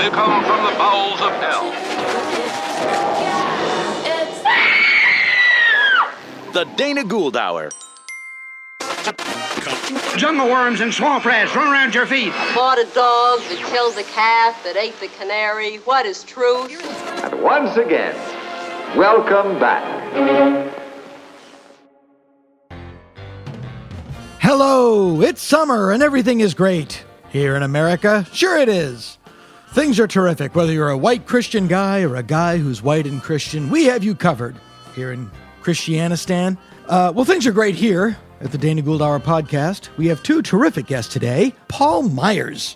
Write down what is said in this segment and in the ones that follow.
to come from the bowels of hell. The Dana Gould Hour. Jungle worms and swamp rats run around your feet. I bought a dog that killed the calf, that ate the canary. What is truth? And once again, welcome back. Hello, it's summer and everything is great. Here in America, sure it is. Things are terrific, whether you're a white Christian guy or a guy who's white and Christian. We have you covered here in Christianistan. Well, things are great here at the Dana Gould Hour podcast. We have two terrific guests today. Paul Myers,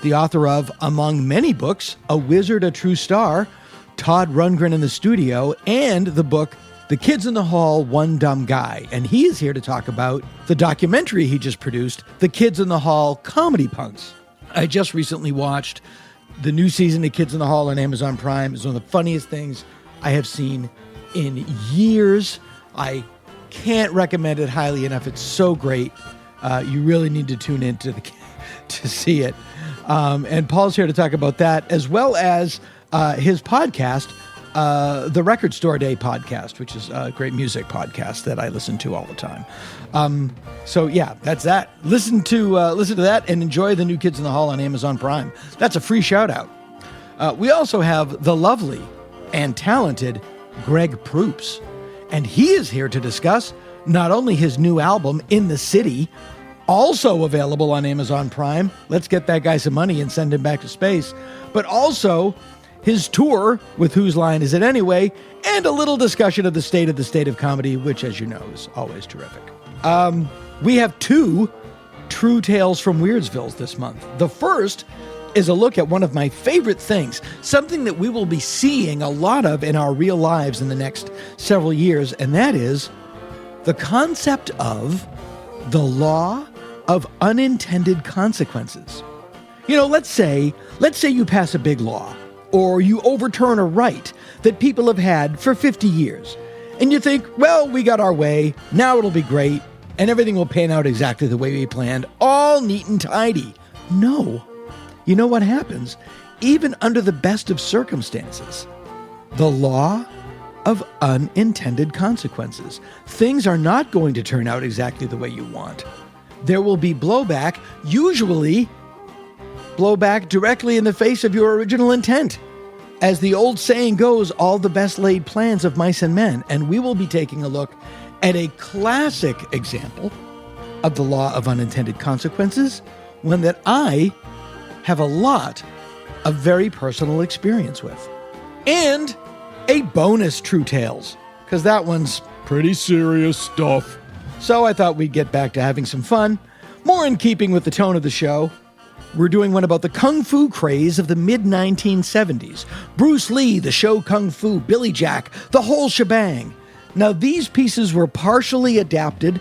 the author of, among many books, A Wizard, a True Star, Todd Rundgren in the Studio, and the book The Kids in the Hall, One Dumb Guy. And he is here to talk about the documentary he just produced, The Kids in the Hall Comedy Punks. I just recently watched the new season of Kids in the Hall on Amazon Prime. It's one of the funniest things I have seen in years. I can't recommend it highly enough. It's so great. You really need to tune in to see it. And Paul's here to talk about that, as well as his podcast, the Record Store Day podcast, which is a great music podcast that I listen to all the time. So yeah, that's that. Listen to that and enjoy the new Kids in the Hall on Amazon Prime. That's a free shout out. We also have the lovely and talented Greg Proops. And he is here to discuss not only his new album, In the City, also available on Amazon Prime. Let's get that guy some money and send him back to space. But also his tour with Whose Line Is It Anyway? And a little discussion of the state of comedy, which, as you know, is always terrific. We have two True Tales from Weirdsvilles this month. The first is a look at one of my favorite things, something that we will be seeing a lot of in our real lives in the next several years, and that is the concept of the law of unintended consequences. You know, let's say you pass a big law, or you overturn a right that people have had for 50 years, and you think, well, we got our way, now it'll be great, and everything will pan out exactly the way we planned, all neat and tidy. No. You know what happens? Even under the best of circumstances, the law of unintended consequences. Things are not going to turn out exactly the way you want. There will be blowback, usually blowback directly in the face of your original intent. As the old saying goes, all the best laid plans of mice and men. And we will be taking a look at a classic example of the law of unintended consequences, one that I have a lot of very personal experience with. And a bonus True Tales, because that one's pretty serious stuff. So I thought we'd get back to having some fun, more in keeping with the tone of the show. We're doing one about the Kung Fu craze of the mid-1970s. Bruce Lee, the show Kung Fu, Billy Jack, the whole shebang. Now, these pieces were partially adapted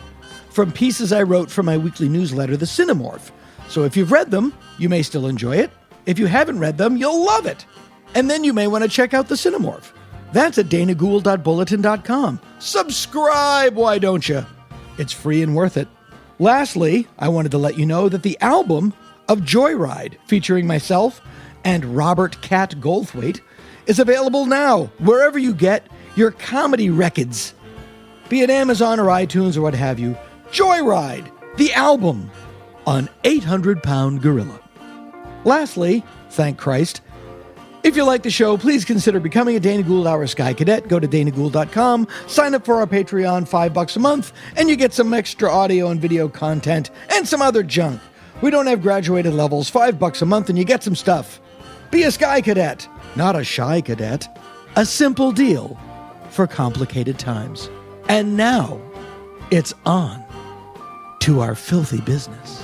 from pieces I wrote for my weekly newsletter, The Cinemorph. So if you've read them, you may still enjoy it. If you haven't read them, you'll love it. And then you may want to check out The Cinemorph. That's at danagould.bulletin.com. Subscribe, why don't you? It's free and worth it. Lastly, I wanted to let you know that the album of Joyride, featuring myself and Robert Cat Goldthwait, is available now wherever you get your comedy records. Be it Amazon or iTunes or what have you. Joyride, the album, on 800-Pound Gorilla. Lastly, thank Christ, if you like the show, please consider becoming a Dana Gould Hour Sky Cadet. Go to danagould.com, sign up for our Patreon, $5 a month, and you get some extra audio and video content and some other junk. We don't have graduated levels, $5 a month, and you get some stuff. Be a Sky Cadet, not a shy cadet. A simple deal for complicated times. And now, it's on to our filthy business.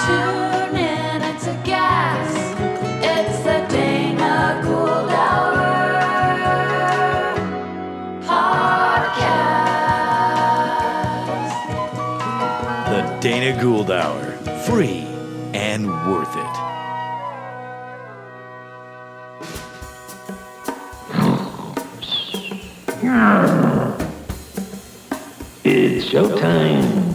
Tune in, it's a gas. It's the Dana Gould Hour podcast. The Dana Gould Hour. Free and worth it. It's showtime.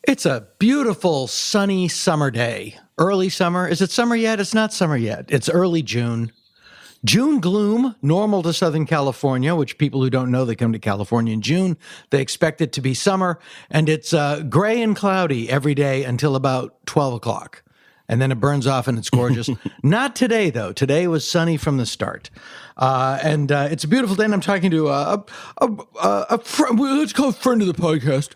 It's a beautiful, sunny summer day. Early summer. Is it summer yet? It's not summer yet. It's early June. June gloom, normal to Southern California, which people who don't know, they come to California in June. They expect it to be summer, and it's gray and cloudy every day until about 12 o'clock. And then it burns off and it's gorgeous. Not today, though. Today was sunny from the start. And it's a beautiful day, and I'm talking to a friend, let's call a friend of the podcast.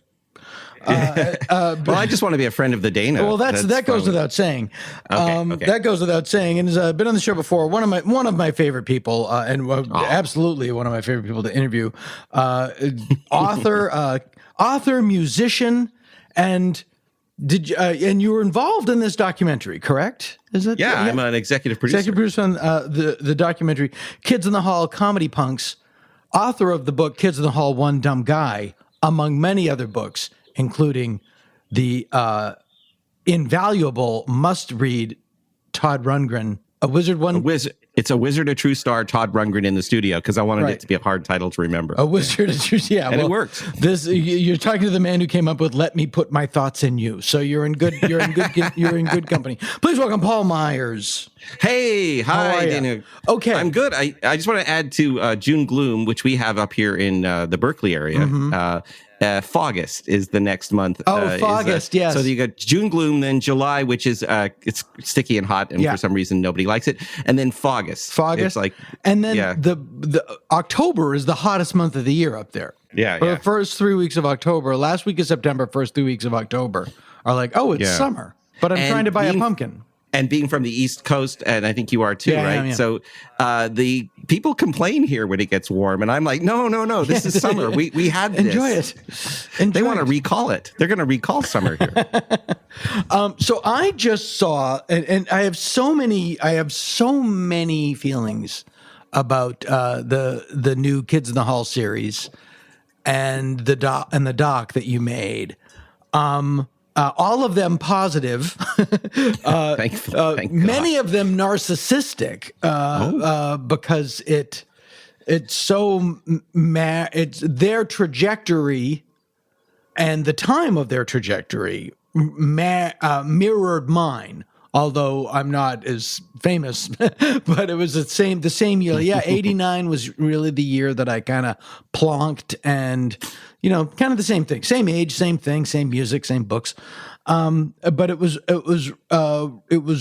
Well, I just want to be a friend of the Dana. Well, that goes without saying. Okay. That goes without saying, and has been on the show before. One of my favorite people, and absolutely one of my favorite people to interview. Author, musician, and and you were involved in this documentary, correct? Is it? Yeah, I'm an executive producer. Executive producer on the documentary "Kids in the Hall: Comedy Punks." Author of the book "Kids in the Hall: One Dumb Guy," among many other books, including the invaluable must-read Todd Rundgren, A Wizard One. It's a Wizard, a True Star, Todd Rundgren in the studio, because I wanted it to be a hard title to remember. A Wizard, a True Star, yeah. And it works. You're talking to the man who came up with "Let Me Put My Thoughts in You," so you're in good company. Please welcome Paul Myers. Hey, hi, Dana. Okay, I'm good. I just want to add to June gloom, which we have up here in the Berkeley area. Mm-hmm. Faugust is the next month. Faugust, yes. So you got June gloom, then July, which is it's sticky and hot, and for some reason nobody likes it, and then Faugust. It's like, and then the October is the hottest month of the year up there. The first 3 weeks of October, last week of September, first 3 weeks of October are like, oh, it's summer, but I'm trying to buy a pumpkin. And being from the East Coast, and I think you are too, right? Yeah. So the people complain here when it gets warm, and I'm like, no, this is summer. We had this. Enjoy it. They want to recall it. They're going to recall summer here. So I just saw, and I have so many feelings about the new Kids in the Hall series and the doc that you made. All of them positive, Thank many of them narcissistic, because it's so it's their trajectory and the time of their trajectory mirrored mine. Although I'm not as famous, but it was the same year. Yeah, 89 was really the year that I kind of plonked, and kind of the same thing, same age, same thing, same music, same books. But it was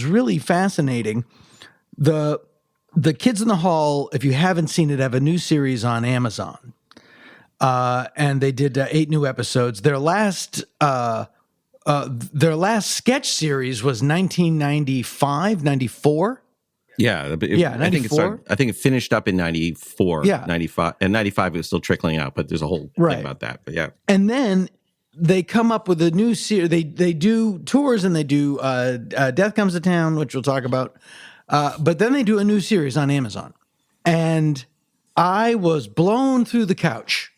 really fascinating. The Kids in the Hall, if you haven't seen it, have a new series on Amazon, and they did 8 new episodes. Their last sketch series was 1995, 94. Yeah, 94. I think it finished up in 94, 95, and 95 it was still trickling out, but there's a whole thing about that. But yeah. And then they come up with a new series. They do tours, and they do Death Comes to Town, which we'll talk about. But then they do a new series on Amazon. And I was blown through the couch.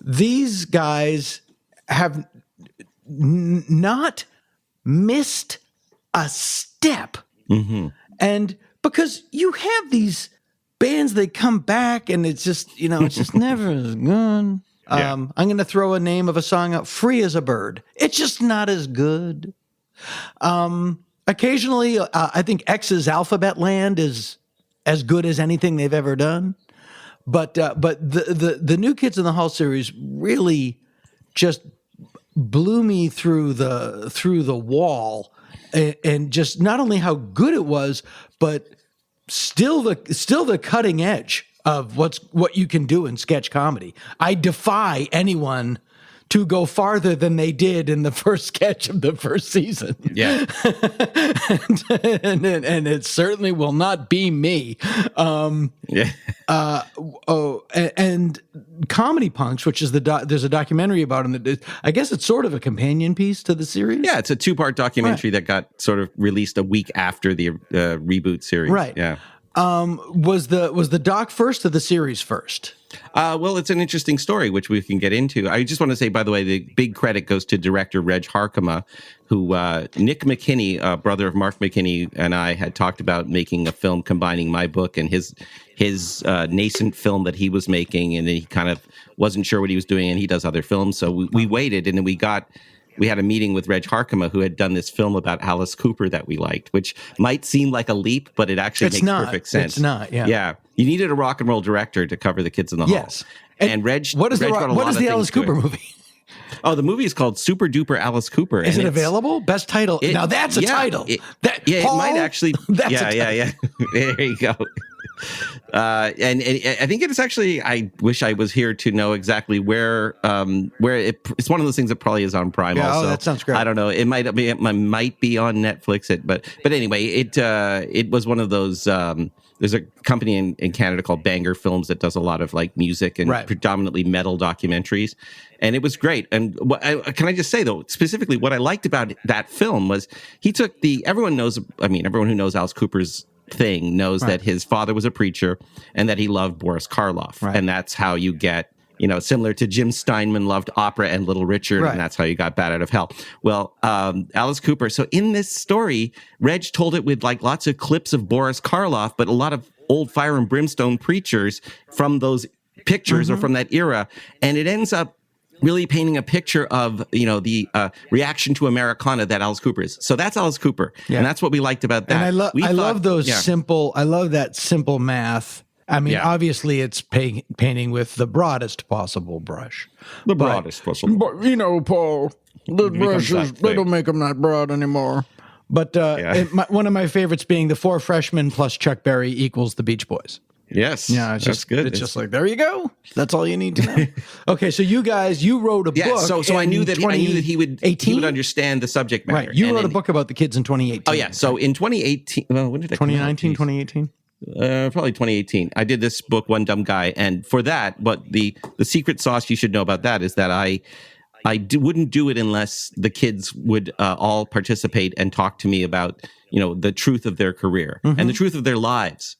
These guys have not missed a step. Mm-hmm. And because you have these bands, they come back and it's just, it's just never as good. I'm going to throw a name of a song out, Free as a Bird. It's just not as good. Occasionally, I think X's Alphabet Land is as good as anything they've ever done. But the new Kids in the Hall series really just blew me through the wall, and just not only how good it was, but still the cutting edge of what you can do in sketch comedy. I defy anyone to go farther than they did in the first sketch of the first season. Yeah. and it certainly will not be me. And Comedy Punks, which is there's a documentary about him that I guess it's sort of a companion piece to the series. Yeah, it's a 2-part documentary that got sort of released a week after the reboot series. Right. Yeah. Was the doc first or the series first? Well, it's an interesting story, which we can get into. I just want to say, by the way, the big credit goes to director Reg Harkema, who Nick McKinney, brother of Mark McKinney, and I had talked about making a film combining my book and his nascent film that he was making, and then he kind of wasn't sure what he was doing, and he does other films. So we waited, and then we had a meeting with Reg Harkema, who had done this film about Alice Cooper that we liked, which might seem like a leap, but it actually makes perfect sense. It's not, yeah. Yeah. You needed a rock and roll director to cover The Kids in the Hall. Yes. And Reg, what is Reg the Alice Cooper movie? Oh, the movie is called Super Duper Alice Cooper. Is it available? Best title. Now that's a title. It might actually. Yeah. There you go. And I think it is actually. I wish I was here to know exactly where it's one of those things that probably is on Prime. Yeah, also, that sounds great. I don't know. It might be on Netflix. But anyway, it was one of those. There's a company in Canada called Banger Films that does a lot of like music and predominantly metal documentaries, and it was great. And can I just say though, specifically, what I liked about that film was he took everyone who knows Alice Cooper's thing knows that his father was a preacher and that he loved Boris Karloff, and that's how you get. Similar to Jim Steinman loved opera and Little Richard, and that's how you got Bat Out of Hell. Well, Alice Cooper. So in this story, Reg told it with like lots of clips of Boris Karloff, but a lot of old fire and brimstone preachers from those pictures or from that era. And it ends up really painting a picture of, the reaction to Americana that Alice Cooper is. So that's Alice Cooper. Yeah. And that's what we liked about that. And I love that simple math. I mean, obviously, it's painting with the broadest possible brush. Broadest possible. But, Paul, the brushes, they don't make them that broad anymore. But one of my favorites being the four freshmen plus Chuck Berry equals the Beach Boys. Yes. Yeah, that's good. It's just like, there you go. That's all you need to know. Okay, so you wrote a book. So I knew that he would understand the subject matter. Right. You wrote a book about the kids in 2018. Oh, yeah. So in 2018, well, when did that 2019, 2018? Probably 2018. I did this book, One Dumb Guy, and for that, what the secret sauce you should know about that is that I wouldn't do it unless the kids would all participate and talk to me about the truth of their career and the truth of their lives.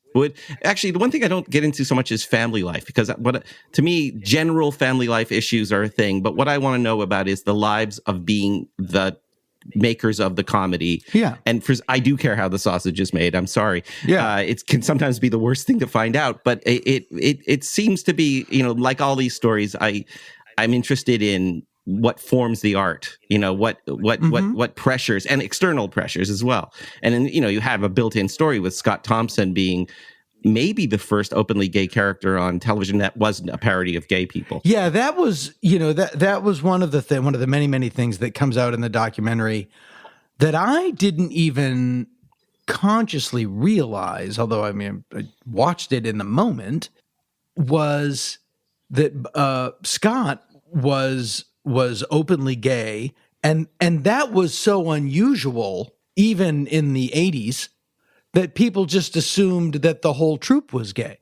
Actually, the one thing I don't get into so much is family life, because to me, general family life issues are a thing. But what I want to know about is the lives of being the makers of the comedy. Yeah. And I do care how the sausage is made. I'm sorry. Yeah. It can sometimes be the worst thing to find out, but it seems to be, like all these stories, I'm interested in what forms the art, what pressures and external pressures as well. And then, you have a built-in story with Scott Thompson being maybe the first openly gay character on television that wasn't a parody of gay people. Yeah, that was, that was one of the many, many things that comes out in the documentary that I didn't even consciously realize, although I watched it in the moment, was that Scott was openly gay, and that was so unusual even in the 80s that people just assumed that the whole troupe was gay.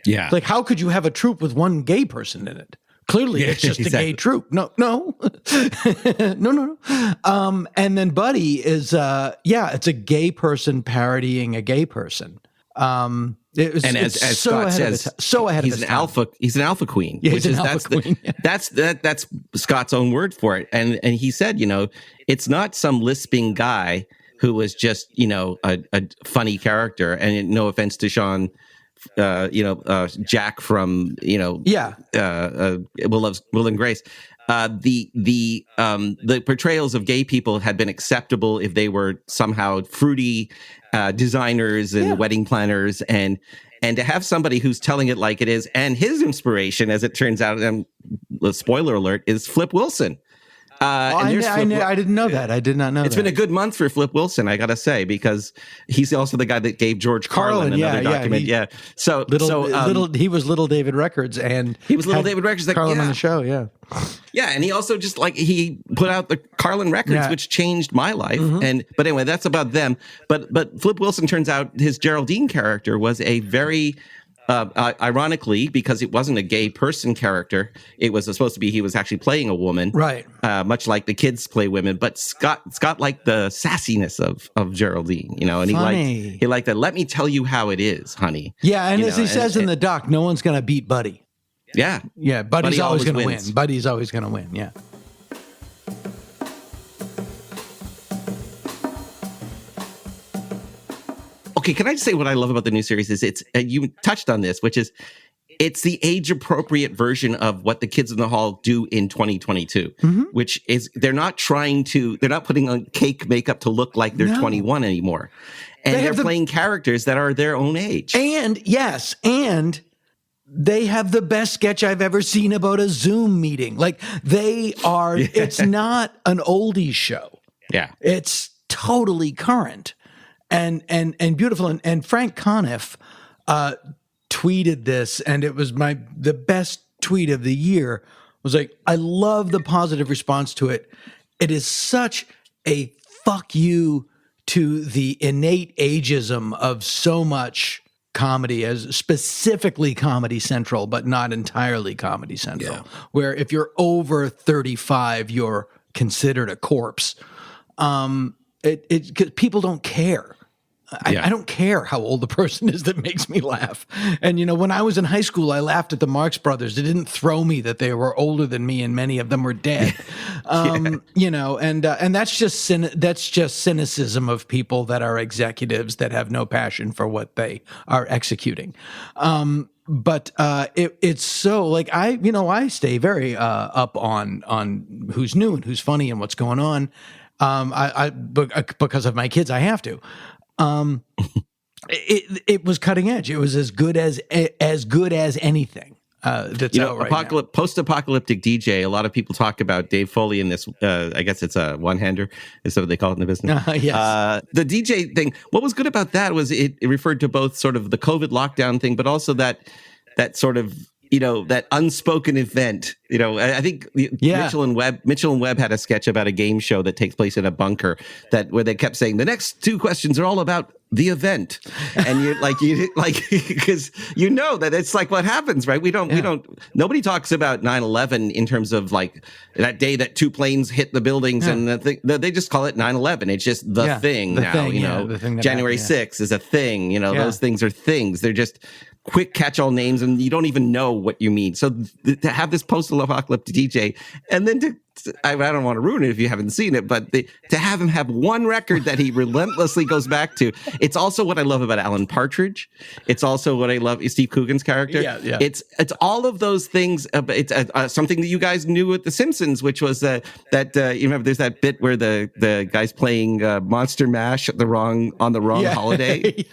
Yeah. Like, how could you have a troupe with one gay person in it? Clearly, it's just a gay troupe. No. No. And then Buddy is, it's a gay person parodying a gay person. It was, and as so Scott ahead says, he's an alpha queen. Yeah, That's Scott's own word for it. And he said, it's not some lisping guy who was just, a funny character. And no offense to Sean, Jack from, Will and Grace. The portrayals of gay people had been acceptable if they were somehow fruity designers and wedding planners, and to have somebody who's telling it like it is, and his inspiration, as it turns out, spoiler alert, is Flip Wilson. I didn't know that. I did not know that. It's been a good month for Flip Wilson, I gotta say, because he's also the guy that gave George Carlin another document. He was Little David Records, and he was Little David Records. Carlin on the show, Yeah, and he also just he put out the Carlin Records, which changed my life. But anyway, that's about them. But Flip Wilson, turns out his Geraldine character was a very ironically, because it wasn't a gay person character, it was supposed to be he was actually playing a woman, right? Much like the kids play women. But Scott liked the sassiness of Geraldine, and he liked that. Let me tell you how it is, honey. Yeah, and as he says in the doc, no one's gonna beat Buddy. Yeah. Yeah, Buddy's Buddy always always going to wins. win. Buddy's always going to win, yeah. Okay, can I just say what I love about the new series is it's you touched on this, which is it's the age appropriate version of what the kids in the hall do in 2022, which is they're not putting on cake makeup to look like they're 21 anymore. And they're playing characters that are their own age. And they have the best sketch I've ever seen about a Zoom meeting. Like it's not an oldies show. Yeah. It's totally current and beautiful. And Frank Conniff tweeted this, and it was the best tweet of the year. Was like, I love the positive response to it. It is such a fuck you to the innate ageism of so much comedy, as specifically Comedy Central, but not entirely Comedy Central, where if you're over 35, you're considered a corpse. 'Cause people don't care. I don't care how old the person is that makes me laugh. And, when I was in high school, I laughed at the Marx Brothers. It didn't throw me that they were older than me and many of them were dead. And that's just cynicism of people that are executives that have no passion for what they are executing. But it's so like I stay very up on who's new and who's funny and what's going on. Because of my kids, I have to. It was cutting edge. It was as good as anything that's out right now. Post-apocalyptic DJ. A lot of people talk about Dave Foley in this. I guess it's a one-hander. Is what they call it in the business. Yes. The DJ thing. What was good about that was it referred to both sort of the COVID lockdown thing, but also that sort of that unspoken event. I think Mitchell and Webb had a sketch about a game show that takes place in a bunker where they kept saying the next two questions are all about the event, and because that it's like what happens, right? Nobody talks about 9/11 in terms of like that day that two planes hit the buildings, and they just call it 9/11. It's just the thing now. The thing that January happened, 6th is a thing. Those things are things. They're just quick catch-all names, and you don't even know what you mean. So to have this post-apocalyptic DJ, and then I don't want to ruin it if you haven't seen it, but to have him have one record that he relentlessly goes back to. It's also what I love about Alan Partridge. It's also what I love Steve Coogan's character. Yeah. It's all of those things. It's something that you guys knew with The Simpsons, which was that you remember there's that bit where the guy's playing Monster Mash on the wrong holiday.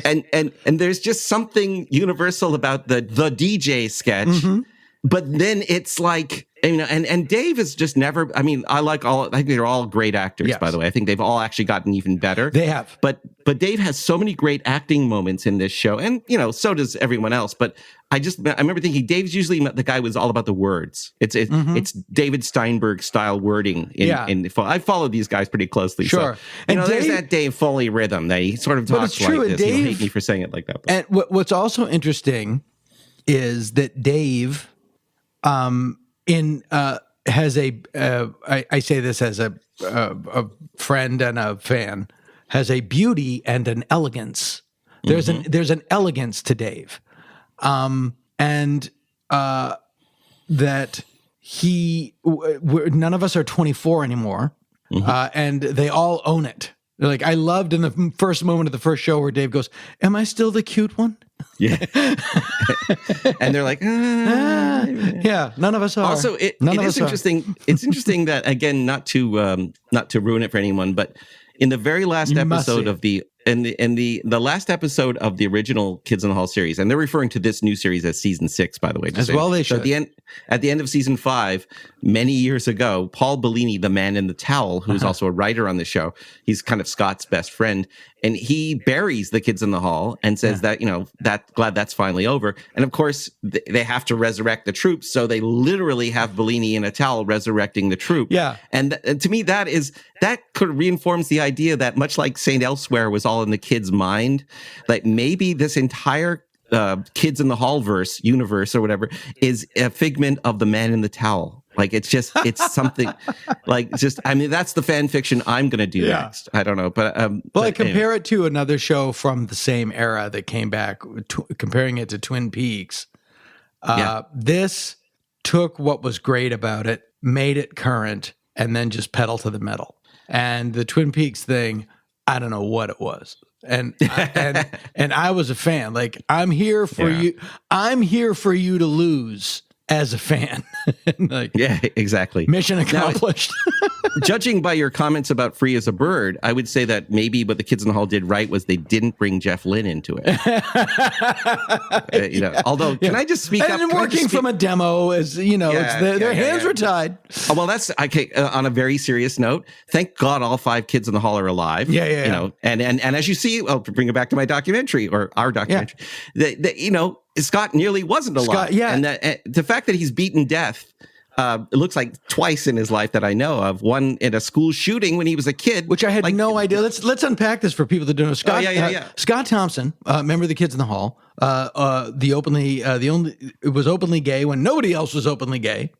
And there's just something universal about the DJ sketch. Mm-hmm. But then it's like, and Dave is just never, I think they're all great actors, by the way. I think they've all actually gotten even better. They have. But Dave has so many great acting moments in this show. And, so does everyone else. But I remember thinking Dave's usually the guy was all about the words. It's David Steinberg style wording. I follow these guys pretty closely. Sure. So, and there's that Dave Foley rhythm that he sort of talks like this. Dave, he'll hate me for saying it like that. But. And what's also interesting is that Dave... has I say this as a friend and a fan, has a beauty and an elegance. There's an elegance to Dave, and that none of us are 24 anymore, and they all own it. They're like, I loved in the first moment of the first show where Dave goes, "Am I still the cute one?" Yeah. And they're like, yeah, none of us are. Also, it is interesting. It's interesting that, again, not to ruin it for anyone, but in the very last episode of the last episode of the original Kids in the Hall series, and they're referring to this new series as season 6, by the way. As well, they should. So at the end of season 5, many years ago, Paul Bellini, the man in the towel, who's also a writer on the show, he's kind of Scott's best friend, and he buries the Kids in the Hall and says that glad that's finally over. And of course, they have to resurrect the troops, so they literally have Bellini in a towel resurrecting the troop. Yeah, and to me, that could reinforce the idea that much like Saint Elsewhere was all in the kid's mind, like maybe this entire Kids in the Hall universe or whatever is a figment of the man in the towel. Like it's something like that's the fan fiction I'm going to do next. I don't know, but I compare it to another show from the same era that came back, comparing it to Twin Peaks. This took what was great about it, made it current, and then just pedal to the metal. And the Twin Peaks thing, I don't know what it was. And I was a fan. Like, I'm here for you. I'm here for you to lose as a fan. Like, yeah, exactly. Mission accomplished. Now, judging by your comments about Free as a Bird, I would say that maybe what the Kids in the Hall did right was they didn't bring Jeff Lynne into it. Although, can I just speak up? And working from a demo, as you know, their hands were tied. Oh, well, that's okay. On a very serious note, thank God all 5 kids in the hall are alive. And as you see, I'll bring it back to my documentary or our documentary. Scott nearly wasn't alive. And the fact that he's beaten death, it looks like twice in his life that I know of. One in a school shooting when he was a kid, which I had no idea. Let's unpack this for people that don't know. Scott, Scott Thompson, member of the Kids in the Hall, it was openly gay when nobody else was openly gay,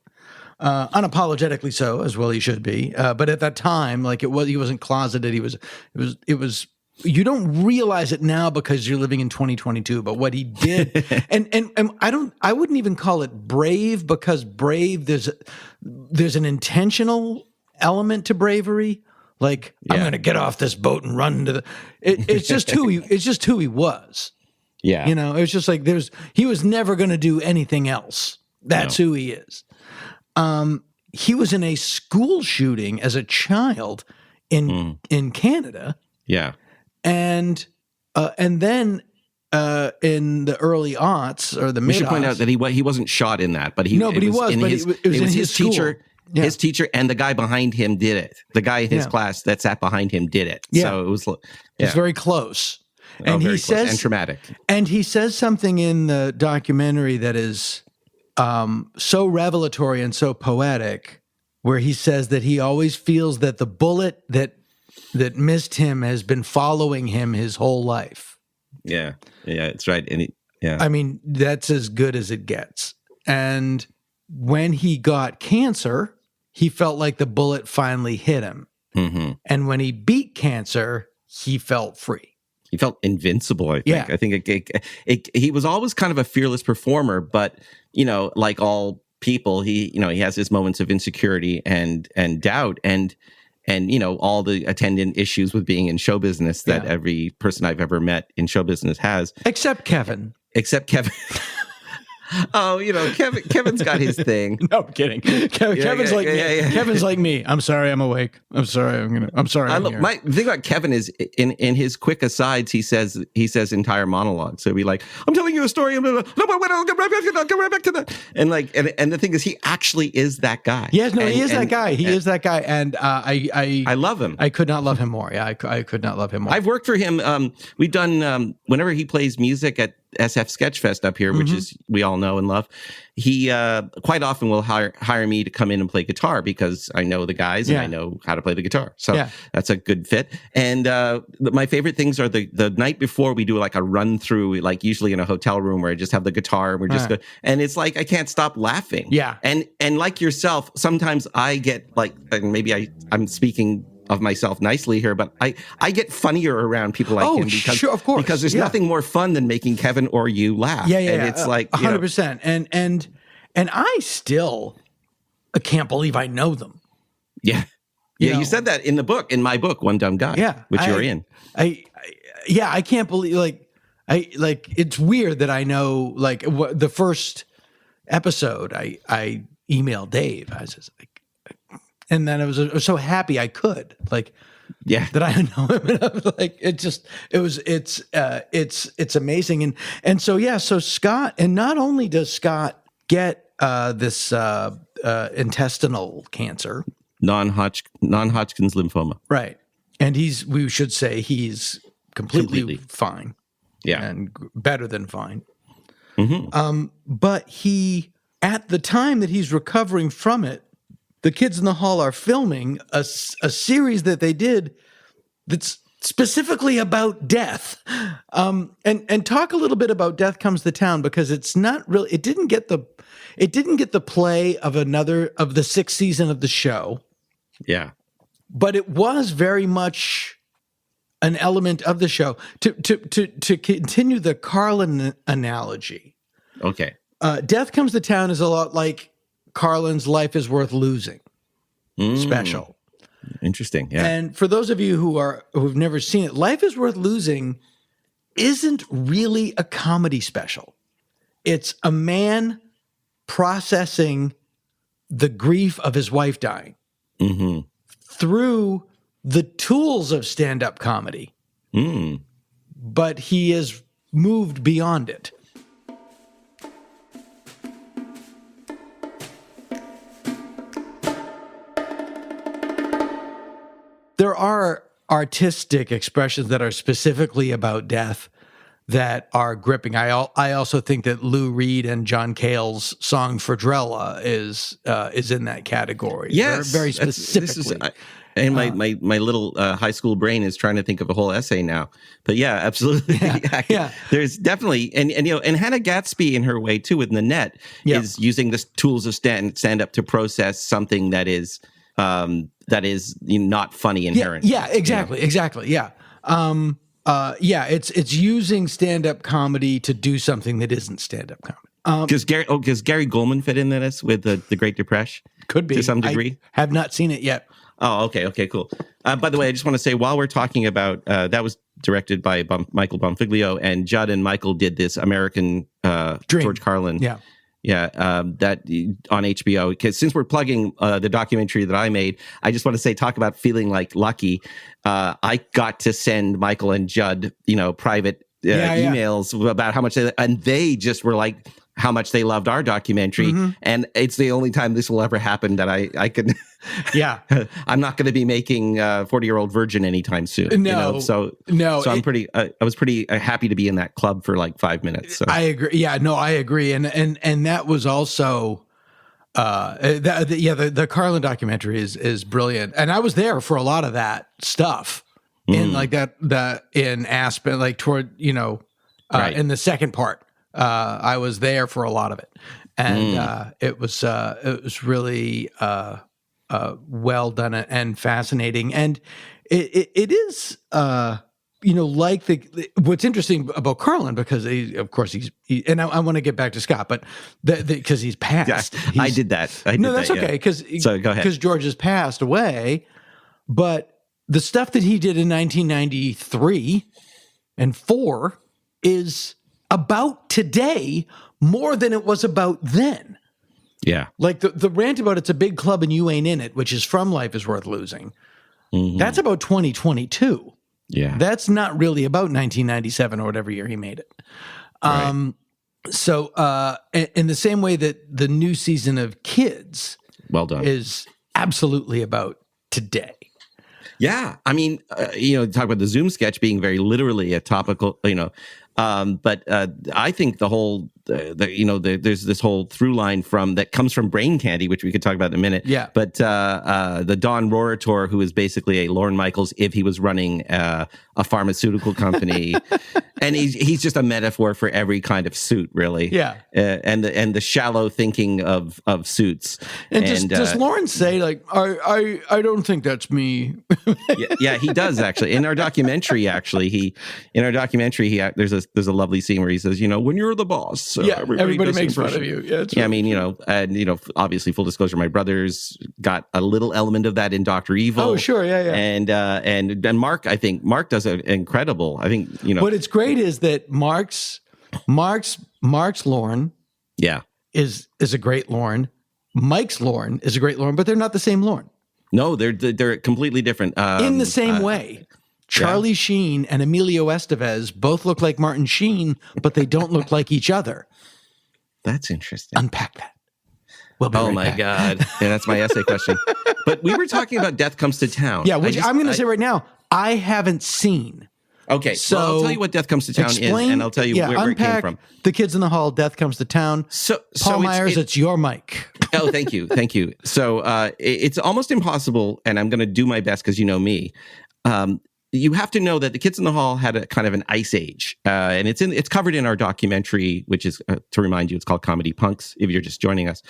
unapologetically so, as well he should be. But at that time, like he wasn't closeted. It was. You don't realize it now because you're living in 2022, but what he did, and I wouldn't even call it brave, because brave, there's an intentional element to bravery. Like, I'm going to get off this boat and run into it's just who he was. Yeah. It's just like he was never going to do anything else. That's who he is. He was in a school shooting as a child in Canada. Yeah. And then in the early aughts or the mid-aughts, we should point out that he wasn't shot in that, but it was his teacher. Yeah. His teacher and the guy behind him did it. The guy in his class that sat behind him did it. Yeah. So it was very close. And he says, and traumatic. And he says something in the documentary that is so revelatory and so poetic, where he says that he always feels that the bullet that missed him has been following him his whole life. Yeah, it's right. And I mean, that's as good as it gets. And when he got cancer, he felt like the bullet finally hit him. Mm-hmm. And when he beat cancer, he felt free. He felt invincible, I think. Yeah. I think he was always kind of a fearless performer, but, like all people, he has his moments of insecurity and doubt and all the attendant issues with being in show business that every person I've ever met in show business has. Except Kevin. Oh, Kevin's got his thing. No, I'm kidding. Kevin's like me. Yeah. Kevin's like me. I'm sorry, I'm awake. I'm sorry. I'm sorry. The thing about Kevin is in his quick asides, he says entire monologues. So he'll be like, I'm telling you a story. No, but I'll get right back to that. And and the thing is, he actually is that guy. Yes, no, he is that guy. He is that guy. And I love him. I could not love him more. Yeah, I could not love him more. I've worked for him. We've done whenever he plays music at SF Sketchfest up here, which is we all know and love. He quite often will hire me to come in and play guitar because I know the guys and I know how to play the guitar. So that's a good fit. And my favorite things are the night before we do like a run through, like usually in a hotel room where I just have the guitar and we're just good. And it's like I can't stop laughing. Yeah. And like yourself, sometimes I get like, and maybe I'm speaking of myself nicely here, but I get funnier around people like him because, sure, of course. because there's nothing more fun than making Kevin or you laugh. Yeah. And it's like 100%. And I still can't believe I know them. Yeah. You said that in the book, in my book, One Dumb Guy. Yeah. Which you're in. I can't believe it's weird that I know the first episode I emailed Dave. I was just like, and then I was so happy I could that I know him. And I was like, it's amazing. And so Scott, and not only does Scott get this intestinal cancer, non-Hodgkin's lymphoma, right? And we should say he's completely fine, and better than fine. Mm-hmm. But he, at the time that he's recovering from it, the Kids in the Hall are filming a series that they did that's specifically about death. And talk a little bit about Death Comes to Town, because it's not really, it didn't get the play of the sixth season of the show. Yeah. But it was very much an element of the show. To continue the Carlin analogy. Okay. Death Comes to Town is a lot like Carlin's Life is Worth Losing special. Interesting. Yeah. And for those of you who've never seen it, Life is Worth Losing isn't really a comedy special. It's a man processing the grief of his wife dying through the tools of stand-up comedy. But he has moved beyond it. There are artistic expressions that are specifically about death that are gripping. I also think that Lou Reed and John Cale's song Fredrella is in that category. Yes, very specifically. And my little high school brain is trying to think of a whole essay now. But yeah, absolutely. Yeah. There's definitely, and Hannah Gatsby in her way too with Nanette is using the tools of stand up to process something that is not funny inherently. Yeah, exactly. Yeah. It's using stand-up comedy to do something that isn't stand-up comedy. Does Gary Goldman fit in this with the Great Depression? Could be to some degree. I have not seen it yet. Oh, okay, cool. By the way, I just want to say while we're talking about that was directed by Michael Bonfiglio, and Judd and Michael did this American George Carlin. Yeah, that on HBO. Because since we're plugging the documentary that I made, I just want to talk about feeling like lucky. I got to send Michael and Judd, private emails about how much they just were like how much they loved our documentary, and it's the only time this will ever happen that I can. Yeah, I'm not going to be making 40-year-old virgin anytime soon. No, so I'm pretty. I was pretty happy to be in that club for like 5 minutes. So. I agree. Yeah, no, I agree, and that was also. The Carlin documentary is brilliant, and I was there for a lot of that stuff in like in Aspen, like toward in the second part. I was there for a lot of it, and it was really well done and fascinating, and it is like what's interesting about Carlin, because and I want to get back to Scott, but because he's passed. Yeah, I did that. That's okay, so go ahead. Because George has passed away, but the stuff that he did in 1993 and 4 is about today more than it was about then. Yeah. Like the rant about it's a big club and you ain't in it, which is from Life is Worth Losing. That's about 2022. Yeah. That's not really about 1997 or whatever year he made it. Right. So in the same way that the new season of Kids well done is absolutely about today. Yeah. I mean, talk about the Zoom sketch being very literally a topical, but I think the whole, there's this whole through line that comes from Brain Candy, which we could talk about in a minute. Yeah. But the Don Rorator, who is basically a Lorne Michaels if he was running a pharmaceutical company, and he's just a metaphor for every kind of suit, really. Yeah. And the shallow thinking of suits. And does Lawrence say like, I don't think that's me? yeah, he does actually. In our documentary, there's a lovely scene where he says, when you're the boss, everybody makes fun of you. Yeah, I mean, and obviously, full disclosure, my brothers got a little element of that in Dr. Evil. Oh, sure, yeah. And Mark, I think Mark does an incredible. I think What it's great is that Mark's Lorne, is a great Lorne. Mike's Lorne is a great Lorne, but they're not the same Lorne. No, they're completely different. In the same way. Charlie Sheen and Emilio Estevez both look like Martin Sheen, but they don't look like each other. That's interesting. Unpack that. We'll be my back. God. Yeah, that's my essay question. But we were talking about Death Comes to Town. Yeah, which I'm going to say right now, I haven't seen. Okay, so I'll tell you what Death Comes to Town is, and I'll tell you where it came from. The Kids in the Hall, Death Comes to Town. Paul Myers, it's your mic. Oh, thank you. So it's almost impossible, and I'm going to do my best because you know me. You have to know that the Kids in the Hall had a kind of an ice age, and it's covered in our documentary, which is to remind you, it's called Comedy Punks. If you're just joining us,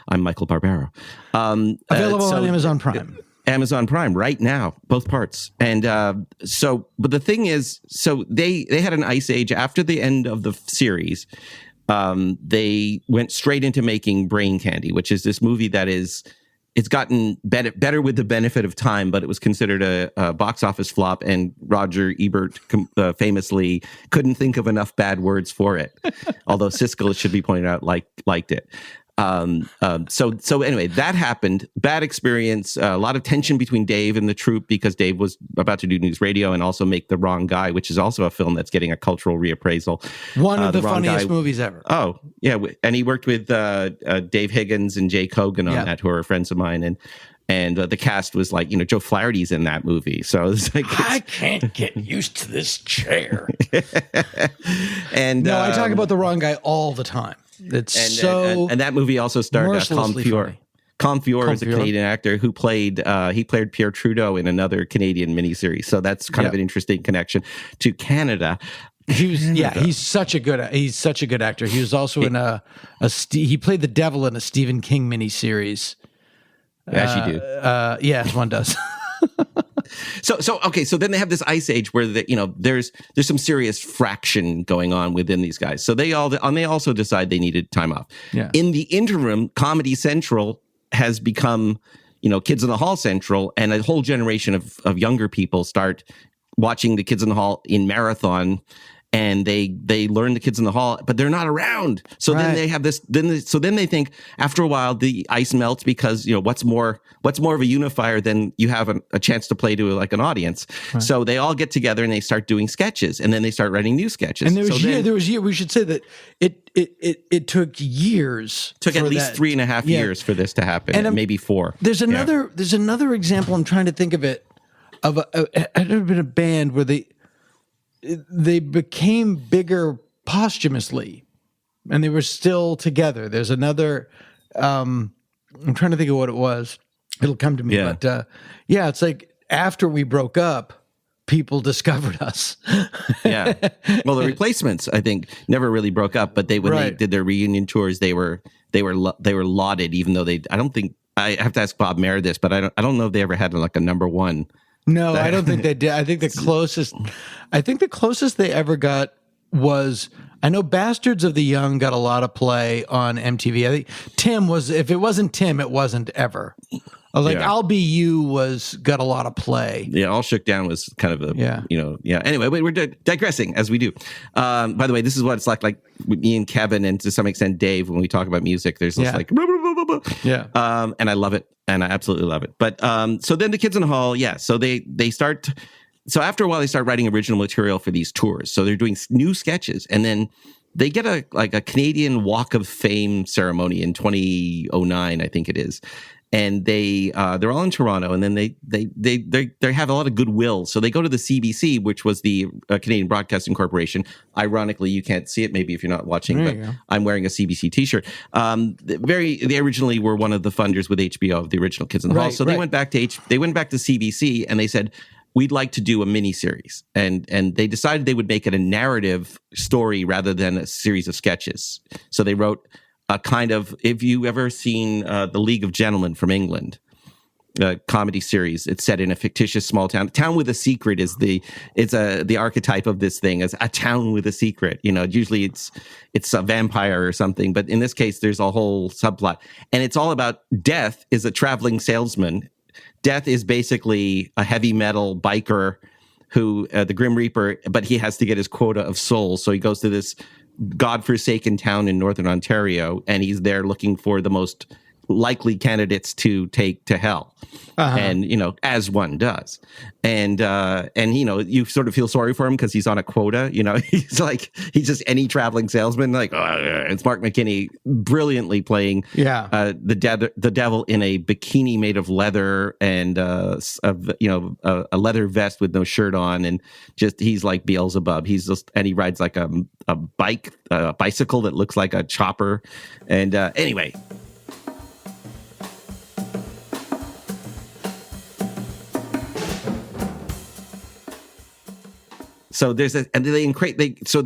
I'm Michael Barbaro. Available on Amazon Prime. Amazon Prime right now, both parts. And but the thing is, so they had an ice age after the end of the series. they went straight into making Brain Candy, which is this movie that it's gotten better with the benefit of time, but it was considered a box office flop, and Roger Ebert famously couldn't think of enough bad words for it. Although Siskel, it should be pointed out, liked it. So anyway, that happened. Bad experience. A lot of tension between Dave and the troupe because Dave was about to do news radio and also make The Wrong Guy, which is also a film that's getting a cultural reappraisal. One of the funniest movies ever. Oh yeah, and he worked with Dave Higgins and Jay Cogan on that, who are friends of mine, and the cast was like, Joe Flaherty's in that movie. So it's like I can't get used to this chair. And I talk about The Wrong Guy all the time. It's and that movie also starred Colm Feore. Colm Feore is a Canadian actor who played Pierre Trudeau in another Canadian miniseries. So that's kind of an interesting connection to Canada. He's such a good actor. He was also in he played the devil in a Stephen King miniseries. As you do. Yes, one does. So then they have this ice age where there's some serious fraction going on within these guys. So they also decide they needed time off. Yeah. In the interim, Comedy Central has become Kids in the Hall Central, and a whole generation of younger people start watching the Kids in the Hall in marathon. And they learn the Kids in the Hall, but they're not around. So then they have this. Then they think after a while the ice melts because what's more of a unifier than you have a chance to play to like an audience. Right. So they all get together and they start doing sketches, and then they start writing new sketches. And there was we should say that it took years. Took at least 3.5 years for this to happen, and maybe 4. There's another example. I'm trying to think of it. I've been a band where they became bigger posthumously, and they were still together. There's another. I'm trying to think of what it was. It'll come to me. Yeah. But it's like after we broke up, people discovered us. Yeah. Well, the Replacements, I think, never really broke up, but when they did their reunion tours, they were lauded, even though I don't think, I have to ask Bob Mayer this, but I don't know if they ever had like a number one. No, I don't think they did. I think the closest they ever got was, I know Bastards of the Young got a lot of play on MTV. I think Tim was, if it wasn't Tim, it wasn't ever. I'll Be You got a lot of play. Yeah, All Shook Down was kind of Anyway, we're digressing as we do. By the way, this is what it's like with me and Kevin, and to some extent Dave, when we talk about music. There's this and I love it, and I absolutely love it. But so then the Kids in the Hall, so they start. So after a while, they start writing original material for these tours. So they're doing new sketches, and then they get a Canadian Walk of Fame ceremony in 2009, I think it is. And they're all in Toronto, and then they have a lot of goodwill. So they go to the CBC, which was the Canadian Broadcasting Corporation. Ironically, you can't see it maybe if you're not watching, but I'm wearing a CBC T-shirt. They originally were one of the funders with HBO of the original Kids in the Hall. So they went back to CBC, and they said, we'd like to do a miniseries, and they decided they would make it a narrative story rather than a series of sketches. So they wrote a kind of, if you ever seen The League of Gentlemen from England, comedy series, it's set in a fictitious small town. Town with a secret is the archetype of this thing, as a town with a secret. Usually it's a vampire or something, but in this case, there's a whole subplot, and it's all about Death is a traveling salesman. Death is basically a heavy metal biker who, the Grim Reaper, but he has to get his quota of souls. So he goes to this godforsaken town in northern Ontario, and he's there looking for the most likely candidates to take to hell. And as one does, and you sort of feel sorry for him because he's on a quota. He's just any traveling salesman. It's Mark McKinney brilliantly playing the devil in a bikini made of leather and a leather vest with no shirt on, and just he's like Beelzebub. And he rides like a bicycle that looks like a chopper. And anyway. So they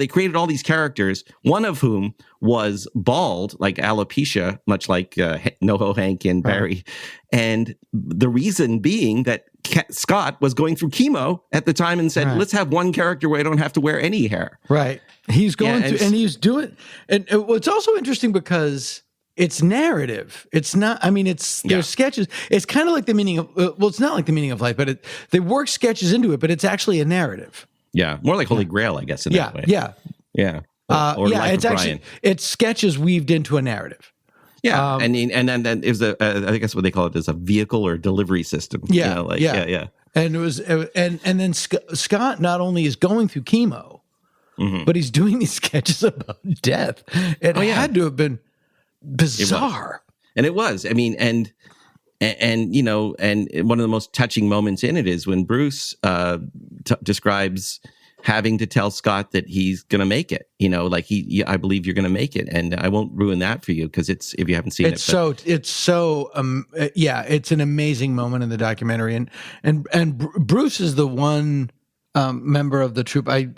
created all these characters, one of whom was bald, like alopecia, much like NoHo Hank and Barry. And the reason being that Scott was going through chemo at the time and said, Right. let's have one character where I don't have to wear any hair. Right. He's going Yeah, through, and he's doing, and it's also interesting because it's narrative. It's not, I mean, there's sketches. It's kind of like the meaning of, well, it's not like the meaning of life, but they work sketches into it, but it's actually a narrative. Yeah. More like Holy Grail, I guess, in that way. Yeah. Yeah. Or Life it's of actually, Brian. it's sketches weaved into a narrative. Yeah. and then it was I think that's what they call it, is a vehicle or delivery system. Yeah. You know, yeah. And it was, and then Scott not only is going through chemo, but he's doing these sketches about death. It had to have been bizarre. And it was. I mean, and you know, and one of the most touching moments in it is when Bruce describes having to tell Scott that he's going to make it. You know, like I believe you're going to make it, and I won't ruin that for you because it's, if you haven't seen it's an amazing moment in the documentary, and Bruce is the one member of the troupe. I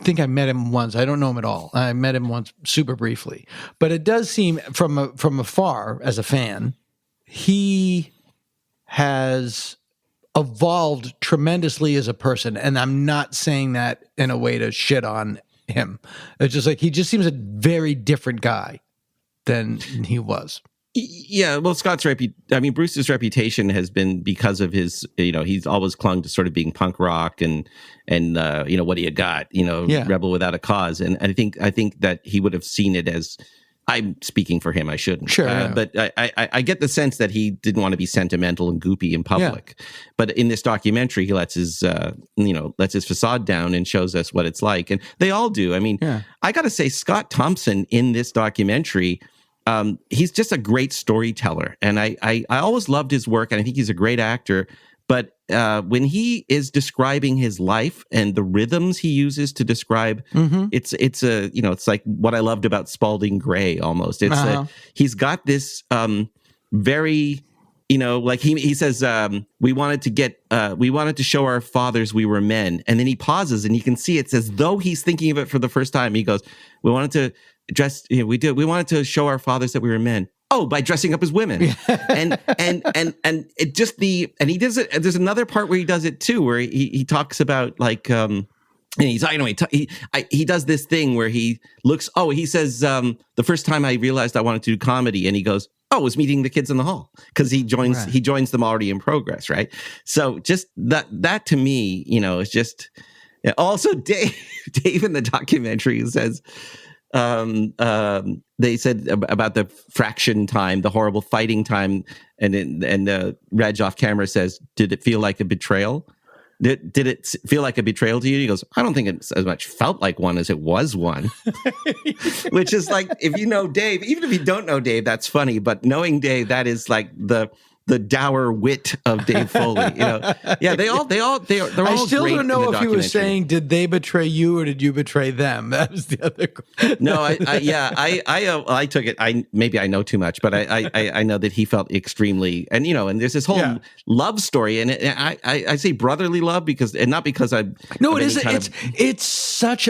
think I met him once. I don't know him at all. I met him once super briefly, but it does seem from afar as a fan, he has evolved tremendously as a person. And I'm not saying that in a way to shit on him. It's just like, he just seems a very different guy than he was. Yeah, well, Bruce's reputation has been because of his, you know, he's always clung to sort of being punk rock and you know, what do you got, you know, rebel without a cause. And I think that he would have seen it as, I'm speaking for him, I shouldn't. Sure. But I get the sense that he didn't want to be sentimental and goopy in public. But in this documentary, he lets his facade down and shows us what it's like. And they all do. I mean, I got to say, Scott Thompson in this documentary, he's just a great storyteller. And I always loved his work, and I think he's a great actor. But when he is describing his life and the rhythms he uses to describe, it's like what I loved about Spalding Gray almost. It's he's got this very, you know, like he says, we wanted to show our fathers we were men, and then he pauses and you can see it's as though he's thinking of it for the first time. He goes, we wanted to wanted to show our fathers that we were men. Oh, by dressing up as women. and it just and he does it. There's another part where he does it too, where he talks about like, and he does this thing where he looks, he says, the first time I realized I wanted to do comedy, and he goes, it was meeting the kids in the hall, because he joins them already in progress. Right. So just that to me, you know, is just, also Dave in the documentary says, they said about the fraction time, the horrible fighting time, and Reg off camera says, "Did it feel like a betrayal? Did it feel like a betrayal to you?" He goes, "I don't think it's as much felt like one as it was one," which is like, if you know Dave, even if you don't know Dave, that's funny. But knowing Dave, that is like the dour wit of Dave Foley. You know, they're all I still great don't know in the if he was documentary. saying, did they betray you or did you betray them? That was the other question. No, I took it. Maybe I know too much, but I know that he felt extremely, and you know, and there's this whole love story, and I say brotherly love because, and not because I. No, it is. It's such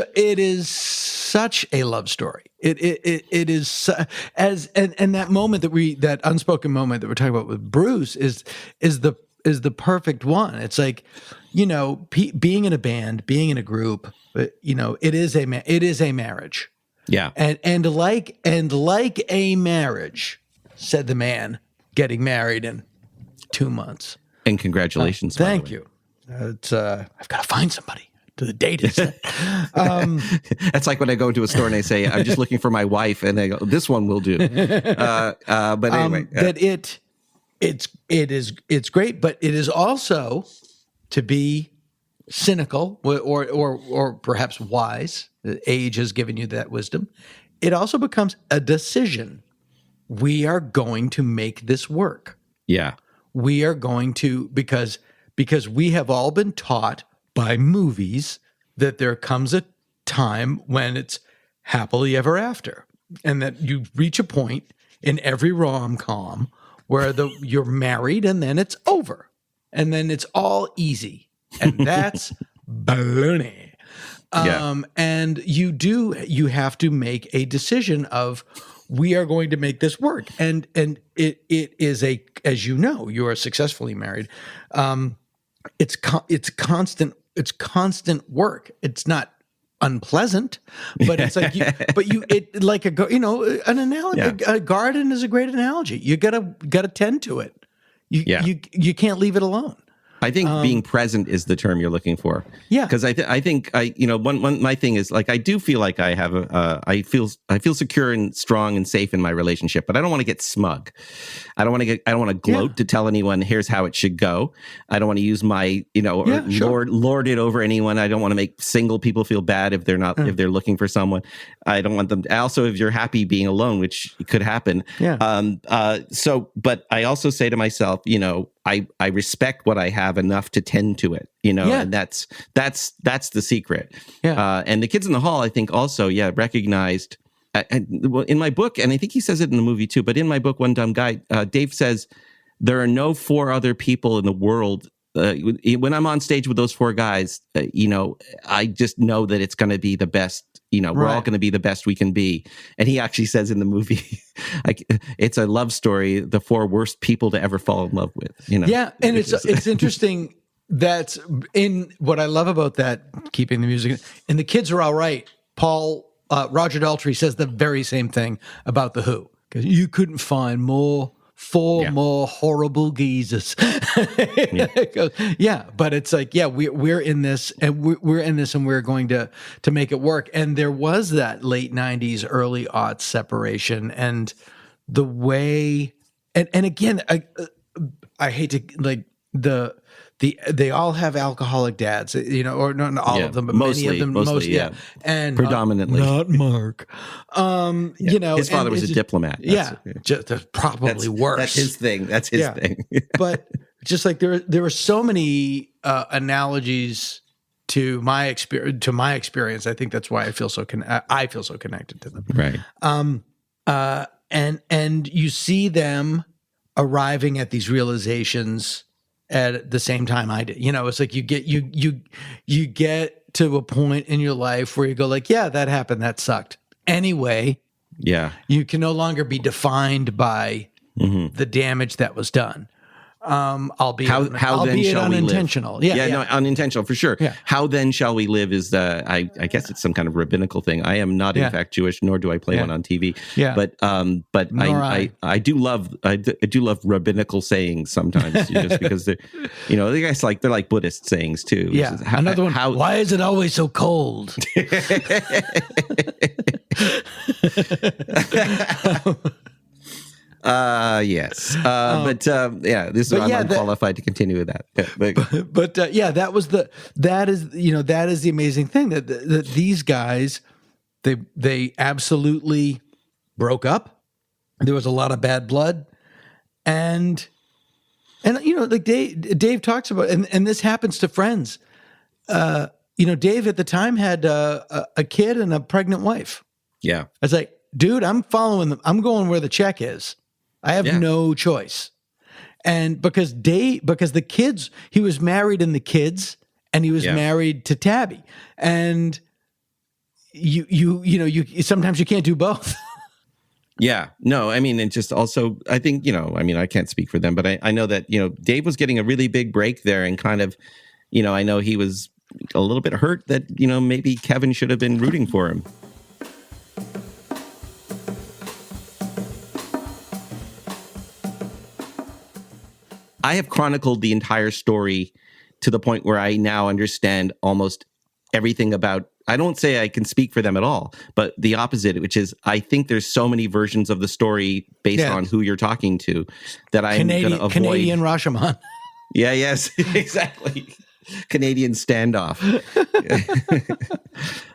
a love story. It is and that moment that unspoken moment that we're talking about with Bruce is the perfect one. It's like, you know, being in a band, being in a group, you know, it is a marriage. Yeah. And like a marriage, said the man getting married in 2 months. And congratulations. Thank you. I've got to find somebody to the date. That's like when I go into a store and they say, "I'm just looking for my wife," and they go, "This one will do." But anyway, that it's great, but it is also to be cynical or perhaps wise. Age has given you that wisdom. It also becomes a decision. We are going to make this work. Yeah, we are going to because we have all been taught by movies that there comes a time when it's happily ever after, and that you reach a point in every rom-com where you're married and then it's over and then it's all easy, and that's baloney. And you have to make a decision of, we are going to make this work, and it is as you know, you are successfully married. it's constant work. It's not unpleasant, but it's like an analogy. A garden is a great analogy. You gotta tend to it. You can't leave it alone. I think being present is the term you're looking for. Yeah, because I think one my thing is like I do feel like I have I feel secure and strong and safe in my relationship, but I don't want to get smug. I don't want to gloat to tell anyone here's how it should go. I don't want to use my lord it over anyone. I don't want to make single people feel bad if they're not if they're looking for someone. I don't want them to, also if you're happy being alone, which could happen. But I also say to myself, I respect what I have enough to tend to it, and that's the secret. And the kids in the hall, I think also, recognized in my book, and I think he says it in the movie too, but in my book, One Dumb Guy, Dave says, there are no 4 other people in the world. When I'm on stage with those 4 guys, I just know that it's going to be the best. We're all going to be the best we can be. And he actually says in the movie, it's a love story, the 4 worst people to ever fall in love with. Yeah, and it's interesting. That's in what I love about that, keeping the music. And the kids are all right. Roger Daltrey says the very same thing about The Who. Because you couldn't find four more horrible geezers. But it's like, we're in this, and we're in this, and we're going to make it work. And there was that late 90s, early aughts separation, and the way, and again, I hate to they all have alcoholic dads, or not all of them, but many of them, mostly, and predominantly not Mark. His father was a diplomat. Just probably worse. That's his thing. That's his thing. But just like there were so many analogies to my experience. I think that's why I feel so connected to them. Right. And you see them arriving at these realizations at the same time I did. It's like you get to a point in your life where you go like, yeah, that happened, that sucked. Anyway, you can no longer be defined by the damage that was done. Albeit unintentional. Unintentional for sure. Yeah. How then shall we live is I guess it's some kind of rabbinical thing. I am not in fact Jewish, nor do I play one on TV. Yeah. But I do love rabbinical sayings sometimes, just because they're they're like Buddhist sayings too. Yeah. Another one. Why is it always so cold? Yes. This is I'm unqualified to continue with that. That is the amazing thing that these guys, they absolutely broke up. There was a lot of bad blood, and like Dave talks about, and this happens to friends. Dave at the time had a kid and a pregnant wife. Yeah. I was like, dude, I'm following them. I'm going where the check is. I have no choice. And because the kids, he was married in the kids, and he was married to Tabby. And you sometimes you can't do both. Yeah, no, I mean, and just also, I think, I can't speak for them, but I know that, Dave was getting a really big break there, and kind of, I know he was a little bit hurt that, maybe Kevin should have been rooting for him. I have chronicled the entire story to the point where I now understand almost everything about, I don't say I can speak for them at all, but the opposite, which is I think there's so many versions of the story based on who you're talking to that I'm going to avoid. Canadian Rashomon. Yeah, yes, exactly. Canadian standoff.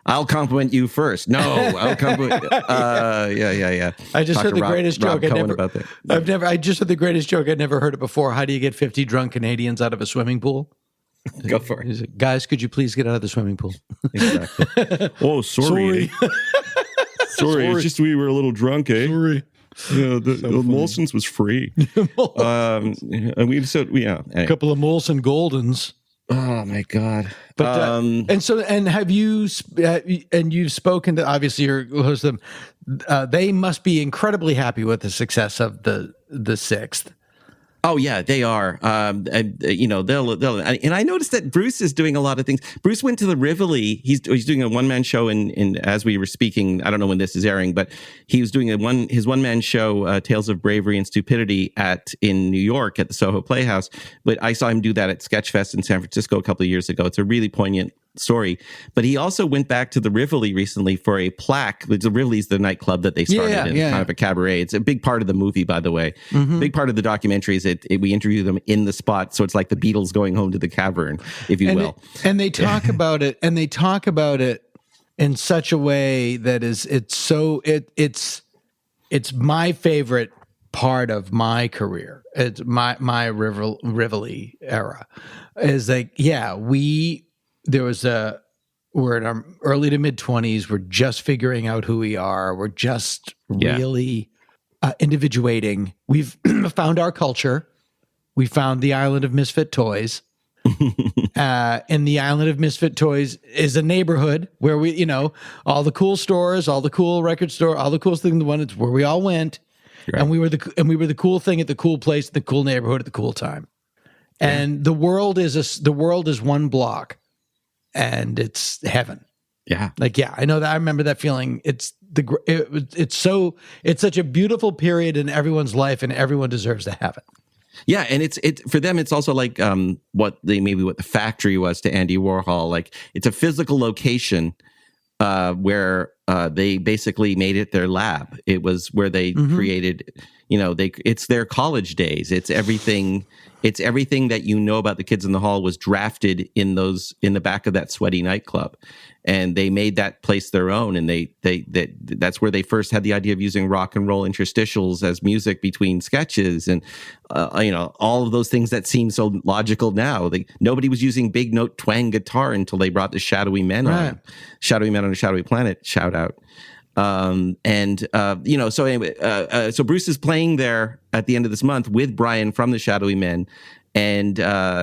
I'll compliment you first. No, I'll compliment. Yeah. I just heard the greatest joke. I just heard the greatest joke. I'd never heard it before. How do you get 50 drunk Canadians out of a swimming pool? Go for it. Like, guys, could you please get out of the swimming pool? Exactly. Oh, sorry. Sorry. It's just we were a little drunk, eh? Sorry. Yeah, the Molson's was free. And we a couple of Molson Goldens. Oh my God! But have you and you've spoken to, obviously your host of them. They must be incredibly happy with the success of the sixth. Oh yeah, they are. You know, they'll. And I noticed that Bruce is doing a lot of things. Bruce went to the Rivoli. He's doing a one man show in as we were speaking. I don't know when this is airing, but he was doing his one man show, Tales of Bravery and Stupidity in New York at the Soho Playhouse. But I saw him do that at Sketchfest in San Francisco a couple of years ago. It's a really poignant story. But he also went back to the Rivoli recently for a plaque. The Rivoli's the nightclub that they started kind of a cabaret. It's a big part of the movie, by the way. Big part of the documentary is we interview them in the spot, so it's like the Beatles going home to the cavern, if you will. And they talk about it, and they talk about it in such a way that it's my favorite part of my career. It's my Rivoli era. Is like, we're in our early to mid 20s. We're just figuring out who we are. We're just really individuating. We've found our culture. We found the Island of Misfit Toys. And the Island of Misfit Toys is a neighborhood where we, you know, all the cool stores, all the cool record store, all the cool things, the one it's where we all went. Right. And we were the cool thing at the cool place, the cool neighborhood at the cool time. And the world is one block, and it's heaven. Yeah. Like, I know that. I remember that feeling. It's such a beautiful period in everyone's life, and everyone deserves to have it. Yeah, and it's for them. It's also like what the factory was to Andy Warhol. Like, it's a physical location where they basically made it their lab. It was where they created. You know, it's their college days. It's everything. It's everything that you know about the Kids in the Hall was drafted in the back of that sweaty nightclub, and they made that place their own. And that's where they first had the idea of using rock and roll interstitials as music between sketches, and you know, all of those things that seem so logical now. Nobody was using big note twang guitar until they brought the Shadowy Men on. Shadowy Men on a Shadowy Planet. Shout out. You know, so anyway, so Bruce is playing there at the end of this month with Brian from the Shadowy Men, and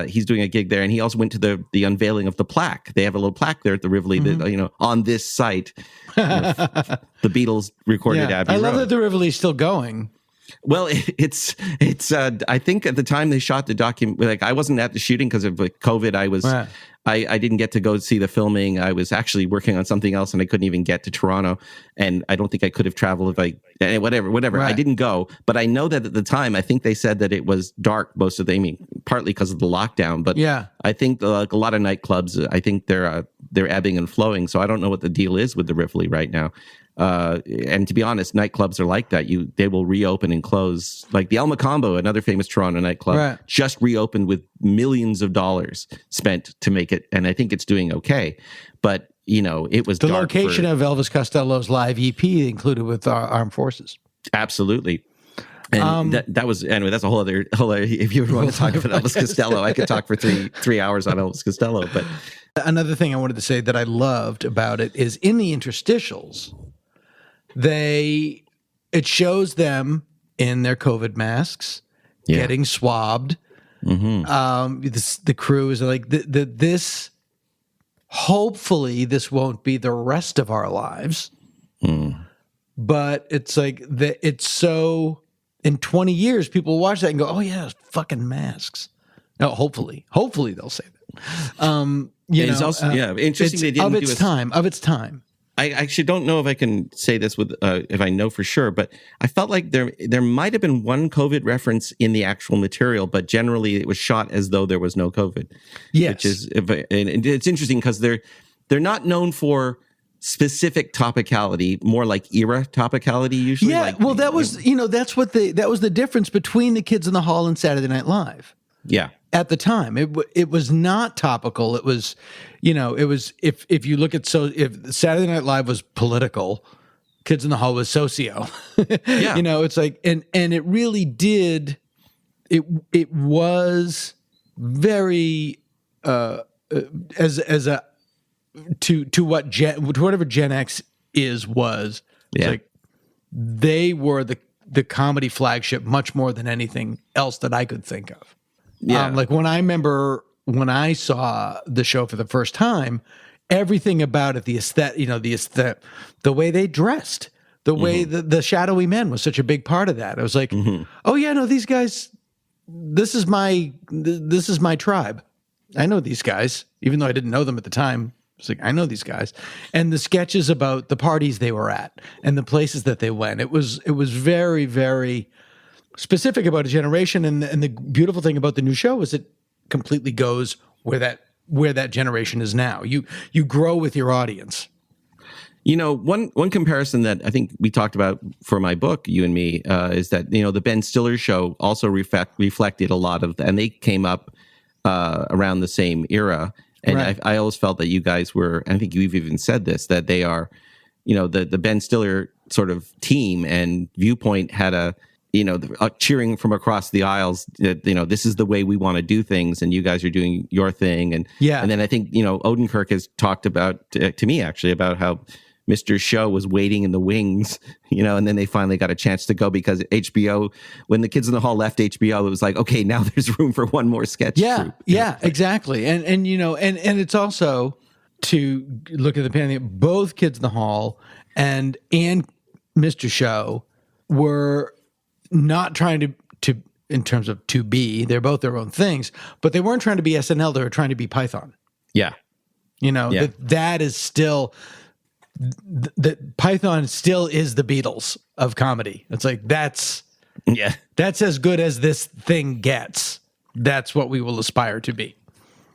he's doing a gig there. And he also went to the unveiling of the plaque. They have a little plaque there at the Rivoli that, you know, on this site, the Beatles recorded Abbey Road. I love that the Rivoli's still going. Well, it's I think at the time they shot the document, like, I wasn't at the shooting because of COVID. I didn't get to go see the filming. I was actually working on something else, and I couldn't even get to Toronto. And I don't think I could have traveled whatever. Right. I didn't go, but I know that at the time, I think they said that it was dark most of the, partly because of the lockdown, but I think like a lot of nightclubs, I think they're ebbing and flowing. So I don't know what the deal is with the Rivoli right now. And to be honest, nightclubs are like that. They will reopen and close. Like the El Macambo, another famous Toronto nightclub, just reopened with millions of dollars spent to make it, and I think it's doing okay. But you know, it was the location of Elvis Costello's live EP included with our armed forces. Absolutely. And that was, anyway, that's a whole other, if you want to talk about Elvis Costello, I could talk for three hours on Elvis Costello. But another thing I wanted to say that I loved about it is in the interstitials, it shows them in their COVID masks getting swabbed. The crew is like, this, hopefully this won't be the rest of our lives. But it's like, it's so, in 20 years, people watch that and go, oh yeah, fucking masks. No, hopefully they'll say that. It's also, interesting they didn't of its time. I actually don't know if I can say this with if I know for sure, but I felt like there might have been one COVID reference in the actual material, but generally it was shot as though there was no COVID. Yes, which is, and it's interesting because they're not known for specific topicality, more like era topicality usually. Yeah, well, that was that was the difference between the Kids in the Hall and Saturday Night Live. Yeah. At the time, it was not topical. It was, it was if you look at if Saturday Night Live was political, Kids in the Hall was socio. Yeah. It's like and it really did. It was very as a to whatever Gen X was. It's like they were the comedy flagship much more than anything else that I could think of. Yeah. Like when I saw the show for the first time, everything about it, the way they dressed, the way the Shadowy Men was such a big part of that. I was like, oh yeah, no, these guys this is my tribe. I know these guys, even though I didn't know them at the time. It's like, I know these guys. And the sketches about the parties they were at and the places that they went, it was very, very specific about a generation. And the beautiful thing about the new show is it completely goes where that generation is now. You grow with your audience. You know, one comparison that I think we talked about for my book, you and me, is that, you know, the Ben Stiller show also reflected a lot of, and they came up around the same era. And Right. I always felt that you guys were, I think you've even said this, that they are, you know, the Ben Stiller sort of team and Viewpoint had a cheering from across the aisles that, you know, this is the way we want to do things, and you guys are doing your thing. And and then I think, you know, Odenkirk has talked about to me actually about how Mr. Show was waiting in the wings, you know, and then they finally got a chance to go because HBO, when the Kids in the Hall left HBO, it was like, okay, now there's room for one more sketch troupe. Yeah, exactly. And you know, and it's also to look at the pandemic, both Kids in the Hall and Mr. Show were not trying to in terms of to be, they're both their own things, but they weren't trying to be SNL, they were trying to be Python. Yeah. You know, that is still that Python still is the Beatles of comedy. It's like that's as good as this thing gets. That's what we will aspire to be.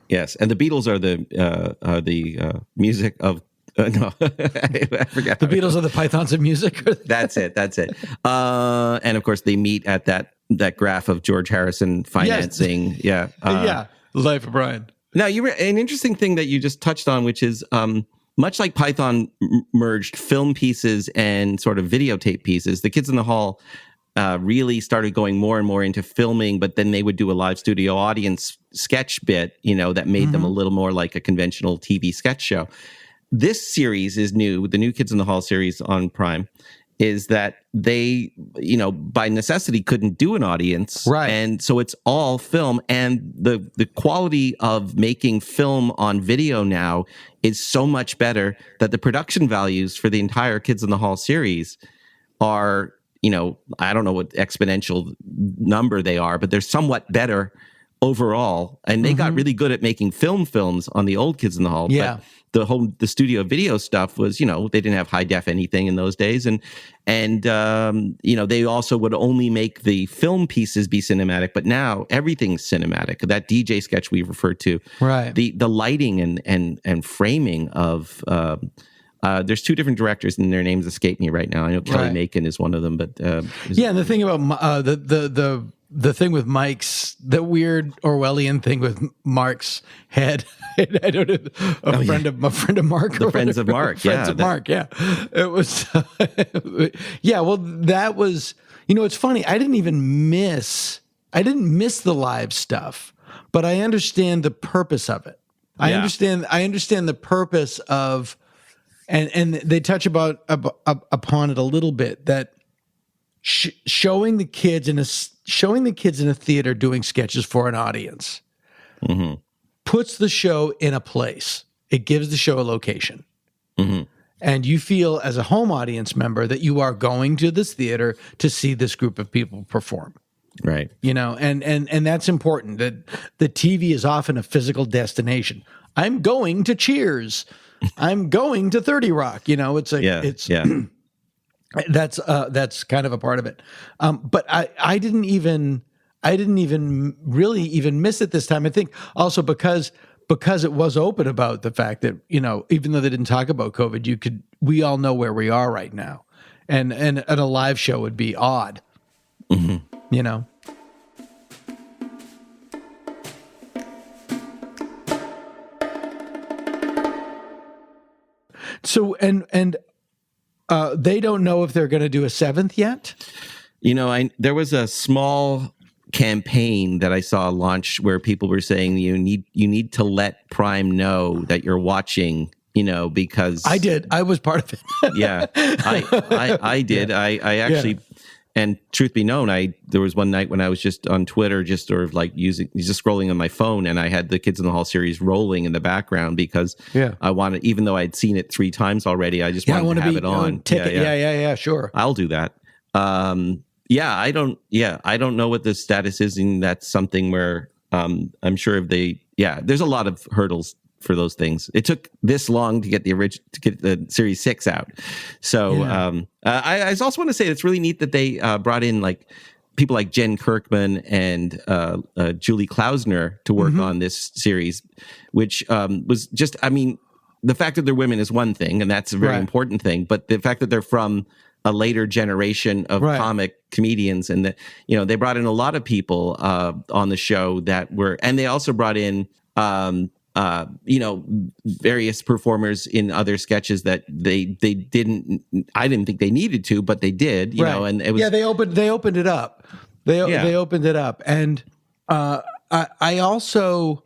Yes, and the Beatles are the music of no, I forgot. The Beatles are the Pythons of music. That's it. And of course, they meet at that graph of George Harrison financing. Yes. Yeah, Life of Brian. Now, an interesting thing that you just touched on, which is much like Python merged film pieces and sort of videotape pieces, the Kids in the Hall really started going more and more into filming, but then they would do a live studio audience sketch bit, you know, that made them a little more like a conventional TV sketch show. This series is new. The new Kids in the Hall series on Prime is that they, you know, by necessity couldn't do an audience. Right. And so it's all film. And the quality of making film on video now is so much better that the production values for the entire Kids in the Hall series are, you know, I don't know what exponential number they are, but they're somewhat better overall. And they got really good at making films on the old Kids in the Hall. Yeah. But the studio video stuff was, you know, they didn't have high def anything in those days. And you know, they also would only make the film pieces be cinematic, but now everything's cinematic. That DJ sketch we referred to, right. The lighting and framing of, there's two different directors and their names escape me right now. I know Kelly Macon is one of them, but and the thing about the thing with Mike's, the weird Orwellian thing with Mark's head. I don't know, a friend of Mark. The friends of Mark. Friends of Mark. Yeah, it was. Yeah, well, that was. You know, it's funny. I didn't miss the live stuff, but I understand the purpose of it. I understand the purpose of, and they touch upon it a little bit, that showing the kids in a theater doing sketches for an audience puts the show in a place. It gives the show a location. And you feel as a home audience member that you are going to this theater to see this group of people perform. Right. You know, and that's important, that the TV is often a physical destination. I'm going to Cheers. I'm going to 30 Rock. You know, it's like, that's kind of a part of it. But I didn't even really even miss it this time. I think also because it was open about the fact that, you know, even though they didn't talk about COVID, we all know where we are right now. And a live show would be odd, you know? So, and they don't know if they're going to do a 7th yet. You know, there was a small campaign that I saw launch where people were saying you need to let Prime know that you're watching, you know, because I did. I was part of it. Yeah, I did. Yeah. I actually, and truth be known, there was one night when I was just on Twitter, just sort of like just scrolling on my phone, and I had the Kids in the Hall series rolling in the background because I wanted, even though I'd seen it 3 times already, I just wanted to have it on. Ticket. Yeah, sure. I'll do that. Yeah, I don't know what the status is, and that's something where I'm sure if there's a lot of hurdles for those things. It took this long to get the Series 6 out. So I also want to say it's really neat that they brought in like people like Jen Kirkman and Julie Klausner to work on this series, which was just, I mean, the fact that they're women is one thing, and that's a very important thing, but the fact that they're from a later generation of comic comedians, and that, you know, they brought in a lot of people on the show that were, and they also brought in you know, various performers in other sketches that they didn't, I didn't think they needed to, but they did, you know, and it was, they opened it up. They opened it up. And I also,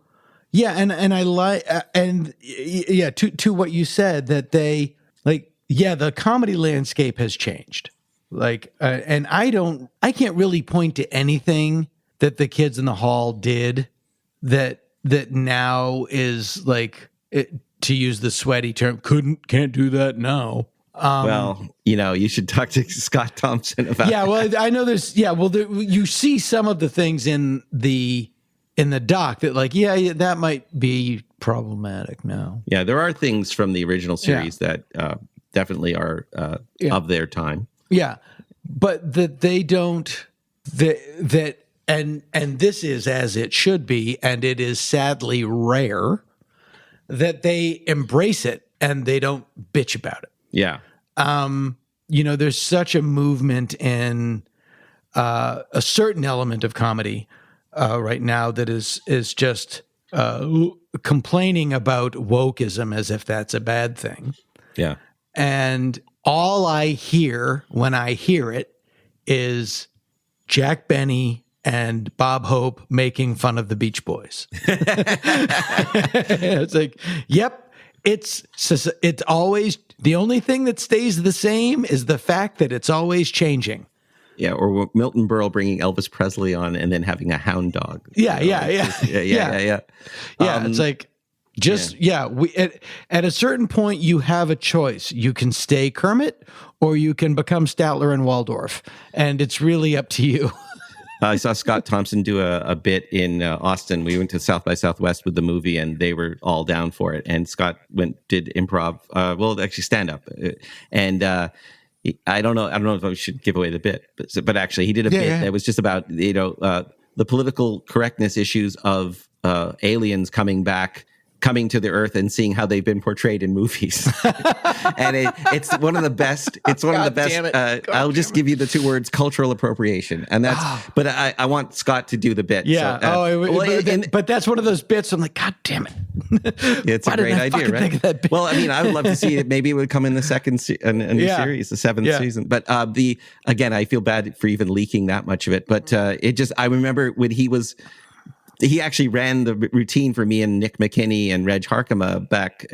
and I like, to what you said, that they like, the comedy landscape has changed. Like, and I can't really point to anything that the Kids in the Hall did that now is like, to use the sweaty term, can't do that now. Well, you know, you should talk to Scott Thompson about that. Well, I know there's, you see some of the things in the doc that like, that might be problematic now. Yeah, there are things from the original series that definitely are of their time. Yeah, but that they don't, that and this is as it should be, and it is sadly rare that they embrace it and they don't bitch about it. Yeah. You know, there's such a movement in a certain element of comedy right now that is just complaining about wokeism as if that's a bad thing. Yeah. And all I hear when I hear it is Jack Benny and Bob Hope making fun of the Beach Boys. It's like, yep, it's always, the only thing that stays the same is the fact that it's always changing. Yeah, or Milton Berle bringing Elvis Presley on and then having a hound dog. Yeah. It's like, we at a certain point you have a choice. You can stay Kermit or you can become Statler and Waldorf, and it's really up to you. I saw Scott Thompson do a bit in Austin. We went to South by Southwest with the movie, and they were all down for it. And Scott did improv, actually stand up, and I don't know if I should give away the bit, but actually he did a bit that was just about, you know, the political correctness issues of aliens coming to the Earth and seeing how they've been portrayed in movies. And it's one of the best. It's one of the best. I'll just give you the two words: cultural appropriation. And that's. But I want Scott to do the bit. Yeah. But that's one of those bits. I'm like, God damn it! It's a great idea, right? Think of that bit? Well, I mean, I would love to see it. Maybe it would come in the second new series, the 7th season. But again, I feel bad for even leaking that much of it. But I remember when he actually ran the routine for me and Nick McKinney and Reg Harkema back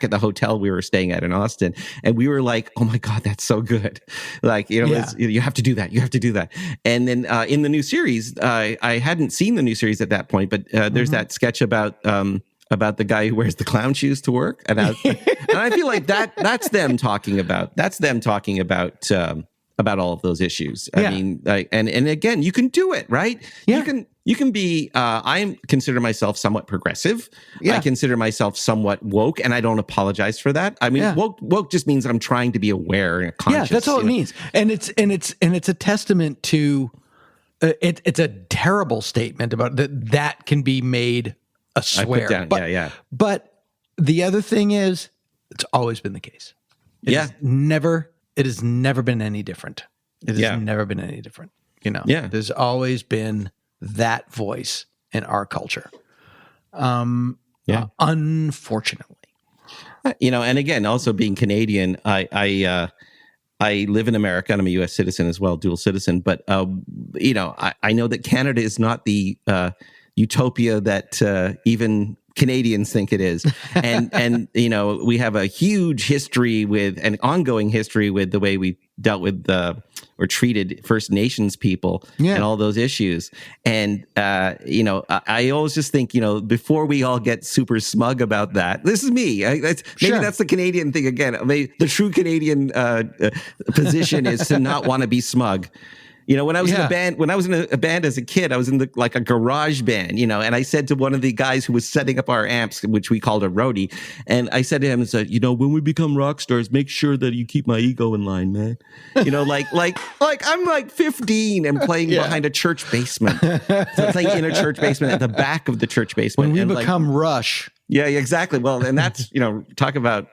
at the hotel we were staying at in Austin. And we were like, oh my God, that's so good. Like, you know, you have to do that. You have to do that. And then in the new series, I hadn't seen the new series at that point, but there's that sketch about the guy who wears the clown shoes to work. And I feel like that's them talking about all of those issues. I mean, and again, you can do it, right? Yeah. You can be, I consider myself somewhat progressive. Yeah. I consider myself somewhat woke, and I don't apologize for that. I mean, woke just means I'm trying to be aware and conscious. Yeah, that's all it means. And it's a testament to, it's a terrible statement about that can be made a swear. I put down, But the other thing is, it's always been the case. It has never been any different. It has never been any different. You know, there's always been that voice in our culture. Unfortunately. You know, and again, also being Canadian, I live in America and I'm a U.S. citizen as well, dual citizen. But, you know, I know that Canada is not the utopia that even Canadians think it is. And you know, we have a huge history with an ongoing history with the way we dealt with or treated First Nations people and all those issues. And, you know, I always just think, you know, before we all get super smug about that, this is me. Maybe that's the Canadian thing again. The true Canadian position is to not want to be smug. When I was in a band as a kid, I was in like a garage band, and I said to one of the guys who was setting up our amps, which we called a roadie, and I said to him, when we become rock stars, make sure that you keep my ego in line, man. Like I'm like 15 and playing behind a church basement. So I'm playing in a church basement at the back of the church basement. When we become Rush. Yeah, exactly. Well, and that's, talk about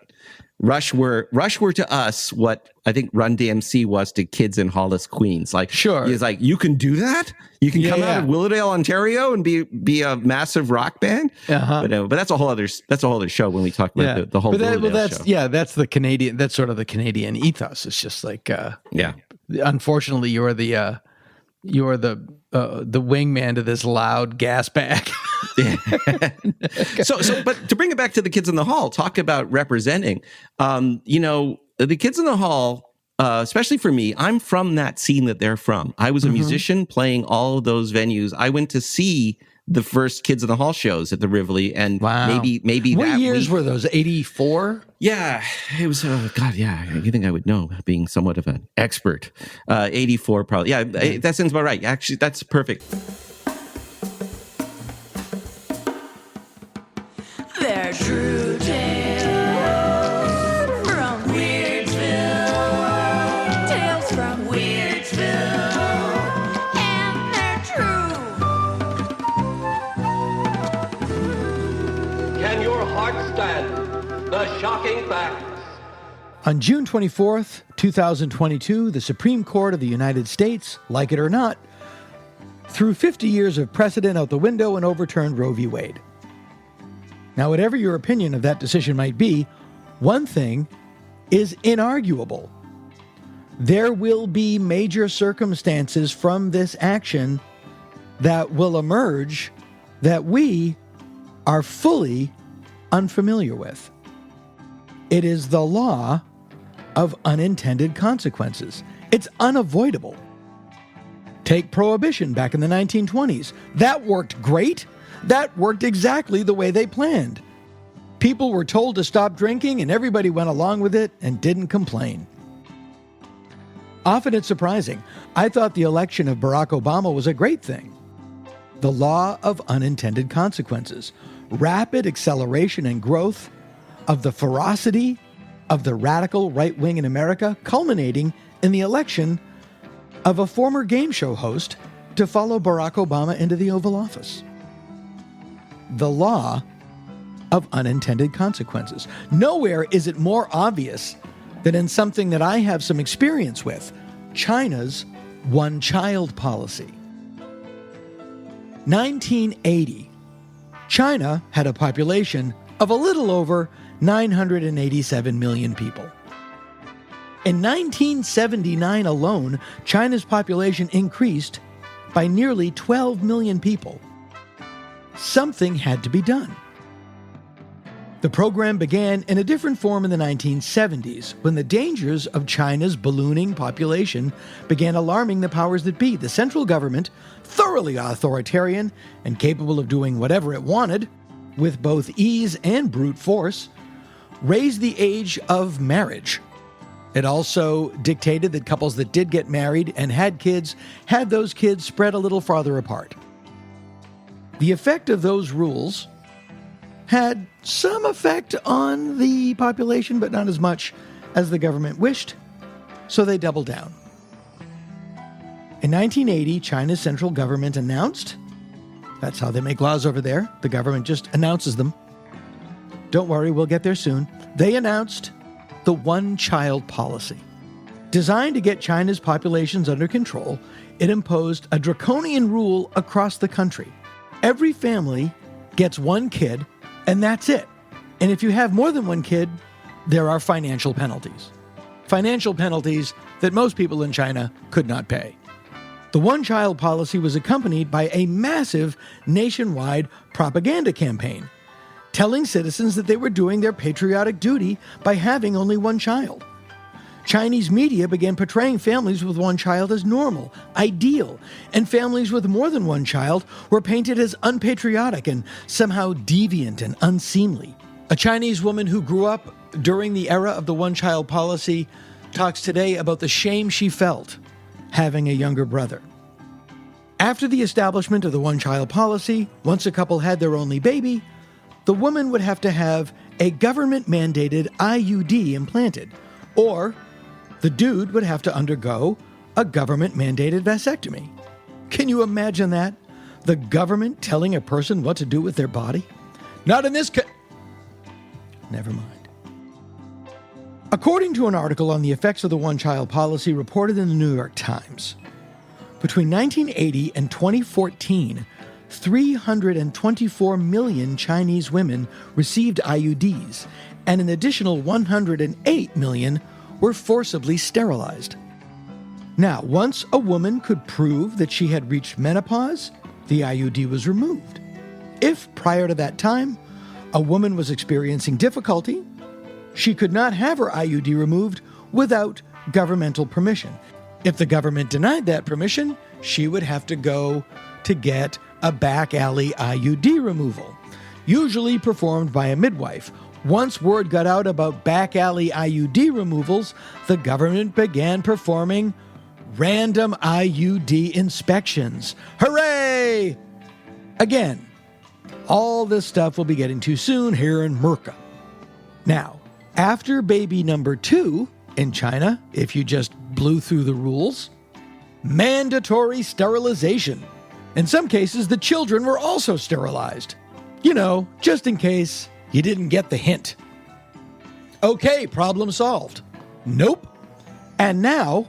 Rush were to us what I think Run DMC was to kids in Hollis, Queens. Like, sure, he's like, you can do that? You can come out of Willowdale, Ontario, and be a massive rock band. But that's a whole other show when we talk about the whole. Show. That's the Canadian. That's sort of the Canadian ethos. It's just like, unfortunately, you're the wingman to this loud gas bag. But to bring it back to the kids in the hall, talk about representing. The kids in the hall, especially for me, I'm from that scene that they're from. I was a musician playing all of those venues. I went to see the first Kids in the Hall shows at the Rivoli, and maybe what that years were those? 84? Yeah, it was. You think I would know, being somewhat of an expert. 84, probably. Yeah, that sounds about right. Actually, that's perfect. They're true tales from Weirdsville, tales from Weirdsville, and they're true. Can your heart stand the shocking facts? On June 24th, 2022, the Supreme Court of the United States, like it or not, threw 50 years of precedent out the window and overturned Roe v. Wade. Now, whatever your opinion of that decision might be, one thing is inarguable. There will be major circumstances from this action that will emerge that we are fully unfamiliar with. It is the law of unintended consequences. It's unavoidable. Take prohibition back in the 1920s. That worked great. That worked exactly the way they planned. People were told to stop drinking and everybody went along with it and didn't complain. Often it's surprising. I thought the election of Barack Obama was a great thing. The law of unintended consequences. Rapid acceleration and growth of the ferocity of the radical right wing in America, culminating in the election of a former game show host to follow Barack Obama into the Oval Office. The law of unintended consequences. Nowhere is it more obvious than in something that I have some experience with, China's one-child policy. 1980, China had a population of a little over 987 million people. In 1979 alone, China's population increased by nearly 12 million people. Something had to be done. The program began in a different form in the 1970s, when the dangers of China's ballooning population began alarming the powers that be. The central government, thoroughly authoritarian and capable of doing whatever it wanted, with both ease and brute force, raised the age of marriage. It also dictated that couples that did get married and had kids had those kids spread a little farther apart. The effect of those rules had some effect on the population, but not as much as the government wished, so they doubled down. In 1980, China's central government announced, that's how they make laws over there, the government just announces them. Don't worry, we'll get there soon. They announced the one-child policy. Designed to get China's populations under control, it imposed a draconian rule across the country. Every family gets one kid, and that's it. And if you have more than one kid, there are financial penalties. Financial penalties that most people in China could not pay. The one-child policy was accompanied by a massive nationwide propaganda campaign, telling citizens that they were doing their patriotic duty by having only one child. Chinese media began portraying families with one child as normal, ideal, and families with more than one child were painted as unpatriotic and somehow deviant and unseemly. A Chinese woman who grew up during the era of the one-child policy talks today about the shame she felt having a younger brother. After the establishment of the one-child policy, once a couple had their only baby, the woman would have to have a government-mandated IUD implanted, or the dude would have to undergo a government-mandated vasectomy. Can you imagine that? The government telling a person what to do with their body? Not in this Never mind. According to an article on the effects of the one-child policy reported in the New York Times, between 1980 and 2014, 324 million Chinese women received IUDs, and an additional 108 million were forcibly sterilized. Now, once a woman could prove that she had reached menopause, the IUD was removed. If, prior to that time, a woman was experiencing difficulty, she could not have her IUD removed without governmental permission. If the government denied that permission, she would have to go to get a back alley IUD removal, usually performed by a midwife. Once word got out about back alley IUD removals, the government began performing random IUD inspections. Hooray! Again, all this stuff we'll be getting to soon here in Merca. Now, after baby number 2 in China, if you just blew through the rules, mandatory sterilization. In some cases, the children were also sterilized. You know, just in case you didn't get the hint. Okay, problem solved. Nope. And now,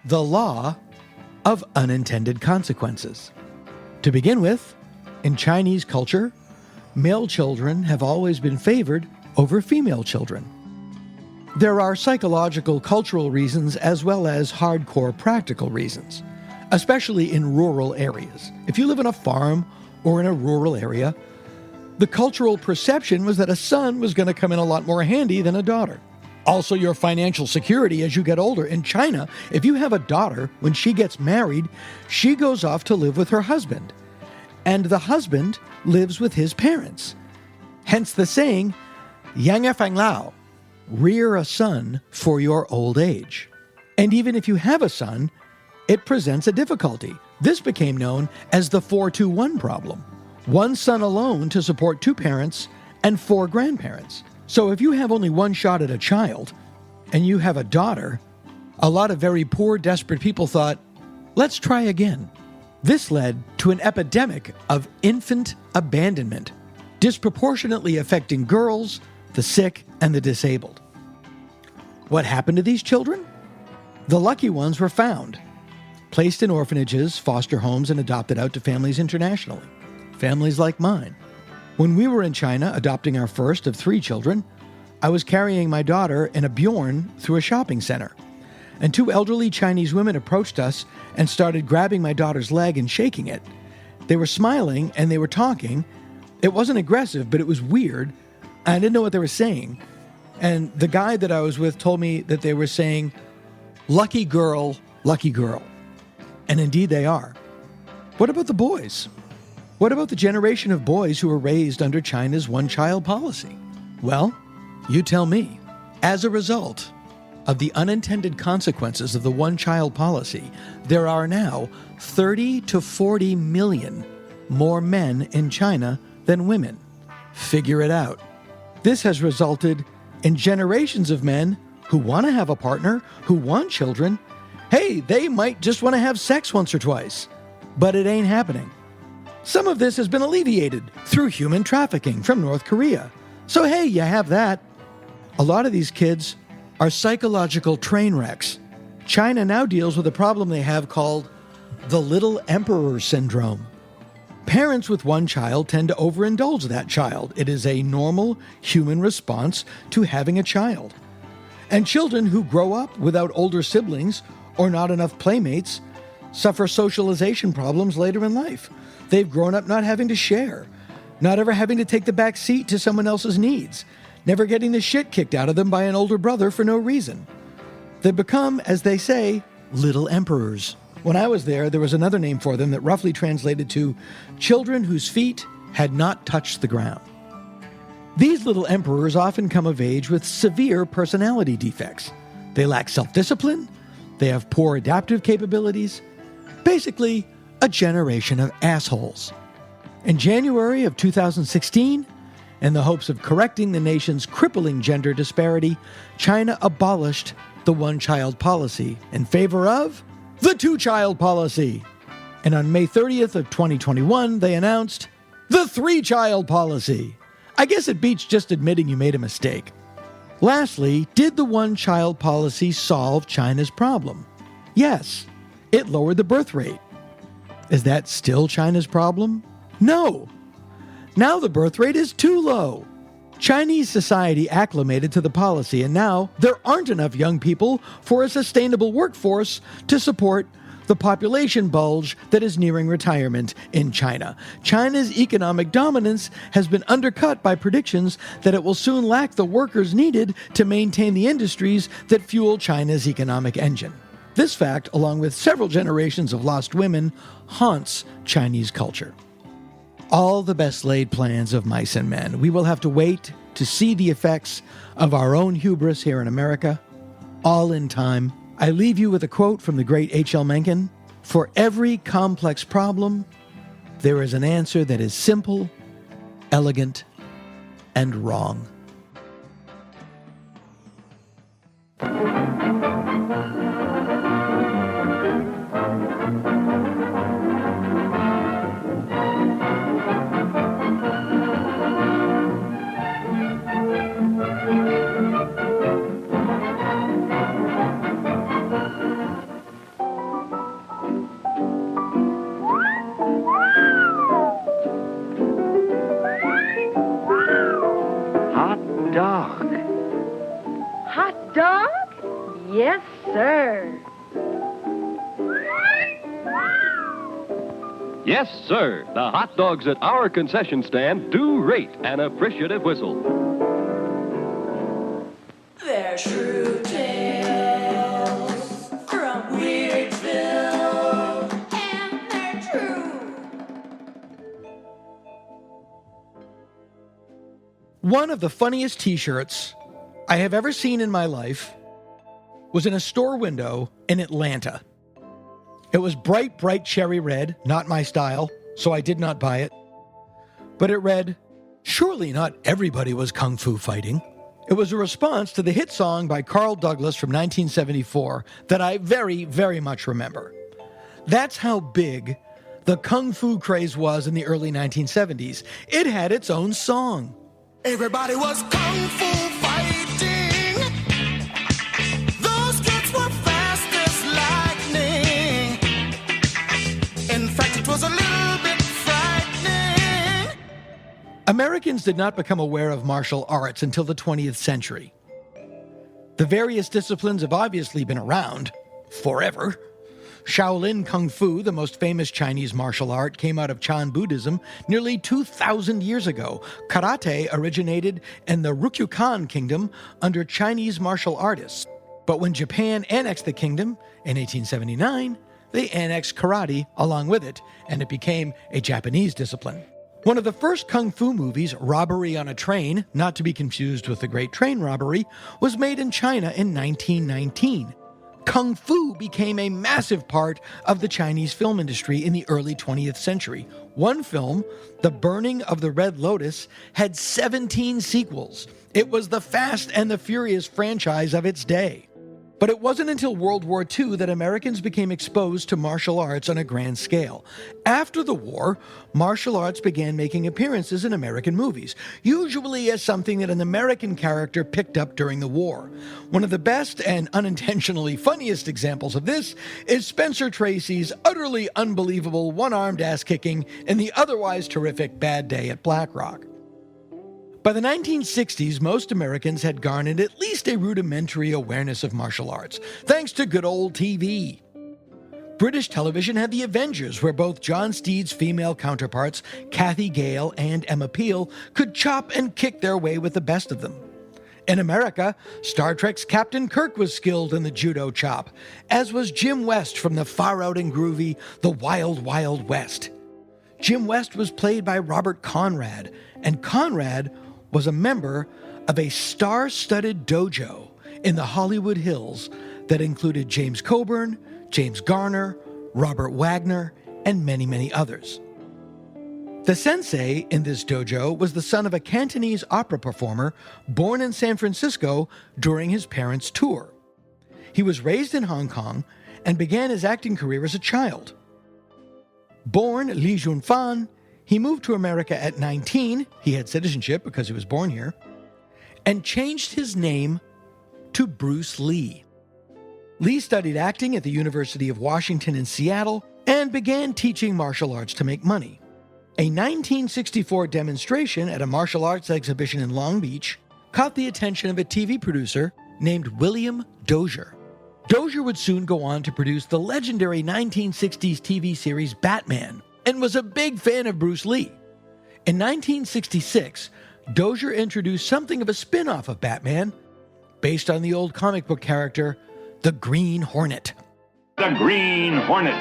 the law of unintended consequences. To begin with, in Chinese culture, male children have always been favored over female children. There are psychological, cultural reasons as well as hardcore practical reasons, especially in rural areas. If you live on a farm or in a rural area, the cultural perception was that a son was going to come in a lot more handy than a daughter. Also, your financial security as you get older. In China, if you have a daughter, when she gets married, she goes off to live with her husband, and the husband lives with his parents. Hence the saying, Yang Fang Lao, rear a son for your old age. And even if you have a son, it presents a difficulty. This became known as the 4-2-1 problem. One son alone to support 2 parents and 4 grandparents. So if you have only one shot at a child and you have a daughter, a lot of very poor, desperate people thought, let's try again. This led to an epidemic of infant abandonment, disproportionately affecting girls, the sick, and the disabled. What happened to these children? The lucky ones were found, placed in orphanages, foster homes, and adopted out to families internationally. Families like mine. When we were in China adopting our first of 3 children, I was carrying my daughter in a Bjorn through a shopping center, and 2 elderly Chinese women approached us and started grabbing my daughter's leg and shaking it. They were smiling and they were talking. It wasn't aggressive, but it was weird. I didn't know what they were saying. And the guy that I was with told me that they were saying, lucky girl, lucky girl. And indeed they are. What about the boys? What about the generation of boys who were raised under China's one-child policy? Well, you tell me. As a result of the unintended consequences of the one-child policy, there are now 30 to 40 million more men in China than women. Figure it out. This has resulted in generations of men who want to have a partner, who want children. Hey, they might just want to have sex once or twice, but it ain't happening. Some of this has been alleviated through human trafficking from North Korea. So hey, you have that. A lot of these kids are psychological train wrecks. China now deals with a problem they have called the little emperor syndrome. Parents with one child tend to overindulge that child. It is a normal human response to having a child. And children who grow up without older siblings or not enough playmates suffer socialization problems later in life. They've grown up not having to share, not ever having to take the back seat to someone else's needs, never getting the shit kicked out of them by an older brother for no reason. They become, as they say, little emperors. When I was there was another name for them that roughly translated to children whose feet had not touched the ground. These little emperors often come of age with severe personality defects. They lack self-discipline, They have poor adaptive capabilities. Basically, a generation of assholes. In January of 2016, in the hopes of correcting the nation's crippling gender disparity, China abolished the one-child policy in favor of the two-child policy. And on May 30th of 2021, they announced the three-child policy. I guess it beats just admitting you made a mistake. Lastly, did the one-child policy solve China's problem? Yes, it lowered the birth rate. Is that still China's problem? No. Now the birth rate is too low. Chinese society acclimated to the policy, and now there aren't enough young people for a sustainable workforce to support the population bulge that is nearing retirement in China. China's economic dominance has been undercut by predictions that it will soon lack the workers needed to maintain the industries that fuel China's economic engine. This fact, along with several generations of lost women, haunts Chinese culture. All the best laid plans of mice and men. We will have to wait to see the effects of our own hubris here in America, all in time. I leave you with a quote from the great H.L. Mencken. For every complex problem, there is an answer that is simple, elegant, and wrong. Dog. Hot dog? Yes, sir. Yes, sir. The hot dogs at our concession stand do rate an appreciative whistle. They're true tales from Weirdsvilles, and they're true. One of the funniest t-shirts I have ever seen in my life was in a store window in Atlanta. It was bright cherry red, not my style, so I did not buy it. But it read, "Surely not everybody was kung fu fighting." It was a response to the hit song by Carl Douglas from 1974 that I very, very much remember. That's how big the kung fu craze was in the early 1970s. It had its own song. Everybody was kung fu fighting. Those kids were fast as lightning. In fact, it was a little bit frightening. Americans did not become aware of martial arts until the 20th century. The various disciplines have obviously been around forever. Shaolin Kung Fu, the most famous Chinese martial art, came out of Chan Buddhism nearly 2,000 years ago. Karate originated in the Ryukyuan kingdom under Chinese martial artists. But when Japan annexed the kingdom in 1879, they annexed karate along with it, and it became a Japanese discipline. One of the first kung fu movies, Robbery on a Train, not to be confused with The Great Train Robbery, was made in China in 1919. Kung Fu became a massive part of the Chinese film industry in the early 20th century. One film, The Burning of the Red Lotus, had 17 sequels. It was the Fast and the Furious franchise of its day. But it wasn't until World War II that Americans became exposed to martial arts on a grand scale. After the war, martial arts began making appearances in American movies, usually as something that an American character picked up during the war. One of the best and unintentionally funniest examples of this is Spencer Tracy's utterly unbelievable one-armed ass-kicking in the otherwise terrific Bad Day at Black Rock. By the 1960s, most Americans had garnered at least a rudimentary awareness of martial arts, thanks to good old TV. British television had The Avengers, where both John Steed's female counterparts, Kathy Gale and Emma Peel, could chop and kick their way with the best of them. In America, Star Trek's Captain Kirk was skilled in the judo chop, as was Jim West from the far-out and groovy The Wild Wild West. Jim West was played by Robert Conrad, and Conrad was a member of a star-studded dojo in the Hollywood Hills that included James Coburn, James Garner, Robert Wagner, and many, many others. The sensei in this dojo was the son of a Cantonese opera performer born in San Francisco during his parents' tour. He was raised in Hong Kong and began his acting career as a child. Born Li Junfan, he moved to America at 19, he had citizenship because he was born here, and changed his name to Bruce Lee. Lee studied acting at the University of Washington in Seattle and began teaching martial arts to make money. A 1964 demonstration at a martial arts exhibition in Long Beach caught the attention of a TV producer named William Dozier. Dozier would soon go on to produce the legendary 1960s TV series Batman and was a big fan of Bruce Lee. In 1966, Dozier introduced something of a spin-off of Batman based on the old comic book character, the Green Hornet. The Green Hornet.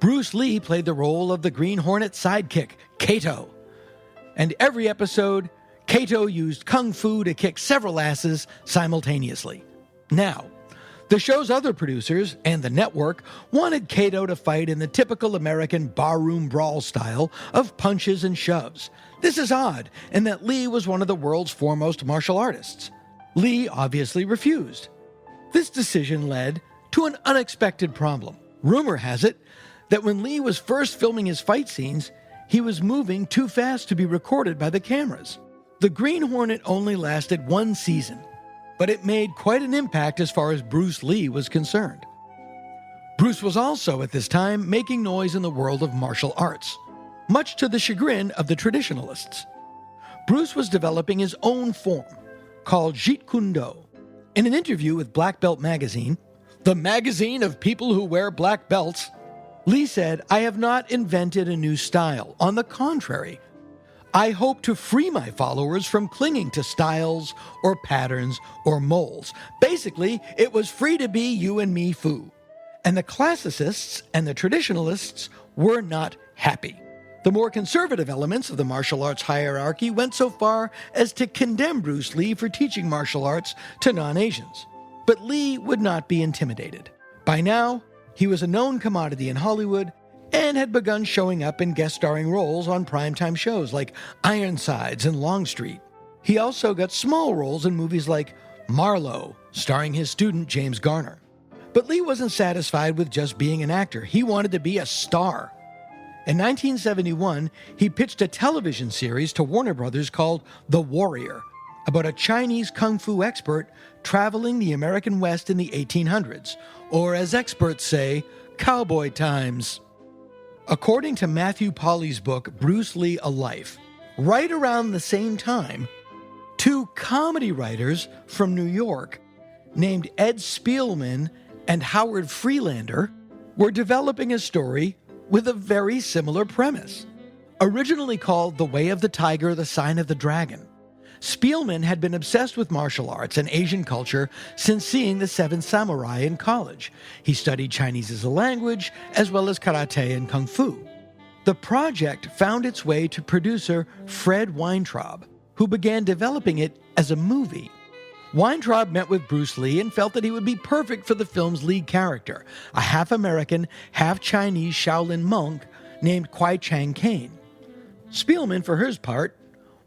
Bruce Lee played the role of the Green Hornet's sidekick, Kato. And every episode, Kato used kung fu to kick several asses simultaneously. Now, the show's other producers and the network wanted Kato to fight in the typical American barroom brawl style of punches and shoves. This is odd, in that Lee was one of the world's foremost martial artists. Lee obviously refused. This decision led to an unexpected problem. Rumor has it that when Lee was first filming his fight scenes, he was moving too fast to be recorded by the cameras. The Green Hornet only lasted one season, but it made quite an impact as far as Bruce Lee was concerned. Bruce was also, at this time, making noise in the world of martial arts, much to the chagrin of the traditionalists. Bruce was developing his own form, called Jeet Kune Do. In an interview with Black Belt Magazine, the magazine of people who wear black belts, Lee said, "I have not invented a new style. On the contrary, I hope to free my followers from clinging to styles or patterns or molds. Basically, it was free to be you and me foo." And the classicists and the traditionalists were not happy. The more conservative elements of the martial arts hierarchy went so far as to condemn Bruce Lee for teaching martial arts to non-Asians. But Lee would not be intimidated. By now, he was a known commodity in Hollywood and had begun showing up in guest starring roles on primetime shows like Ironsides and Longstreet. He also got small roles in movies like Marlowe, starring his student James Garner. But Lee wasn't satisfied with just being an actor. He wanted to be a star. In 1971, he pitched a television series to Warner Brothers called The Warrior, about a Chinese kung fu expert traveling the American West in the 1800s, or as experts say, cowboy times. According to Matthew Polly's book, Bruce Lee, A Life, right around the same time, two comedy writers from New York named Ed Spielman and Howard Freelander were developing a story with a very similar premise. Originally called The Way of the Tiger, The Sign of the Dragon, Spielman had been obsessed with martial arts and Asian culture since seeing The Seven Samurai in college. He studied Chinese as a language, as well as karate and kung fu. The project found its way to producer Fred Weintraub, who began developing it as a movie. Weintraub met with Bruce Lee and felt that he would be perfect for the film's lead character, a half-American, half-Chinese Shaolin monk named Kwai Chang Caine. Spielman, for his part,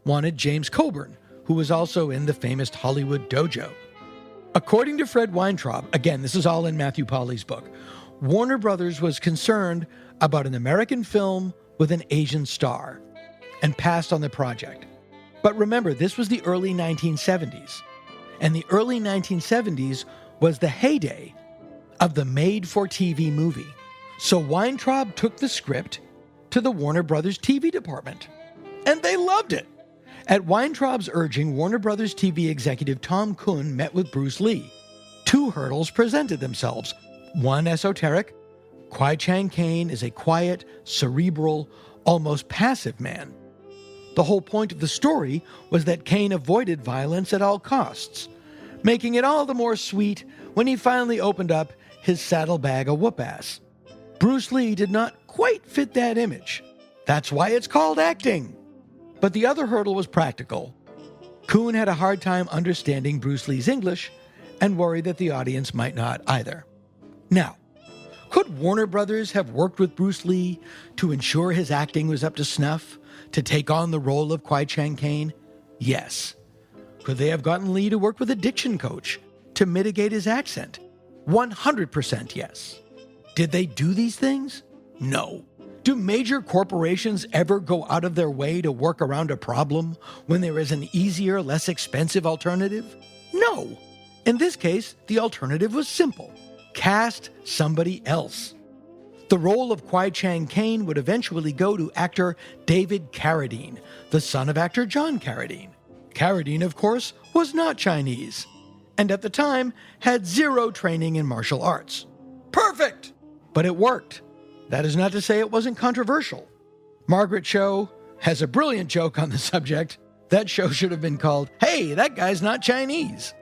wanted James Coburn, who was also in the famous Hollywood Dojo. According to Fred Weintraub, again, this is all in Matthew Polly's book, Warner Brothers was concerned about an American film with an Asian star and passed on the project. But remember, this was the early 1970s, and the early 1970s was the heyday of the made-for-TV movie. So Weintraub took the script to the Warner Brothers TV department, and they loved it. At Weintraub's urging, Warner Brothers TV executive Tom Kuhn met with Bruce Lee. Two hurdles presented themselves. One esoteric. Kwai Chang Caine is a quiet, cerebral, almost passive man. The whole point of the story was that Caine avoided violence at all costs, making it all the more sweet when he finally opened up his saddlebag of whoop-ass. Bruce Lee did not quite fit that image. That's why it's called acting. But the other hurdle was practical. Kuhn had a hard time understanding Bruce Lee's English and worried that the audience might not either. Now, could Warner Brothers have worked with Bruce Lee to ensure his acting was up to snuff to take on the role of Kwai Chang Caine? Yes. Could they have gotten Lee to work with a diction coach to mitigate his accent? 100% yes. Did they do these things? No. Do major corporations ever go out of their way to work around a problem when there is an easier, less expensive alternative? No. In this case, the alternative was simple. Cast somebody else. The role of Kwai Chang Caine would eventually go to actor David Carradine, the son of actor John Carradine. Carradine, of course, was not Chinese, and at the time had zero training in martial arts. Perfect! But it worked. That is not to say it wasn't controversial. Margaret Cho has a brilliant joke on the subject. That show should have been called, "Hey, that guy's not Chinese."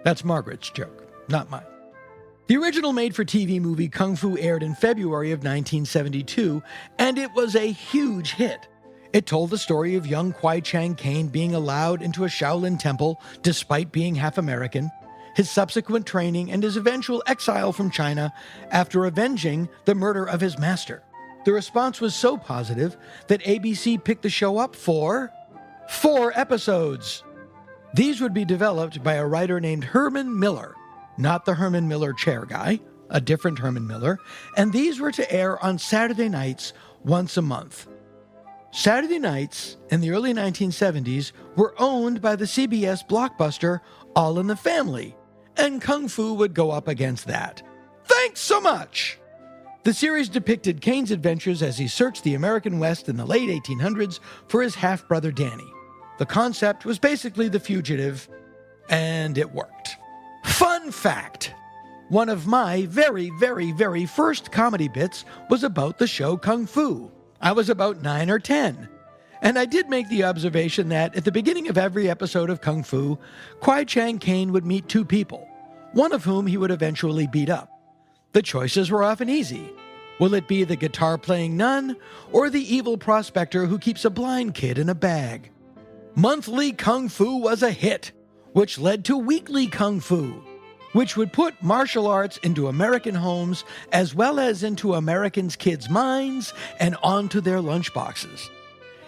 That's Margaret's joke, not mine. The original made-for-TV movie Kung Fu aired in February of 1972, and it was a huge hit. It told the story of young Kwai Chang Caine being allowed into a Shaolin temple despite being half American, his subsequent training, and his eventual exile from China after avenging the murder of his master. The response was so positive that ABC picked the show up for 4 episodes. These would be developed by a writer named Herman Miller, not the Herman Miller chair guy, a different Herman Miller, and these were to air on Saturday nights once a month. Saturday nights in the early 1970s were owned by the CBS blockbuster All in the Family, and Kung Fu would go up against that. Thanks so much! The series depicted Caine's adventures as he searched the American West in the late 1800s for his half-brother Danny. The concept was basically The Fugitive, and it worked. Fun fact! One of my very first comedy bits was about the show Kung Fu. I was about 9 or 10. And I did make the observation that at the beginning of every episode of Kung Fu, Kwai Chang Caine would meet 2 people, one of whom he would eventually beat up. The choices were often easy. Will it be the guitar-playing nun or the evil prospector who keeps a blind kid in a bag? Monthly Kung Fu was a hit, which led to weekly Kung Fu, which would put martial arts into American homes as well as into Americans' kids' minds and onto their lunchboxes.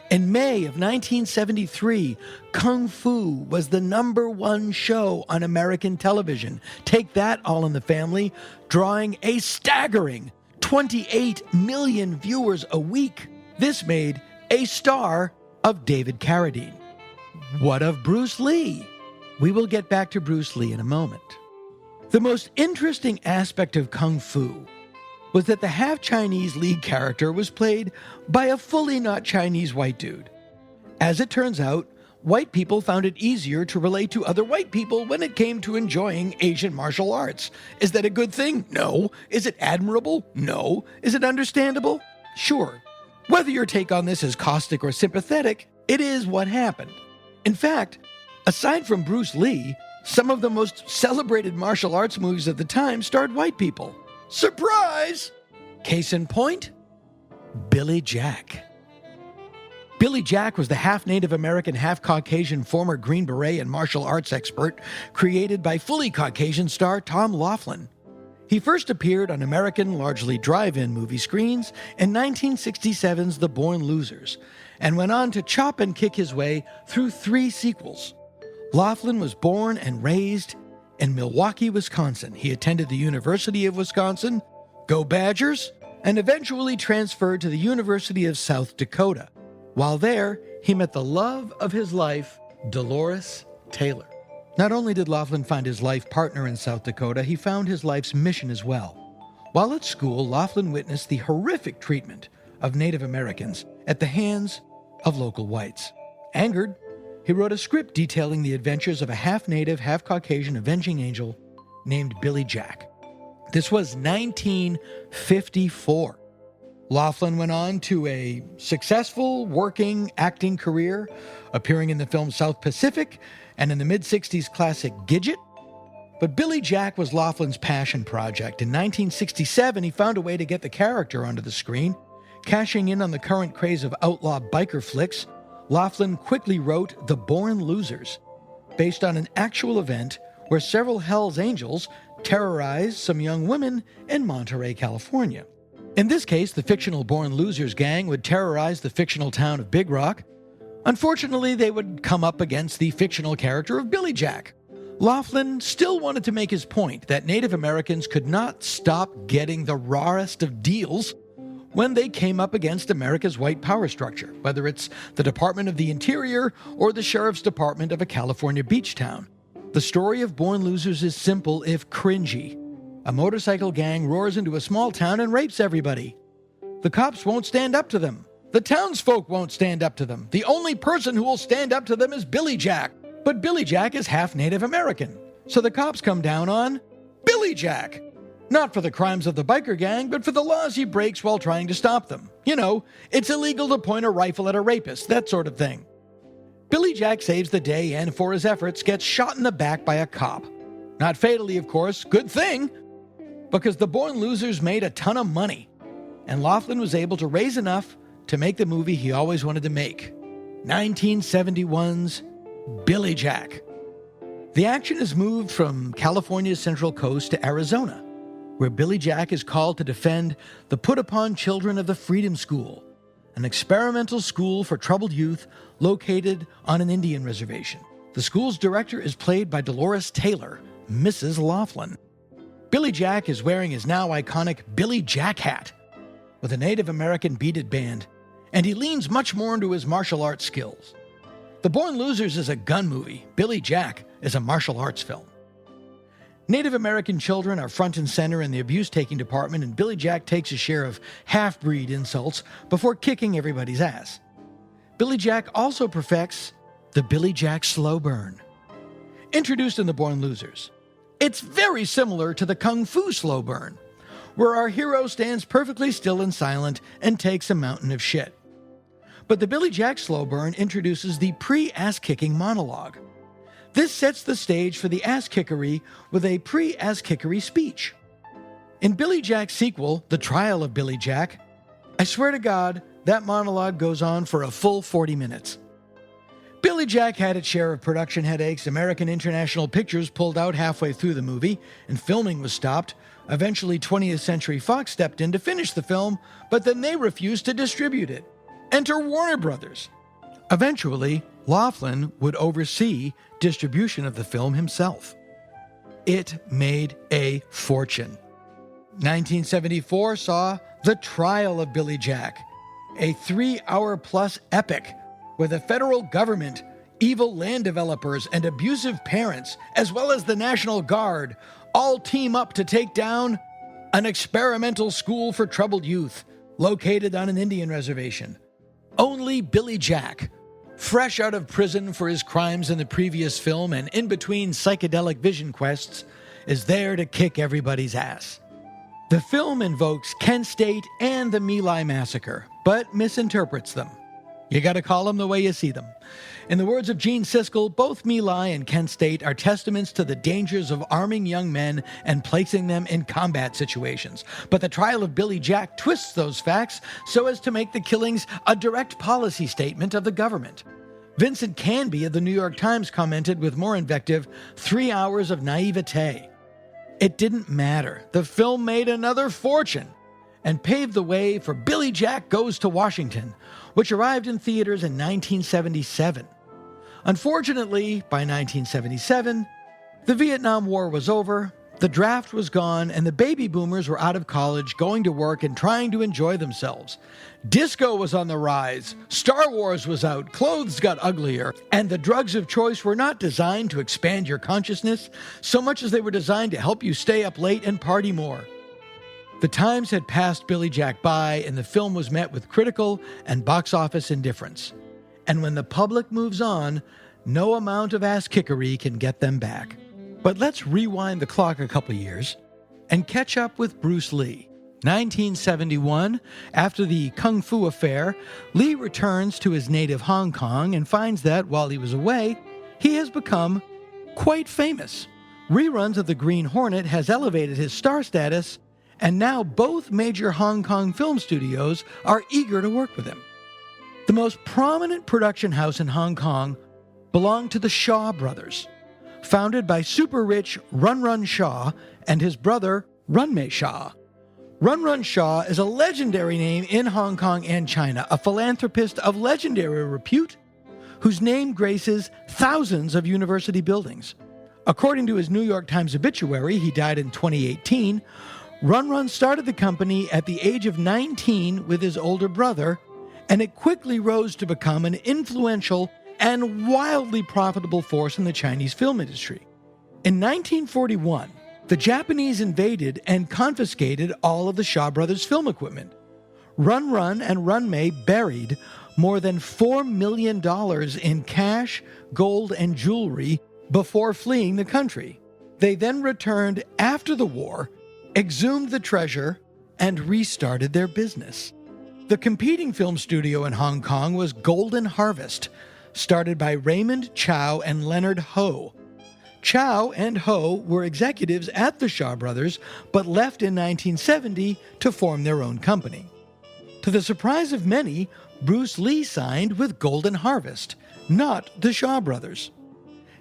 In May of 1973, Kung Fu was the #1 show on American television. Take that, All in the Family, drawing a staggering 28 million viewers a week. This made a star of David Carradine. What of Bruce Lee? We will get back to Bruce Lee in a moment. The most interesting aspect of Kung Fu was that the half-Chinese lead character was played by a fully not Chinese white dude. As it turns out, white people found it easier to relate to other white people when it came to enjoying Asian martial arts. Is that a good thing? No. Is it admirable? No. Is it understandable? Sure. Whether your take on this is caustic or sympathetic, it is what happened. In fact, aside from Bruce Lee, some of the most celebrated martial arts movies of the time starred white people. Surprise! Case in point, Billy Jack. Billy Jack was the half-Native American, half-Caucasian former Green Beret and martial arts expert created by fully Caucasian star Tom Laughlin. He first appeared on American, largely drive-in movie screens in 1967's The Born Losers, and went on to chop and kick his way through 3 sequels. Laughlin was born and raised in Milwaukee, Wisconsin. He attended the University of Wisconsin, go Badgers, and eventually transferred to the University of South Dakota. While there, he met the love of his life, Dolores Taylor. Not only did Laughlin find his life partner in South Dakota, he found his life's mission as well. While at school, Laughlin witnessed the horrific treatment of Native Americans at the hands of local whites. Angered, he wrote a script detailing the adventures of a half-Native, half-Caucasian avenging angel named Billy Jack. This was 1954. Laughlin went on to a successful working acting career, appearing in the film South Pacific and in the mid-60s classic Gidget. But Billy Jack was Laughlin's passion project. In 1967, he found a way to get the character onto the screen, Cashing in on the current craze of outlaw biker flicks, Laughlin quickly wrote The Born Losers, based on an actual event where several Hell's Angels terrorized some young women in Monterey, California. In this case, the fictional Born Losers gang would terrorize the fictional town of Big Rock. Unfortunately, they would come up against the fictional character of Billy Jack. Laughlin still wanted to make his point that Native Americans could not stop getting the rawest of deals when they came up against America's white power structure, whether it's the Department of the Interior or the Sheriff's Department of a California beach town. The story of Born Losers is simple if cringy. A motorcycle gang roars into a small town and rapes everybody. The cops won't stand up to them. The townsfolk won't stand up to them. The only person who will stand up to them is Billy Jack. But Billy Jack is half Native American, so the cops come down on Billy Jack. Not for the crimes of the biker gang, but for the laws he breaks while trying to stop them. You know, it's illegal to point a rifle at a rapist, that sort of thing. Billy Jack saves the day and, for his efforts, gets shot in the back by a cop. Not fatally, of course. Good thing, because the Born Losers made a ton of money, and Laughlin was able to raise enough to make the movie he always wanted to make, 1971's Billy Jack. The action is moved from California's Central Coast to Arizona, where Billy Jack is called to defend the put-upon children of the Freedom School, an experimental school for troubled youth located on an Indian reservation. The school's director is played by Dolores Taylor, Mrs. Laughlin. Billy Jack is wearing his now iconic Billy Jack hat with a Native American beaded band, and he leans much more into his martial arts skills. The Born Losers is a gun movie. Billy Jack is a martial arts film. Native American children are front and center in the abuse-taking department, and Billy Jack takes his share of half-breed insults before kicking everybody's ass. Billy Jack also perfects the Billy Jack slow burn. Introduced in The Born Losers, it's very similar to the Kung Fu slow burn, where our hero stands perfectly still and silent and takes a mountain of shit. But the Billy Jack slow burn introduces the pre-ass-kicking monologue. This sets the stage for the ass-kickery with a pre-ass-kickery speech. In Billy Jack's sequel, The Trial of Billy Jack, I swear to God, that monologue goes on for a full 40 minutes. Billy Jack had its share of production headaches. American International Pictures pulled out halfway through the movie, and filming was stopped. Eventually, 20th Century Fox stepped in to finish the film, but then they refused to distribute it. Enter Warner Brothers. Eventually, Laughlin would oversee distribution of the film himself. It made a fortune. 1974 saw The Trial of Billy Jack, a 3-hour-plus epic where the federal government, evil land developers, and abusive parents, as well as the National Guard, all team up to take down an experimental school for troubled youth located on an Indian reservation. Only Billy Jack, fresh out of prison for his crimes in the previous film and in between psychedelic vision quests, is there to kick everybody's ass. The film invokes Kent State and the My Lai massacre, but misinterprets them. You gotta call them the way you see them. In the words of Gene Siskel, both My Lai and Kent State are testaments to the dangers of arming young men and placing them in combat situations. But The Trial of Billy Jack twists those facts so as to make the killings a direct policy statement of the government. Vincent Canby of the New York Times commented with more invective, 3 hours of naivete. It didn't matter. The film made another fortune and paved the way for Billy Jack Goes to Washington, which arrived in theaters in 1977. Unfortunately, by 1977, the Vietnam War was over, the draft was gone, and the baby boomers were out of college, going to work and trying to enjoy themselves. Disco was on the rise, Star Wars was out, clothes got uglier, and the drugs of choice were not designed to expand your consciousness so much as they were designed to help you stay up late and party more. The times had passed Billy Jack by, and the film was met with critical and box office indifference. And when the public moves on, no amount of ass-kickery can get them back. But let's rewind the clock a couple years and catch up with Bruce Lee. 1971, after the Kung Fu affair, Lee returns to his native Hong Kong and finds that, while he was away, he has become quite famous. Reruns of The Green Hornet has elevated his star status, and now both major Hong Kong film studios are eager to work with him. The most prominent production house in Hong Kong belonged to the Shaw brothers, founded by super-rich Run Run Shaw and his brother Run Mei Shaw. Run Run Shaw is a legendary name in Hong Kong and China, a philanthropist of legendary repute whose name graces thousands of university buildings. According to his New York Times obituary, he died in 2018. Run Run started the company at the age of 19 with his older brother, and it quickly rose to become an influential and wildly profitable force in the Chinese film industry. In 1941, the Japanese invaded and confiscated all of the Shaw brothers' film equipment. Run Run and Run Mei buried more than $4 million in cash, gold, and jewelry before fleeing the country. They then returned after the war, exhumed the treasure, and restarted their business. The competing film studio in Hong Kong was Golden Harvest, started by Raymond Chow and Leonard Ho. Chow and Ho were executives at the Shaw Brothers, but left in 1970 to form their own company. To the surprise of many, Bruce Lee signed with Golden Harvest, not the Shaw Brothers.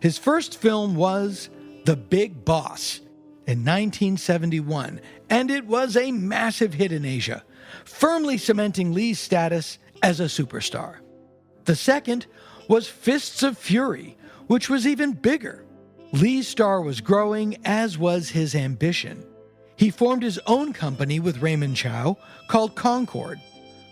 His first film was The Big Boss in 1971, and it was a massive hit in Asia, firmly cementing Lee's status as a superstar. The second was Fists of Fury, which was even bigger. Lee's star was growing, as was his ambition. He formed his own company with Raymond Chow called Concord.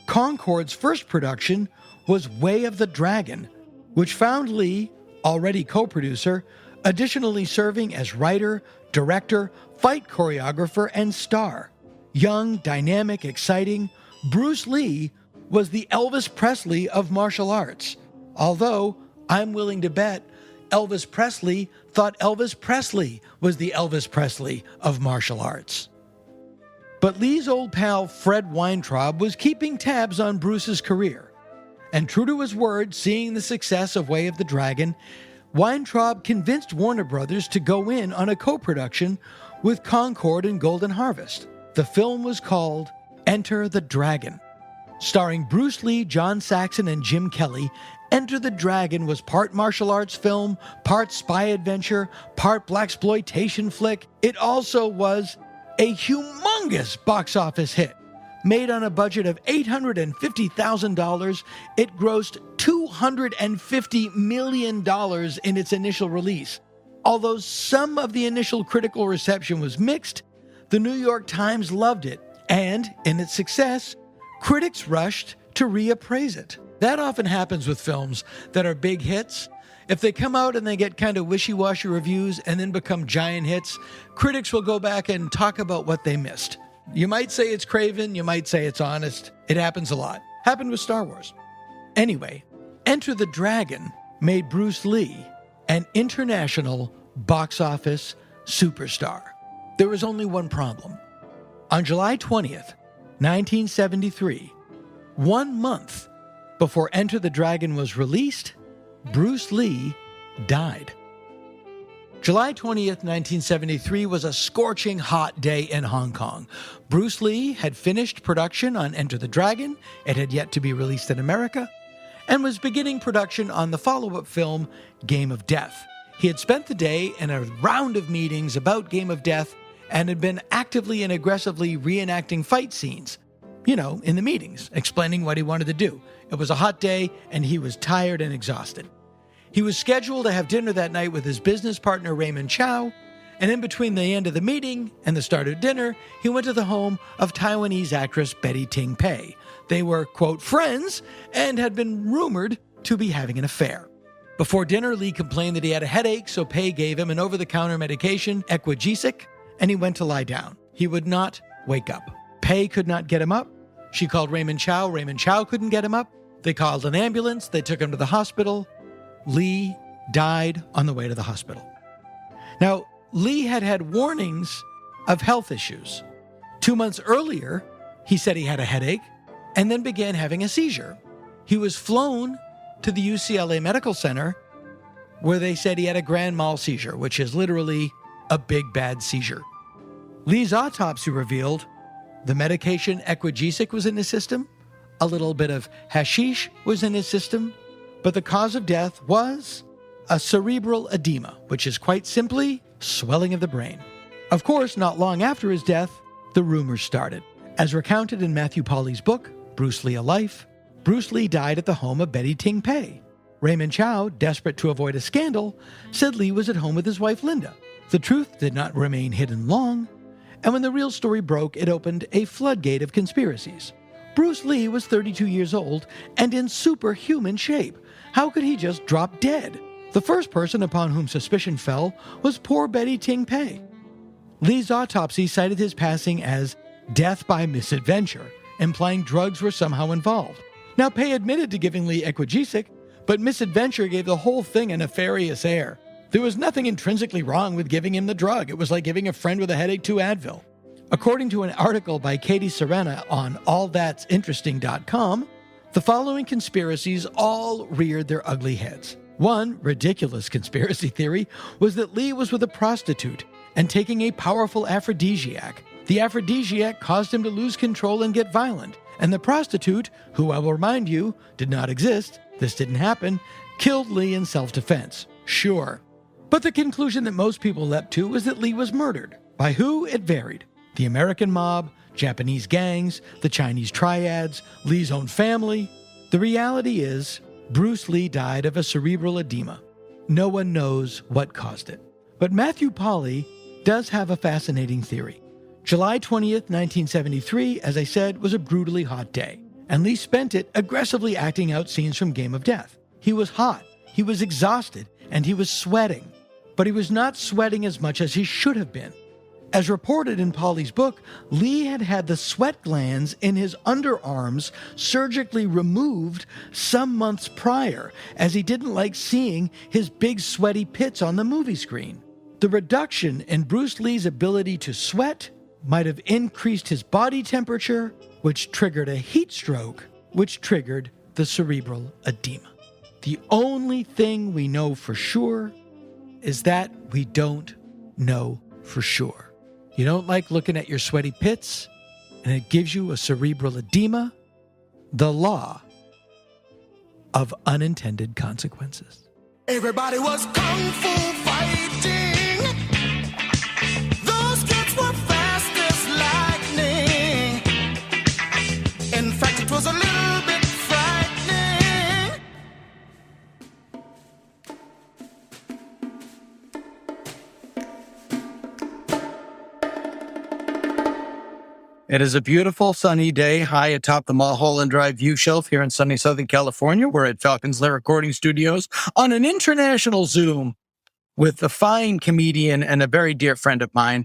Concord's first production was Way of the Dragon, which found Lee, already co-producer, additionally serving as writer, director, fight choreographer, and star. Young, dynamic, exciting, Bruce Lee was the Elvis Presley of martial arts. Although, I'm willing to bet Elvis Presley thought Elvis Presley was the Elvis Presley of martial arts. But Lee's old pal Fred Weintraub was keeping tabs on Bruce's career. And true to his word, seeing the success of Way of the Dragon, Weintraub convinced Warner Brothers to go in on a co-production with Concord and Golden Harvest. The film was called Enter the Dragon. Starring Bruce Lee, John Saxon, and Jim Kelly, Enter the Dragon was part martial arts film, part spy adventure, part blaxploitation flick. It also was a humongous box office hit. Made on a budget of $850,000, it grossed $250 million in its initial release. Although some of the initial critical reception was mixed, the New York Times loved it, and in its success, critics rushed to reappraise it. That often happens with films that are big hits. If they come out and they get kind of wishy-washy reviews and then become giant hits, critics will go back and talk about what they missed. You might say it's craven, you might say it's honest. It happens a lot. Happened with Star Wars. Anyway, Enter the Dragon made Bruce Lee an international box office superstar. There was only one problem. On July 20th, 1973, 1 month before Enter the Dragon was released, Bruce Lee died. July 20th, 1973 was a scorching hot day in Hong Kong. Bruce Lee had finished production on Enter the Dragon. It had yet to be released in America, and was beginning production on the follow-up film, Game of Death. He had spent the day in a round of meetings about Game of Death and had been actively and aggressively reenacting fight scenes. You know, in the meetings, explaining what he wanted to do. It was a hot day, and he was tired and exhausted. He was scheduled to have dinner that night with his business partner, Raymond Chow, and in between the end of the meeting and the start of dinner, he went to the home of Taiwanese actress Betty Ting Pei. They were, quote, friends, and had been rumored to be having an affair. Before dinner, Lee complained that he had a headache, so Pei gave him an over-the-counter medication, Equagesic, and he went to lie down. He would not wake up. Pei could not get him up. She called Raymond Chow. Raymond Chow couldn't get him up. They called an ambulance. They took him to the hospital. Lee died on the way to the hospital. Now, Lee had had warnings of health issues. 2 months earlier, he said he had a headache and then began having a seizure. He was flown to the UCLA Medical Center where they said he had a grand mal seizure, which is literally a big bad seizure. Lee's autopsy revealed The medication Equagesic was in his system. A little bit of hashish was in his system. But the cause of death was a cerebral edema, which is quite simply swelling of the brain. Of course, not long after his death, the rumors started. As recounted in Matthew Pauly's book, Bruce Lee: A Life, Bruce Lee died at the home of Betty Ting Pei. Raymond Chow, desperate to avoid a scandal, said Lee was at home with his wife Linda. The truth did not remain hidden long, and when the real story broke, it opened a floodgate of conspiracies. Bruce Lee was 32 years old and in superhuman shape. How could he just drop dead? The first person upon whom suspicion fell was poor Betty Ting Pei. Lee's autopsy cited his passing as death by misadventure, implying drugs were somehow involved. Now, Pei admitted to giving Lee Equagesic, but misadventure gave the whole thing a nefarious air. There was nothing intrinsically wrong with giving him the drug. It was like giving a friend with a headache 2 Advil. According to an article by Katie Serena on allthat'sinteresting.com, the following conspiracies all reared their ugly heads. One ridiculous conspiracy theory was that Lee was with a prostitute and taking a powerful aphrodisiac. The aphrodisiac caused him to lose control and get violent, and the prostitute, who I will remind you did not exist, this didn't happen, killed Lee in self-defense. Sure. But the conclusion that most people leapt to was that Lee was murdered. By who? It varied. The American mob, Japanese gangs, the Chinese triads, Lee's own family. The reality is, Bruce Lee died of a cerebral edema. No one knows what caused it. But Matthew Pauly does have a fascinating theory. July 20th, 1973, as I said, was a brutally hot day, and Lee spent it aggressively acting out scenes from Game of Death. He was hot, he was exhausted, and he was sweating. But he was not sweating as much as he should have been. As reported in Pauly's book, Lee had had the sweat glands in his underarms surgically removed some months prior, as he didn't like seeing his big sweaty pits on the movie screen. The reduction in Bruce Lee's ability to sweat might have increased his body temperature, which triggered a heat stroke, which triggered the cerebral edema. The only thing we know for sure is that we don't know for sure. You don't like looking at your sweaty pits, and it gives you a cerebral edema? The law of unintended consequences. Everybody was kung fu fighting. Those kids were fast as lightning. In fact, it was a little bit frightening. It is a beautiful sunny day high atop the Mulholland Drive view shelf here in sunny Southern California. We're at Falcons Lair Recording Studios on an international Zoom with a fine comedian and a very dear friend of mine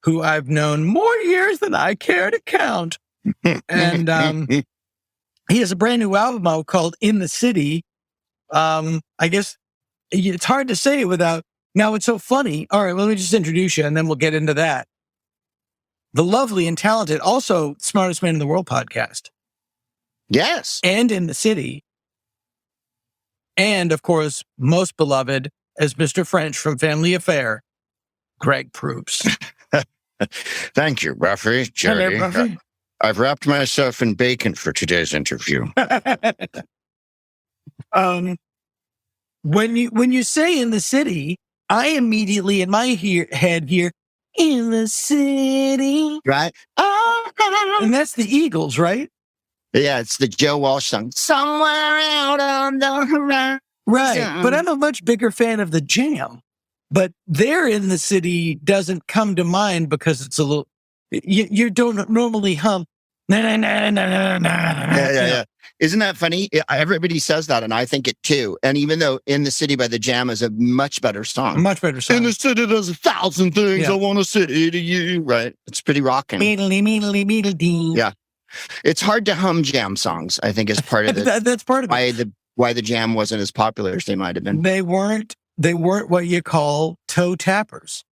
who I've known more years than I care to count. And he has a brand new album out called In the City. I guess it's hard to say it without... Now, it's so funny. All right, well, let me just introduce you and then we'll get into that. The lovely and talented, also Smartest Man in the World podcast. Yes. And In the City. And, of course, most beloved as Mr. French from Family Affair, Greg Proops. Thank you, Buffy. Jody. Hello, Buffy. I've wrapped myself in bacon for today's interview. When you say In the City, I immediately in my head hear, in the city. Right? And that's the Eagles, right? Yeah, it's the Joe Walsh song. Somewhere out on the horizon. Right. But I'm a much bigger fan of the Jam. But there In the City doesn't come to mind because it's a little... You don't normally hum. Yeah. Isn't that funny? Everybody says that, and I think it too. And even though In the City by the Jam is a much better song. Much better song. In the city, there's 1,000 things I want to say to you. Right. It's pretty rocking. Yeah. It's hard to hum Jam songs, I think, is part of it. That's part of it. Why the Jam wasn't as popular as they might have been. They weren't what you call toe tappers.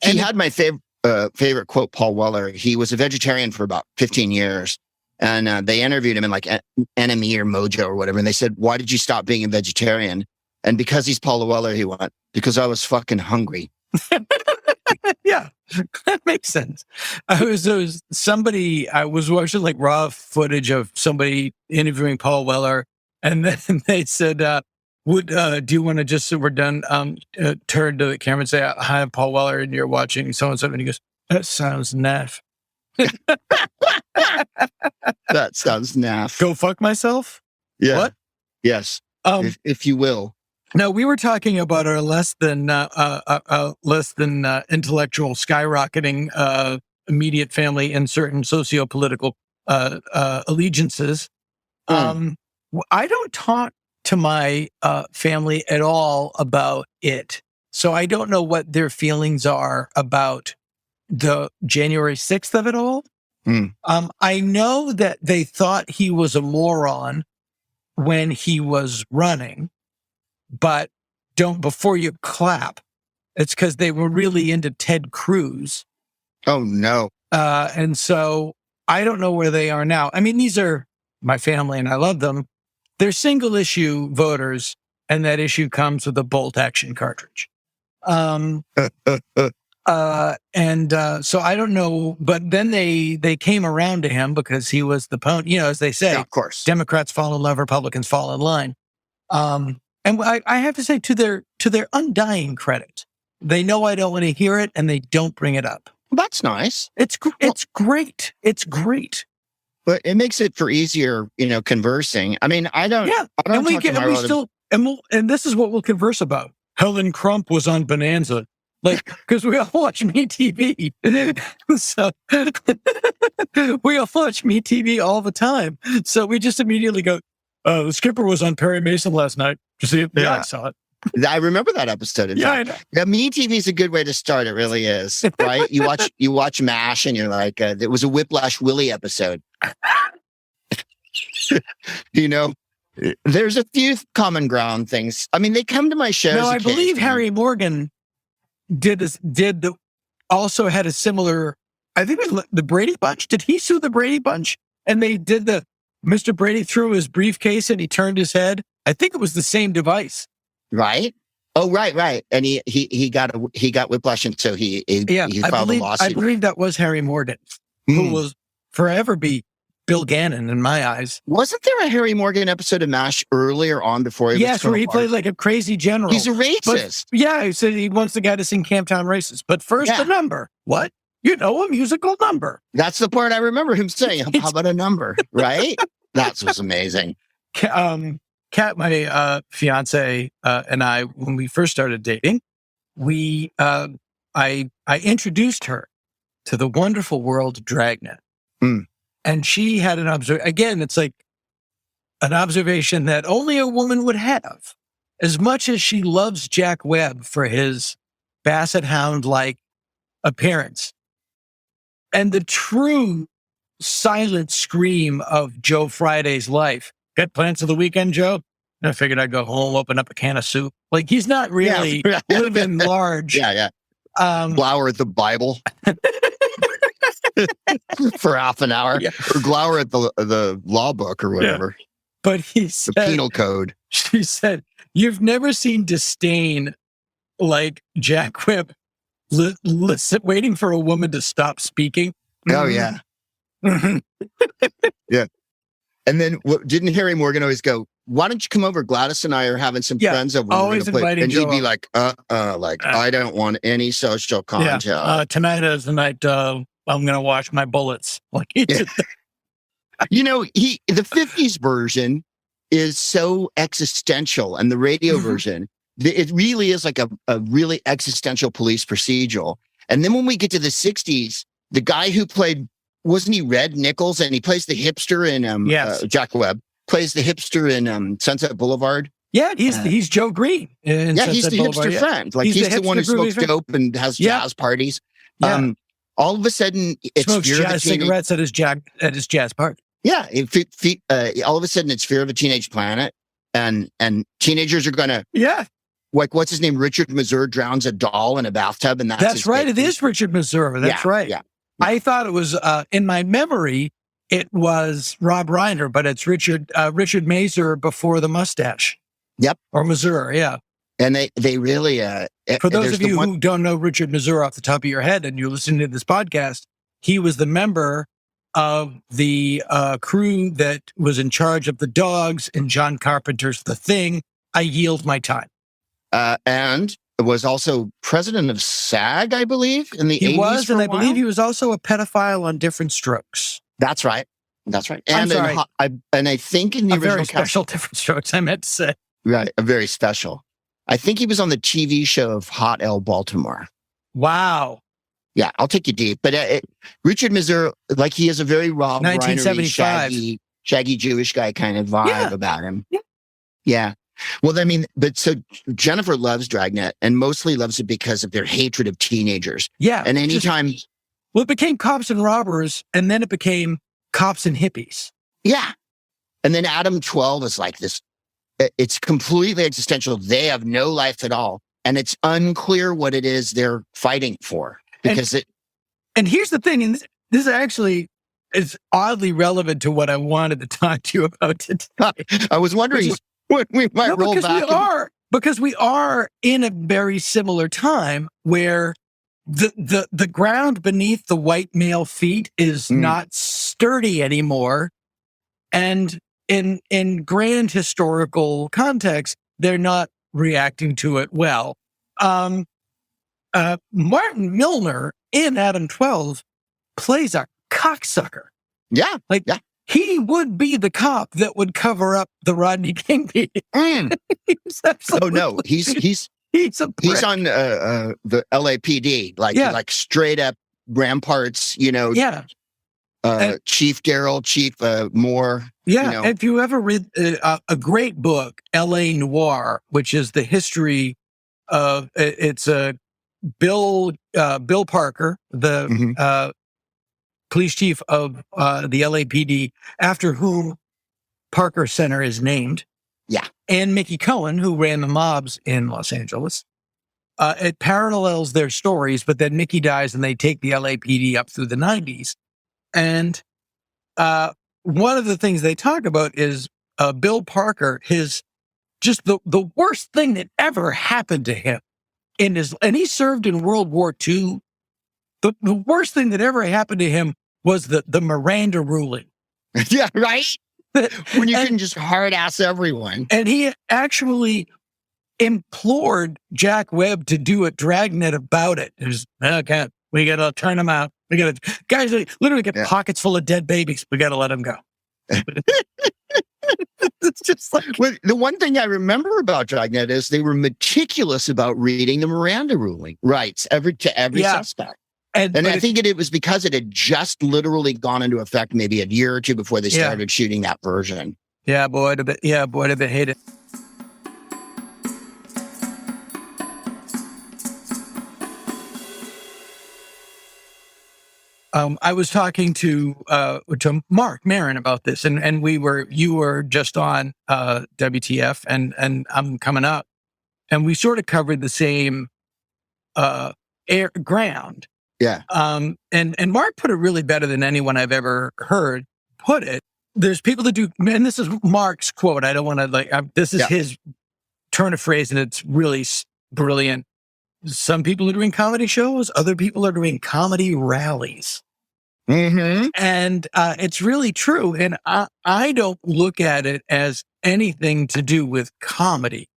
He had my favorite quote, Paul Weller. He was a vegetarian for about 15 years. And they interviewed him in like Enemy or Mojo or whatever. And they said, why did you stop being a vegetarian? And because he's Paul Weller, he went, because I was fucking hungry. Yeah, that makes sense. I was watching like raw footage of somebody interviewing Paul Weller, and then they said, do you want to just, so we're done, turn to the camera and say, hi, I'm Paul Weller, and you're watching so-and-so, and he goes, that sounds naff. That sounds naff. Go fuck myself? Yeah. What? Yes. If you will. No, we were talking about our less than intellectual skyrocketing immediate family and certain socio-political allegiances. I don't talk to my family at all about it, so I don't know what their feelings are about the January 6th of it all. I know that they thought he was a moron when he was running. But don't, before you clap, it's because they were really into Ted Cruz. Oh, no. And so I don't know where they are now. I mean, these are my family and I love them. They're single issue voters, and that issue comes with a bolt action cartridge. So I don't know, but then they came around to him because he was the pony, you know, as they say, Yeah, of course. Democrats fall in love, Republicans fall in line. And I have to say, to their undying credit, they know I don't want to hear it, and they don't bring it up. That's nice. It's great. It's great. But it makes it for easier, conversing. I mean, I don't. Yeah, I don't and this is what we'll converse about. Helen Crump was on Bonanza, like, because we all watch MeTV. So we all watch MeTV all the time. So we just immediately go, the skipper was on Perry Mason last night. Did you see it? Yeah, I saw it. I remember that episode. I know. Yeah, MeTV is a good way to start. It really is, right? You watch MASH, and you're like, it was a Whiplash Willie episode. There's a few common ground things. I mean, they come to my shows. No, I believe Harry Morgan also had a similar. I think it was the Brady Bunch. Did he sue the Brady Bunch? And they did Mr. Brady threw his briefcase and he turned his head. I think it was the same device. Right? Oh, right. And he got whiplash, and so he filed a lawsuit. I believe that was Harry Morgan, who will forever be Bill Gannon in my eyes. Wasn't there a Harry Morgan episode of MASH earlier on before he was where he played like a crazy general. He's a racist. He said he wants the guy to sing Camptown Races. But first, the number. What? A musical number. That's the part I remember him saying. How about a number? Right? That was amazing. Kat, my fiance, and I, when we first started dating, I introduced her to the wonderful world of Dragnet. And she had an observation. Again, it's like an observation that only a woman would have. As much as she loves Jack Webb for his basset hound-like appearance, and the true silent scream of Joe Friday's life. Got plans for the weekend, Joe? And I figured I'd go home, open up a can of soup. Like, he's not really living large. Yeah. Glower at the Bible for half an hour, or glower at the law book or whatever. Yeah. But he said, the penal code. She said, "You've never seen disdain like Jack Webb waiting for a woman to stop speaking." Oh yeah, yeah. And then didn't Harry Morgan always go, "Why don't you come over? Gladys and I are having some friends over." Always inviting and Joe. He'd be like, I don't want any social contact. Yeah. Tonight is the night I'm going to wash my bullets. Like, the 50s version is so existential, and the radio version, it really is like a really existential police procedural. And then when we get to the 60s, the guy who played, wasn't he Red Nichols? And he plays the hipster in Jack Webb, plays the hipster in Sunset Boulevard. Yeah, he's Joe Green. He's the hipster friend. Like, he's the one who smokes dope and has jazz parties. Yeah. All of a sudden, it's smokes jazz cigarettes at his jazz party. Yeah, all of a sudden, it's Fear of a Teenage Planet, and teenagers are gonna like, what's his name? Richard Mazur drowns a doll in a bathtub, and that's right. It is Richard Mazur. That's right. Yeah. I thought it was in my memory. It was Rob Reiner, but it's Richard Mazur before the mustache. Yep. Or Mazur. Yeah. And they really, For those there's of the you one- who don't know Richard Mazur off the top of your head and you're listening to this podcast, he was the member of the crew that was in charge of the dogs in John Carpenter's The Thing. I yield my time. and was also president of SAG, I believe, in the 80s. He was, for and a I believe while. he was also a pedophile on Different Strokes. That's right. That's right. I'm And sorry. and I think in the A very original cast, special Different Strokes, I meant to say. right, a very special. I think he was on the TV show of Hot L Baltimore. Wow. Yeah, I'll take you deep. But Richard Mazur, like he has a very raw, 1975. shaggy Jewish guy kind of vibe about him. Yeah. Yeah. Well, I mean, but so Jennifer loves Dragnet and mostly loves it because of their hatred of teenagers. Yeah. And anytime. Well, it became Cops and Robbers, and then it became Cops and Hippies. Yeah. And then Adam 12 is like this. It's completely existential. They have no life at all. And it's unclear what it is they're fighting for. Because And here's the thing, and this actually is oddly relevant to what I wanted to talk to you about today. I was wondering when we might roll back. Because we are in a very similar time where the ground beneath the white male feet is not sturdy anymore. And in grand historical context, they're not reacting to it well. Martin Milner in Adam 12 plays a cocksucker. Yeah. He would be the cop that would cover up the Rodney King beating. Oh no, he's on the LAPD, like straight up ramparts, Chief Darrell, Chief Moore. Yeah, if you ever read a great book, L.A. Noir, which is the history of it's a Bill Parker, the police chief of the LAPD, after whom Parker Center is named. Yeah. And Mickey Cohen, who ran the mobs in Los Angeles. It parallels their stories, but then Mickey dies and they take the LAPD up through the 90s. And one of the things they talk about is Bill Parker, the worst thing that ever happened to him and he served in World War II. The worst thing that ever happened to him was the Miranda ruling. Yeah, right? When you can just hard ass everyone. And he actually implored Jack Webb to do a dragnet about it. Okay, we got to turn him out. Guys literally get pockets full of dead babies. We got to let them go. It's just like. Well, the one thing I remember about Dragnet is they were meticulous about reading the Miranda ruling rights to every suspect. And I think it was because it had just literally gone into effect maybe a year or two before they started shooting that version. Yeah, boy, did they hate it. I was talking to Mark Maron about this, and you were just on WTF, and I'm coming up, and we sort of covered the same ground. Yeah. And Mark put it really better than anyone I've ever heard put it. There's people that do, and this is Mark's quote. I don't want to this is his turn of phrase, and it's really brilliant. Some people are doing comedy shows. Other people are doing comedy rallies. Mm-hmm. And it's really true. And I don't look at it as anything to do with comedy.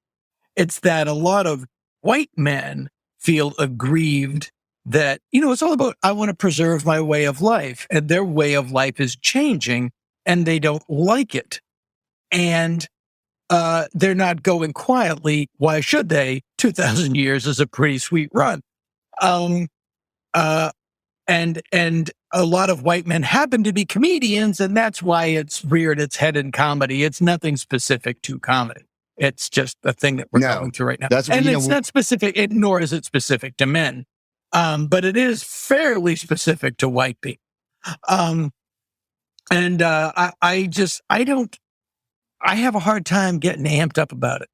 It's that a lot of white men feel aggrieved that, it's all about, I want to preserve my way of life. And their way of life is changing and they don't like it. And they're not going quietly. Why should they? 2,000 years is a pretty sweet run. And a lot of white men happen to be comedians, and that's why it's reared its head in comedy. It's nothing specific to comedy. It's just a thing that we're going through right now. It's not specific, nor is it specific to men. But it is fairly specific to white people. I have a hard time getting amped up about it.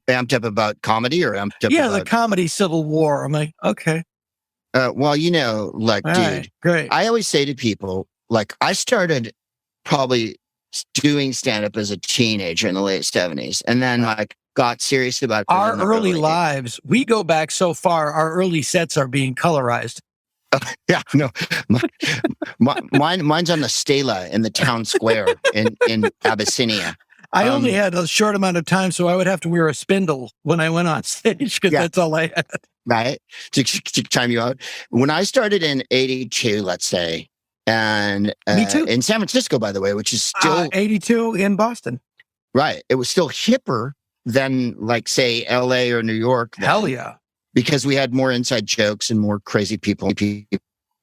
Amped up about comedy or amped up about... the comedy Civil War. I'm like, okay. Well, dude, right, great. I always say to people, I started probably doing stand-up as a teenager in the late 70s. And then got serious about it. Our in the early 80s. lives, we go back so far, our early sets are being colorized. Yeah, no, mine's on the stela in the town square in Abyssinia. I only had a short amount of time, so I would have to wear a spindle when I went on stage because that's all I had. Right? To chime you out. When I started in 82, let's say, and Me too. in San Francisco, by the way, which is still 82 in Boston. Right. It was still hipper than, like, say, LA or New York. Then, Hell yeah. because we had more inside jokes and more crazy people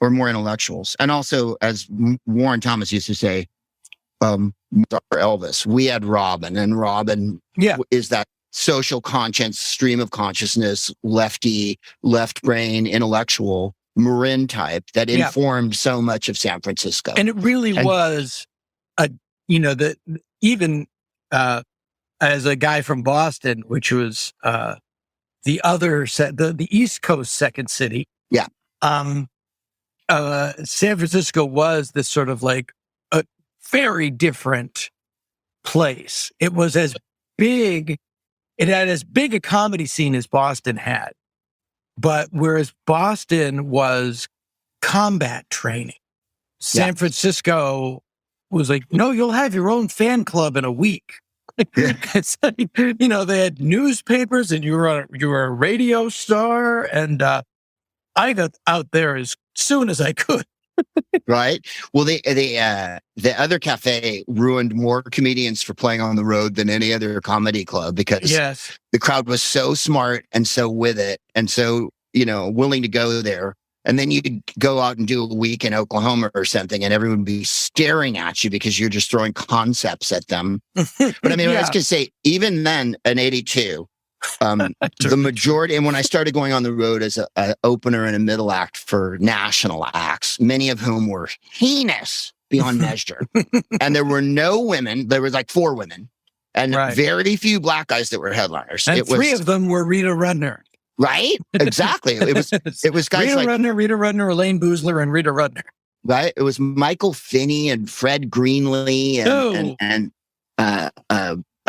or more intellectuals. And also, as Warren Thomas used to say, Elvis, we had Robin, and Robin is that social conscience, stream of consciousness, lefty, left brain, intellectual, Marin type that informed so much of San Francisco. And it really was even as a guy from Boston, which was the other the East Coast second city. Yeah. San Francisco was this sort of like a very different place. It was as big, it had as big a comedy scene as Boston had. But whereas Boston was combat training, San Francisco was like, no, you'll have your own fan club in a week. It's like, they had newspapers and you were a radio star. And I got out there as soon as I could. Right. Well, the other cafe ruined more comedians for playing on the road than any other comedy club because the crowd was so smart and so with it and so, willing to go there. And then you'd go out and do a week in Oklahoma or something and everyone would be staring at you because you're just throwing concepts at them. But I mean, I was going to say, even then in 82, the majority, and when I started going on the road as an opener and a middle act for national acts, many of whom were heinous beyond measure, and there were no women. There was like 4 women, and very few black guys that were headliners. And 3 of them were Rita Rudner. Right? Exactly. It was guys Rita Rudner, Elaine Boozler, and Rita Rudner. Right. It was Michael Finney and Fred Greenlee and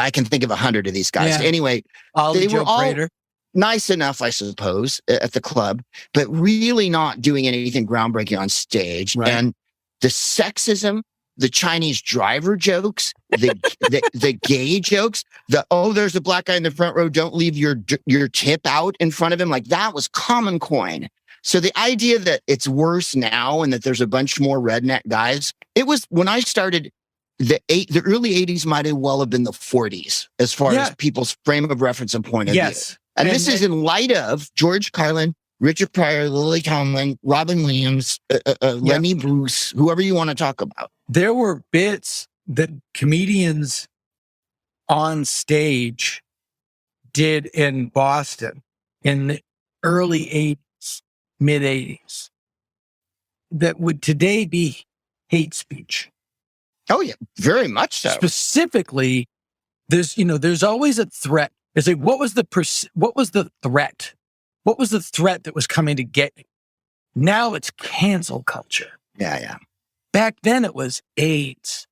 I can think of 100 of these guys. Yeah. Anyway, they were all nice enough, I suppose, at the club, but really not doing anything groundbreaking on stage. Right. And the sexism, the Chinese driver jokes, the gay jokes, there's a black guy in the front row, don't leave your tip out in front of him. Like, that was common coin. So the idea that it's worse now and that there's a bunch more redneck guys, it was when I started. The early 80s might as well have been the 40s as far as people's frame of reference and point of view. And this is in light of George Carlin, Richard Pryor, Lily Tomlin, Robin Williams, Lenny Bruce, whoever you want to talk about. There were bits that comedians on stage did in Boston in the early 80s, mid 80s, that would today be hate speech. Oh yeah, very much so. Specifically, there's always a threat. It's like, what was the threat? What was the threat that was coming to get you? Now it's cancel culture. Yeah. Back then it was AIDS.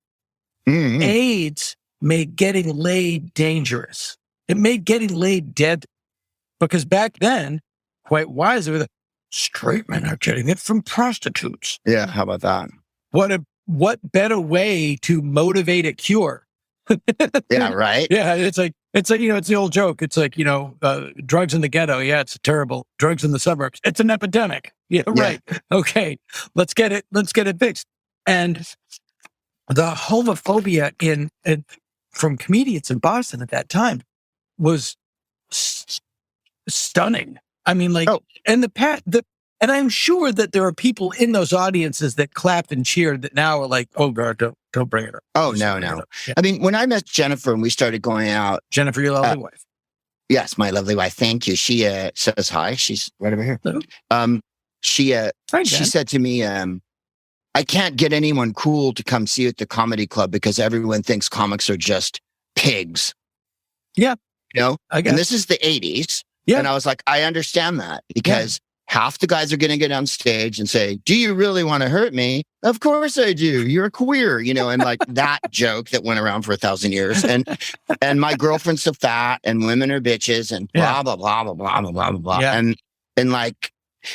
Mm-hmm. AIDS made getting laid dangerous. It made getting laid dead. Because back then, quite wisely, straight men are getting it from prostitutes. Yeah, how about that? What better way to motivate a cure? Yeah, right. Yeah, it's like it's the old joke. It's like, drugs in the ghetto. Yeah, it's terrible. Drugs in the suburbs. It's an epidemic. Yeah, right. Okay, let's get it fixed. And the homophobia from comedians in Boston at that time was stunning. I mean, and I'm sure that there are people in those audiences that clapped and cheered that now are like, oh God, don't bring it up. Oh, no. Yeah. I mean, when I met Jennifer and we started going out. Jennifer, your lovely wife. Yes, my lovely wife. Thank you. She says hi. She's right over here. Hello. She said to me, I can't get anyone cool to come see you at the comedy club because everyone thinks comics are just pigs. Yeah. I guess. And this is the 80s. Yeah. And I was like, I understand that because half the guys are going to get on stage and say, "Do you really want to hurt me?" Of course I do. You're queer, and like that joke that went around for 1,000 years. And my girlfriend's so fat and women are bitches and blah, blah, blah, blah, blah, blah, blah, blah. Yeah. And like,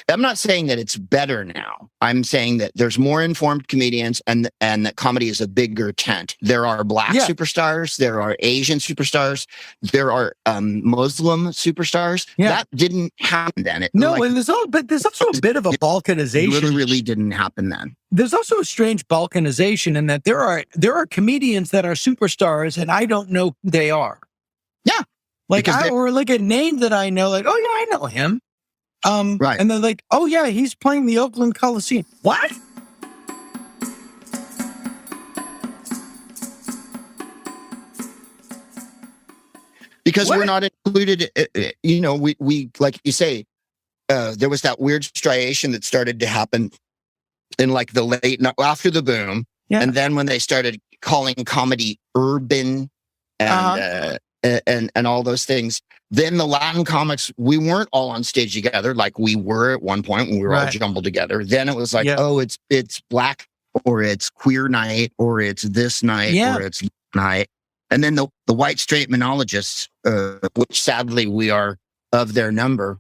I'm not saying that it's better now. I'm saying that there's more informed comedians and that comedy is a bigger tent. There are black superstars. There are Asian superstars. There are Muslim superstars. Yeah. That didn't happen then. And there's also a bit of a balkanization. It really didn't happen then. There's also a strange balkanization in that there are comedians that are superstars and I don't know who they are. Yeah. Or like a name that I know, like, oh yeah, I know him. Right. And they're like, oh yeah, he's playing the Oakland Coliseum. What? Because we're not included, we like you say, there was that weird striation that started to happen in like the after the boom. Yeah. And then when they started calling comedy urban and all those things, then the Latin comics, we weren't all on stage together like we were at one point when we were all jumbled together. Then it was like, it's black or it's queer night or it's this night or it's night. And then the white straight monologists, which sadly we are of their number.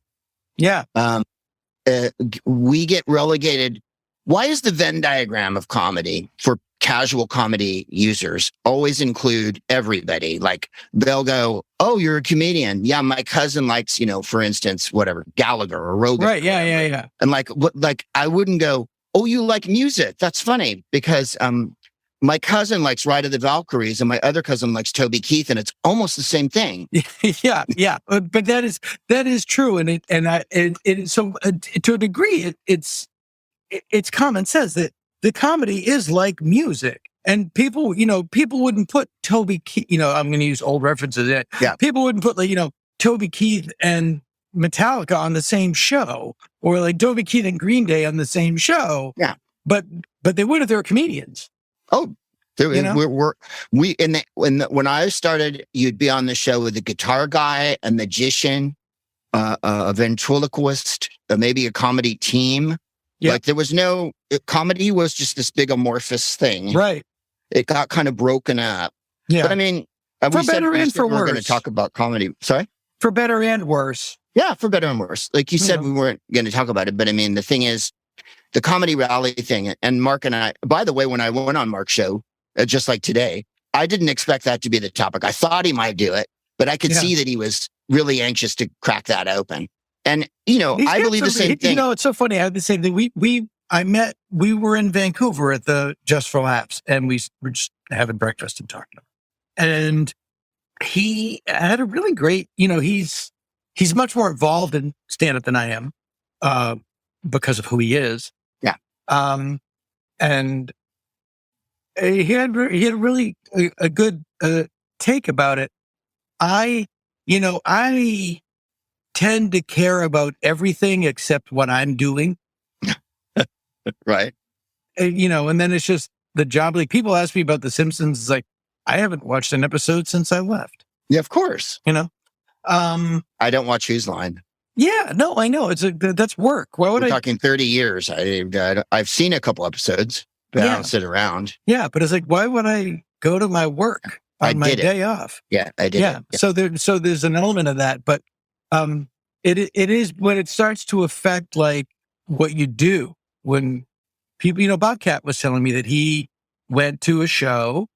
Yeah. We get relegated. Why is the Venn diagram of comedy for casual comedy users always include everybody? Like they'll go, "Oh, you're a comedian. Yeah, my cousin likes, for instance, whatever, Gallagher or Rogan." Right. Yeah. And like I wouldn't go, "Oh, you like music? That's funny," because my cousin likes Ride of the Valkyries and my other cousin likes Toby Keith, and it's almost the same thing. Yeah. But that is true, and so to a degree, it's common sense that the comedy is like music, and people wouldn't put Toby Keith. I'm going to use old references. Yeah, people wouldn't put Toby Keith and Metallica on the same show, or like Toby Keith and Green Day on the same show. Yeah, but they would if they were comedians. Oh, when I started, you'd be on the show with a guitar guy, a magician, a ventriloquist, maybe a comedy team. Yeah. Like there was comedy was just this big amorphous thing. Right. It got kind of broken up. Yeah. But I mean, for better and for worse. We're going to talk about comedy. Sorry? For better and worse. Yeah, for better and worse. Like you said, we weren't going to talk about it. But I mean, the thing is, the comedy rally thing, and Mark and I, by the way, when I went on Mark's show, just like today, I didn't expect that to be the topic. I thought he might do it, but I could see that he was really anxious to crack that open. And, I believe the same thing. It's so funny. I had the same thing. We were in Vancouver at the Just for Laughs, and we were just having breakfast and talking. And he had a really great, he's much more involved in stand-up than I am, because of who he is. Yeah. And he had really a good take about it. I tend to care about everything except what I'm doing. Right. And then it's just the job. Like people ask me about The Simpsons. It's like, I haven't watched an episode since I left. Yeah, of course. I don't watch Whose Line. Yeah, no, I know. That's work. Why would We're talking 30 years. I've seen a couple episodes, but I don't sit around. Yeah, but it's like, why would I go to my work on my day off? Yeah, I did. Yeah. So there's an element of that, but it is when it starts to affect like what you do. When people, Bobcat was telling me that he went to a show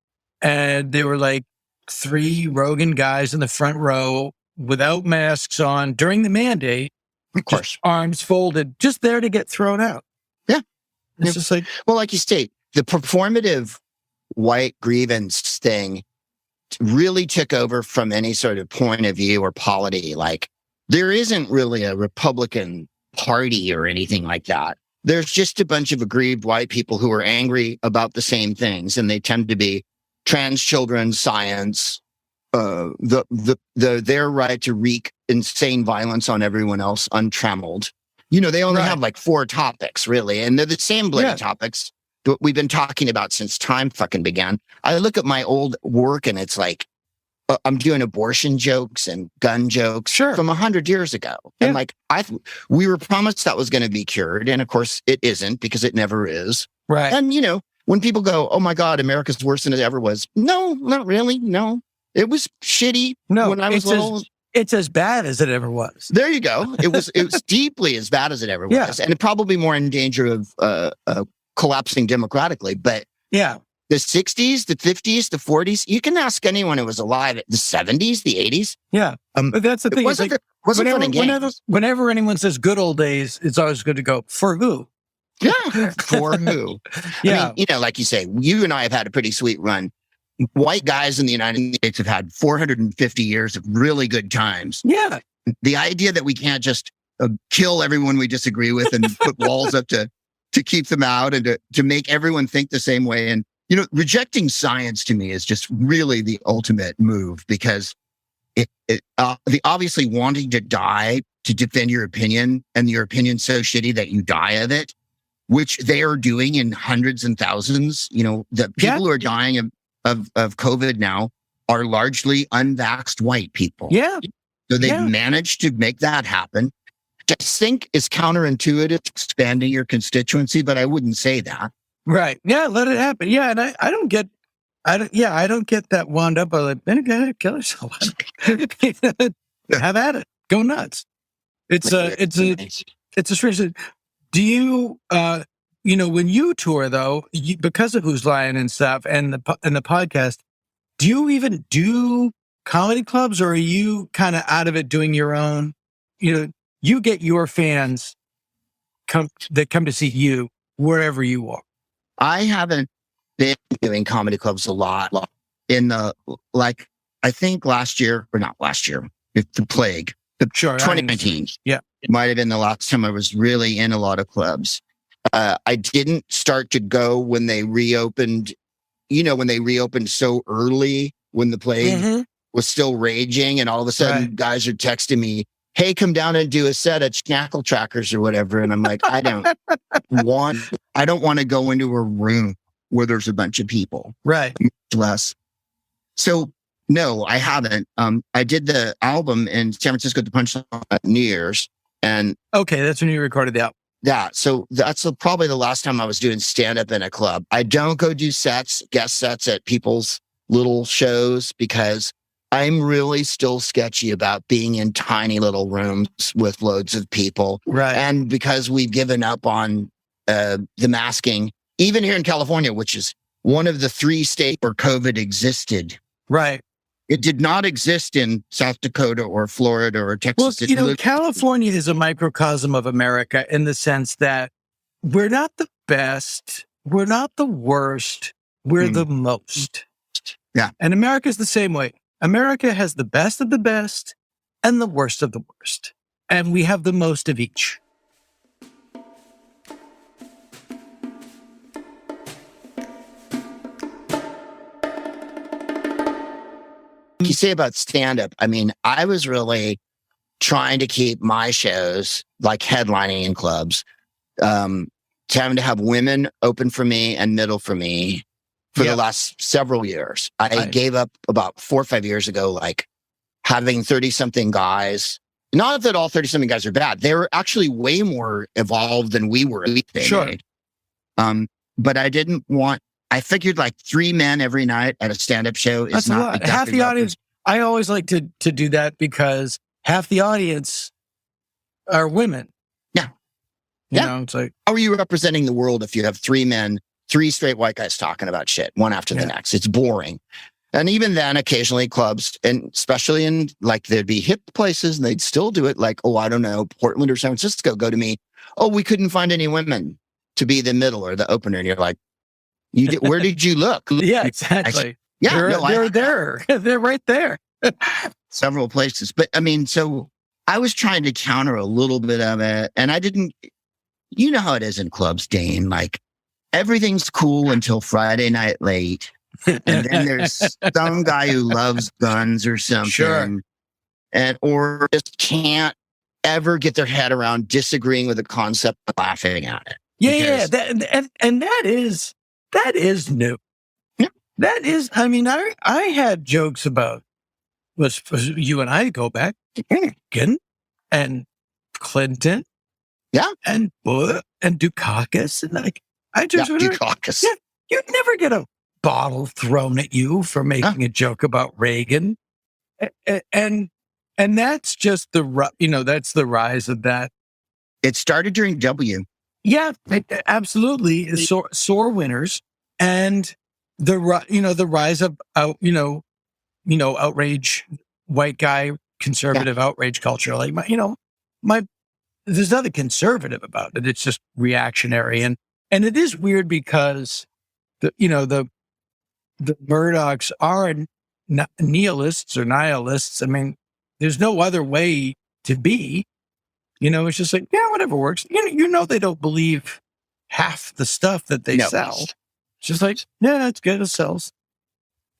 and there were like 3 Rogan guys in the front row without masks on during the mandate, of course, arms folded, just there to get thrown out. Yeah. It's just like, well, like you state, the performative white grievance thing really took over from any sort of point of view or polity. Like there isn't really a Republican Party or anything like that. There's just a bunch of aggrieved white people who are angry about the same things, and they tend to be trans children, science, their right to wreak insane violence on everyone else untrammeled. They only have like 4 topics really, and they're the same bloody topics that we've been talking about since time fucking began. I look at my old work and it's like, I'm doing abortion jokes and gun jokes from 100 years ago. Yeah. And like, we were promised that was going to be cured. And of course it isn't, because it never is. Right. And you know, when people go, oh my God, America's worse than it ever was. No, not really. No, it was shitty when I was little. It's as bad as it ever was. There you go. It was deeply as bad as it ever was. And probably more in danger of collapsing democratically. But yeah, the 60s, the 50s, the 40s, you can ask anyone who was alive at the 70s, the 80s. Yeah. But that's the thing. Whenever anyone says good old days, it's always good to go, for who? Yeah. For who? Yeah. I mean, you know, like you say, you and I have had a pretty sweet run. White guys in the United States have had 450 years of really good times. Yeah. The idea that we can't just kill everyone we disagree with and put walls up to keep them out and to make everyone think the same way. And, you know, rejecting science to me is just really the ultimate move, because the obviously wanting to die to defend your opinion, and your opinion's so shitty that you die of it, which they are doing in hundreds and thousands. You know, the people who are dying of COVID now are largely unvaxxed white people. Yeah. So they've managed to make that happen. I think is counterintuitive, expanding your constituency, but I wouldn't say that. Right. Yeah, let it happen. Yeah, and I don't get that wound up. Like, then go ahead, kill yourself. Have at it. Go nuts. It's a strange thing. Do you you know, when you tour though, because of Who's Lying and stuff and the podcast, do you even do comedy clubs, or are you kind of out of it doing your own? You know, you get your fans that come to see you wherever you are. I haven't been doing comedy clubs a lot in the, like, I think last year, or not last year, it's the plague, 2019. Yeah. It might have been the last time I was really in a lot of clubs. I didn't start to go when they reopened, you know, when they reopened so early, when the plague was still raging, and all of a sudden guys are texting me, hey, come down and do a set at Schnackle Trackers or whatever. And I'm like, I don't want to go into a room where there's a bunch of people. Right. Less. So no, I haven't. I did the album in San Francisco at the Punchline at New Year's. And okay, that's when you recorded the album. Yeah. So that's probably the last time I was doing stand-up in a club. I don't go do guest sets at people's little shows, because I'm really still sketchy about being in tiny little rooms with loads of people. Right. And because we've given up on the masking, even here in California, which is one of the 3 states where COVID existed. Right. It did not exist in South Dakota or Florida or Texas. Well, you know, California is a microcosm of America in the sense that we're not the best, we're not the worst, we're the most. Yeah. And America's the same way. America has the best of the best and the worst of the worst. And we have the most of each. You say about stand-up, I mean, I was really trying to keep my shows, like headlining in clubs, having to have women open for me and middle for me for the last several years. I gave up about 4 or 5 years ago, like having 30-something guys. Not that all 30-something guys are bad. They were actually way more evolved than we were. Sure. But I didn't want, I figured like 3 men every night at a stand-up show is That's not a lot. exactly Half the audience. I always like to do that, because half the audience are women. Yeah. You know, it's like, how are you representing the world if you have 3 men, 3 straight white guys talking about shit, one after the next? It's boring. And even then, occasionally clubs, and especially in, like, there'd be hip places, and they'd still do it, like, oh, I don't know, Portland or San Francisco, go to me, oh, we couldn't find any women to be the middle or the opener. And you're like, where did you look? Yeah, exactly. They're there. They're right there. Several places. But I mean, so I was trying to counter a little bit of it, and I didn't, you know how it is in clubs, Dane, like everything's cool until Friday night late. And then there's some guy who loves guns or something. Sure. Or just can't ever get their head around disagreeing with the concept and laughing at it. Yeah. That is new. Yeah. That is, I mean, I had jokes about was you and I go back, Reagan and Clinton, and Bush and Dukakis, and like I just Dukakis. Yeah, you'd never get a bottle thrown at you for making a joke about Reagan, and that's just that's the rise of that. It started during W. Yeah, absolutely. Sore winners, and the rise of outrage, white guy conservative outrage culture. Like there's nothing conservative about it. It's just reactionary, and it is weird because the Murdochs are nihilists or nihilists. I mean, there's no other way to be. It's just like, yeah, whatever works. They don't believe half the stuff that they sell. It's just like, yeah, it's good. It sells.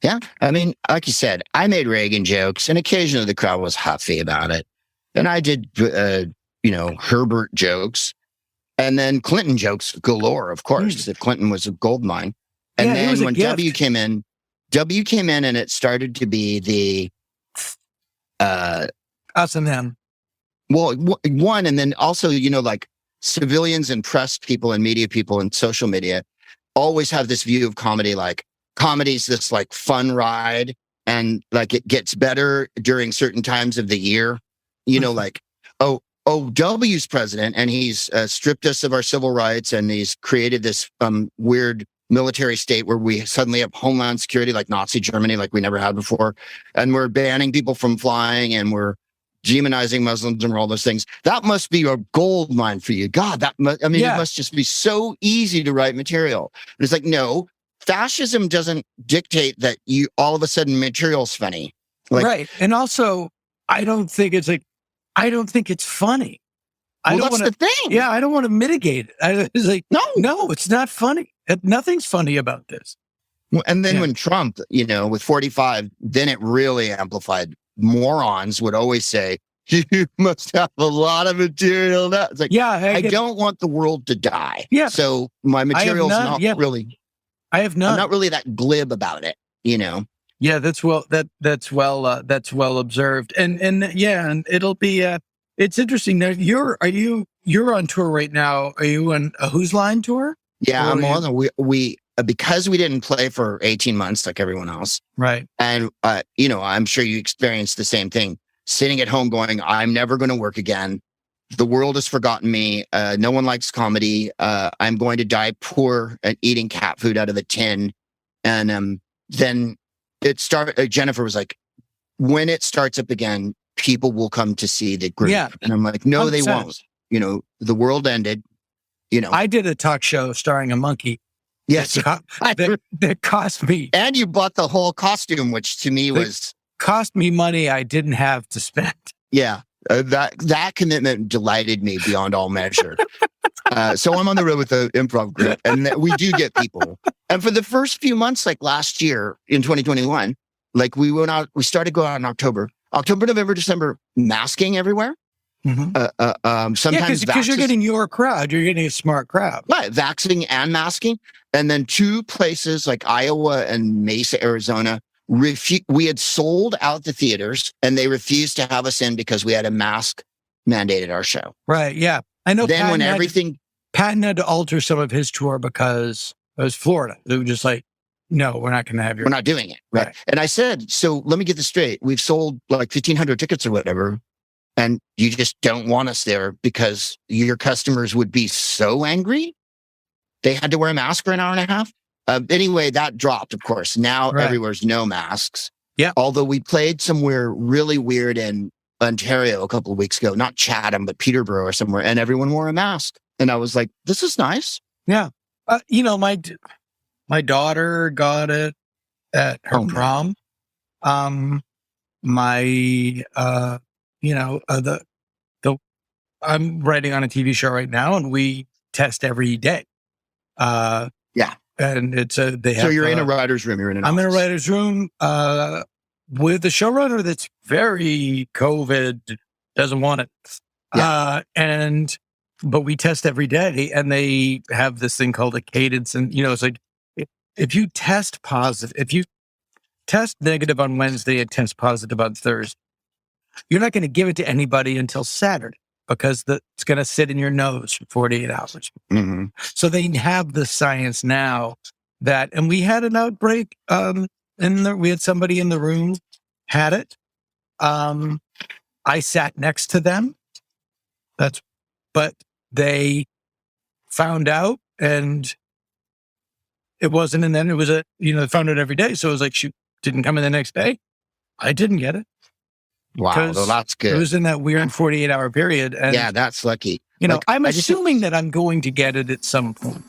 Yeah. I mean, like you said, I made Reagan jokes and occasionally the crowd was huffy about it. And I did, Herbert jokes and then Clinton jokes galore, of course. Clinton was a gold mine. And then when W came in and it started to be the us and them. Well, one, and then also, like civilians and press people and media people and social media always have this view of comedy, like comedy's this like fun ride and like it gets better during certain times of the year, like, W's president and he's stripped us of our civil rights and he's created this weird military state where we suddenly have homeland security like Nazi Germany, like we never had before. And we're banning people from flying and we're demonizing Muslims and all those things. That must be a gold mine for you. God, it must just be so easy to write material. And it's like, no, fascism doesn't dictate that you all of a sudden material's funny. Right. And also, I don't think it's funny. That's the thing. Yeah, I don't want to mitigate it. It's like, no, it's not funny. Nothing's funny about this. And then when Trump, with 45, then it really amplified. Morons would always say, you must have a lot of material now. It's like, I don't want the world to die. Yeah. So my material's not really. I have none. I'm not really that glib about it, Yeah, that's well observed. And it'll be it's interesting. Now you're on tour right now. Are you on a Who's Line tour? Yeah, I'm on. We because we didn't play for 18 months like everyone else. Right. And, I'm sure you experienced the same thing. Sitting at home going, I'm never going to work again. The world has forgotten me. No one likes comedy. I'm going to die poor at eating cat food out of a tin. And then it started. Jennifer was like, when it starts up again, people will come to see the group. Yeah. And I'm like, no, 100%. They won't. The world ended. I did a talk show starring a monkey. Yes, that cost me. And you bought the whole costume, which to me cost me money I didn't have to spend. Yeah, that commitment delighted me beyond all measure. So I'm on the road with the improv group, and we do get people. And for the first few months, like last year in 2021, like we went out, we started going out in October, November, December, masking everywhere. Mm-hmm. Sometimes because you're getting your crowd, you're getting a smart crowd. Right, vaxxing and masking. And then two places like Iowa and Mesa, Arizona, we had sold out the theaters and they refused to have us in because we had a mask mandate at our show. Right, yeah. I know. Then Patton had to alter some of his tour because it was Florida. They were just like, no, we're not going to have we're not doing it. Right. And I said, so let me get this straight. We've sold like 1,500 tickets or whatever. And you just don't want us there because your customers would be so angry. They had to wear a mask for an hour and a half. Anyway, that dropped, of course. Now everywhere's no masks. Yeah. Although we played somewhere really weird in Ontario a couple of weeks ago, not Chatham, but Peterborough or somewhere, and everyone wore a mask. And I was like, this is nice. Yeah. My daughter got it at her prom. I'm writing on a TV show right now, and we test every day. And it's so you're in a writer's room. You're in an I'm office. in a writer's room with a showrunner that's very COVID, doesn't want it. Yeah. But we test every day, and they have this thing called a cadence, and it's like if you test positive, test negative on Wednesday, it tests positive on Thursday. You're not going to give it to anybody until Saturday because it's going to sit in your nose for 48 hours. Mm-hmm. So they have the science now that, and we had an outbreak, we had somebody in the room had it. I sat next to them. But they found out and it wasn't, and then it was they found it every day. So it was like, she didn't come in the next day. I didn't get it. Wow, well, that's good. It was in that weird 48-hour period. And, yeah, that's lucky. I'm assuming that I'm going to get it at some point.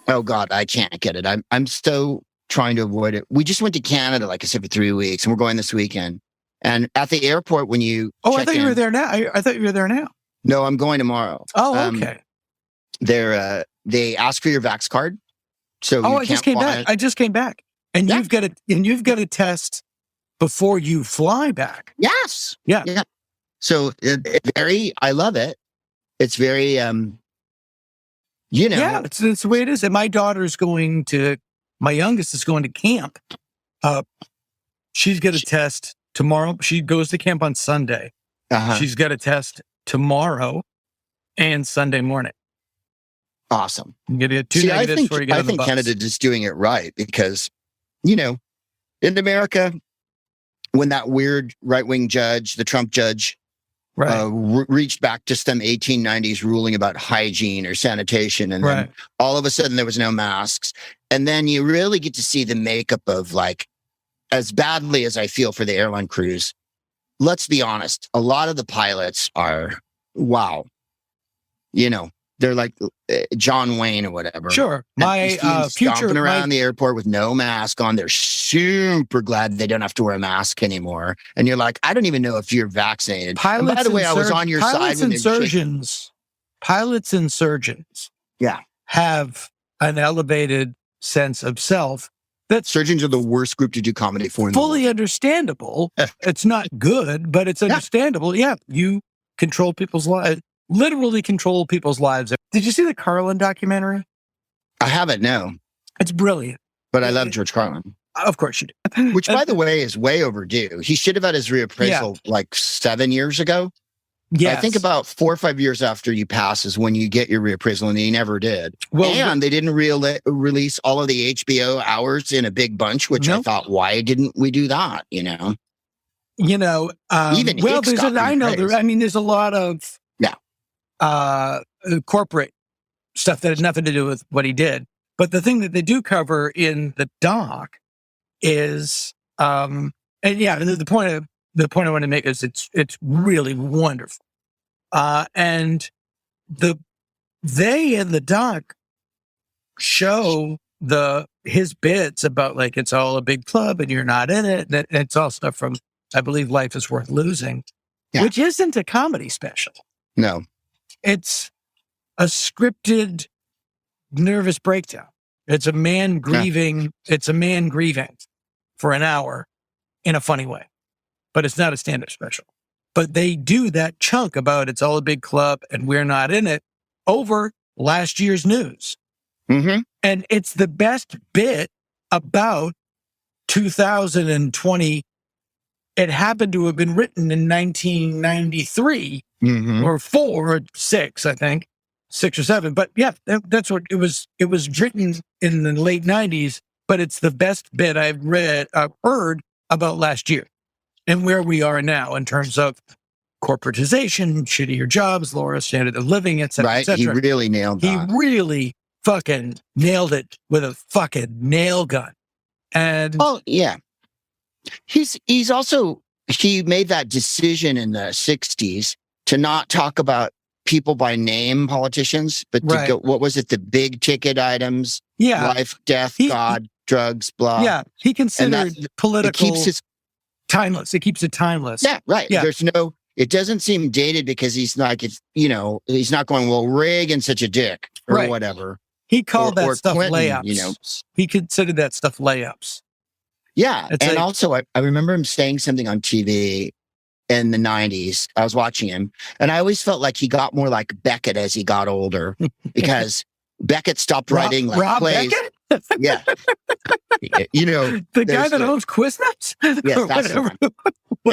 Oh God, I can't get it. I'm so trying to avoid it. We just went to Canada, like I said, for 3 weeks, and we're going this weekend. And at the airport, when you I thought you were there now. I thought you were there now. No, I'm going tomorrow. Oh, okay. They ask for your Vax card. So I just came back. I just came back, and you've got to test before you fly back. Yes. Yeah. Yeah. So I love it. It's very, Yeah, it's the way it is. And my my youngest is going to camp. She's got a test tomorrow. She goes to camp on Sunday. Uh-huh. She's got a test tomorrow and Sunday morning. Awesome. You get two negatives before you get on the bus. Canada is doing it right because, in America, when that weird right-wing judge, the Trump judge, reached back to some 1890s ruling about hygiene or sanitation, and then all of a sudden there was no masks. And then you really get to see the makeup of, like, as badly as I feel for the airline crews, let's be honest, a lot of the pilots are, wow. They're like John Wayne or whatever. Sure. My stomping around the airport with no mask on. They're super glad they don't have to wear a mask anymore. And you're like, I don't even know if you're vaccinated. And by the way, I was on your side when pilots and surgeons have an elevated sense of self. That surgeons are the worst group to do comedy for. Fully understandable. It's not good, but it's understandable. Yeah, you control people's lives. Literally control people's lives. Did you see the Carlin documentary? I haven't, no. It's brilliant. But I love George Carlin. Of course you do. Which, by the way, is way overdue. He should have had his reappraisal like 7 years ago. Yeah, I think about 4 or 5 years after you pass is when you get your reappraisal, and he never did. Well, they didn't release all of the HBO hours in a big bunch, which I thought, why didn't we do that? Even there's a lot of corporate stuff that had nothing to do with what he did. But the thing that they do cover in the doc is, the point I want to make is it's really wonderful. And they in the doc show his bits about, like, it's all a big club and you're not in it. And it's all stuff from, I believe, Life is Worth Losing, which isn't a comedy special. No. It's a scripted nervous breakdown. It's a man grieving. It's a man grieving for an hour in a funny way, but it's not a stand-up special. But they do that chunk about it's all a big club and we're not in it over last year's news. Mm-hmm. And it's the best bit about 2020. It happened to have been written in 1993 or 4 or 6, I think, 6 or 7. But yeah, that's what it was. It was written in the late 90s, but it's the best bit I've heard about last year and where we are now in terms of corporatization, shittier jobs, lower standard of living, et cetera, et cetera. He really nailed that. He really fucking nailed it with a fucking nail gun. And he's also, he made that decision in the 60s to not talk about people by name, politicians, but to go, what was it? The big ticket items, life, death, God, drugs, blah. Yeah. He considered political timeless. It keeps it timeless. Yeah. Right. Yeah. It doesn't seem dated because he's not, he's not going, well, Reagan's such a dick or whatever. He called that stuff Clinton, layups. He considered that stuff layups. Yeah. Also, I remember him saying something on TV in the 90s. I was watching him, and I always felt like he got more like Beckett as he got older because Beckett stopped writing like Rob plays. Beckett? Yeah. You know, the guy that owns Quiznuts? Yes, that's the one.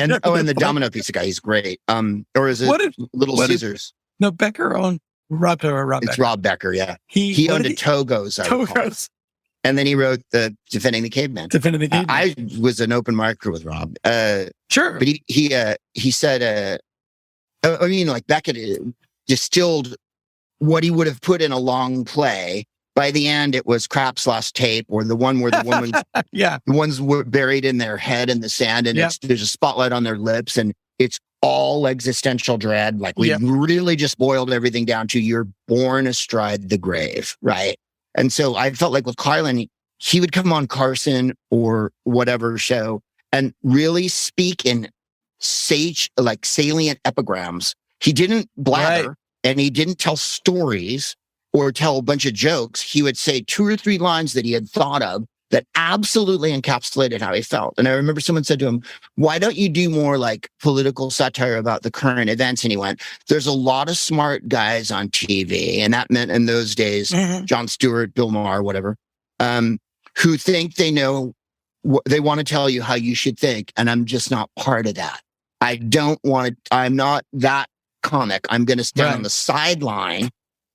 And the Domino Pizza guy, he's great. Or is it Little Caesars? No, Becker owned Rob Becker. It's Rob Becker, yeah. He owned a Togo's. Togo's. And then he wrote the Defending the Caveman. Defending the Caveman. I was an open marker with Rob. Sure. But he said, I mean, like Beckett distilled what he would have put in a long play. By the end, it was Craps Lost Tape, or the one where the woman's the ones were buried in their head in the sand, and there's a spotlight on their lips, and it's all existential dread. Like we really just boiled everything down to you're born astride the grave, right? And so I felt like with Carlin, he would come on Carson or whatever show and really speak in salient epigrams. He didn't blather and he didn't tell stories or tell a bunch of jokes. He would say 2 or 3 lines that he had thought of that absolutely encapsulated how he felt. And I remember someone said to him, why don't you do more like political satire about the current events? And he went, there's a lot of smart guys on TV. And that meant in those days, Jon Stewart, Bill Maher, whatever, who think they know, they want to tell you how you should think. And I'm just not part of that. I'm not that comic. I'm going to stand on the sideline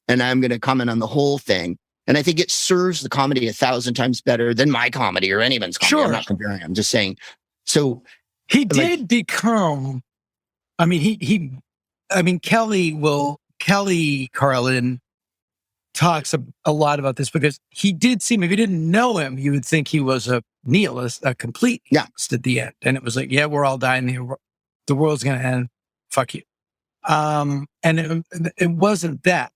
and I'm going to comment on the whole thing. And I think it serves the comedy 1,000 times better than my comedy or anyone's comedy. Sure. I'm not comparing. I'm just saying. So he did become, I mean, Kelly Carlin talks a lot about this because he did seem, if you didn't know him, you would think he was a nihilist, a complete nihilist at the end. And it was like, yeah, we're all dying here. The world's going to end. Fuck you. And it wasn't that.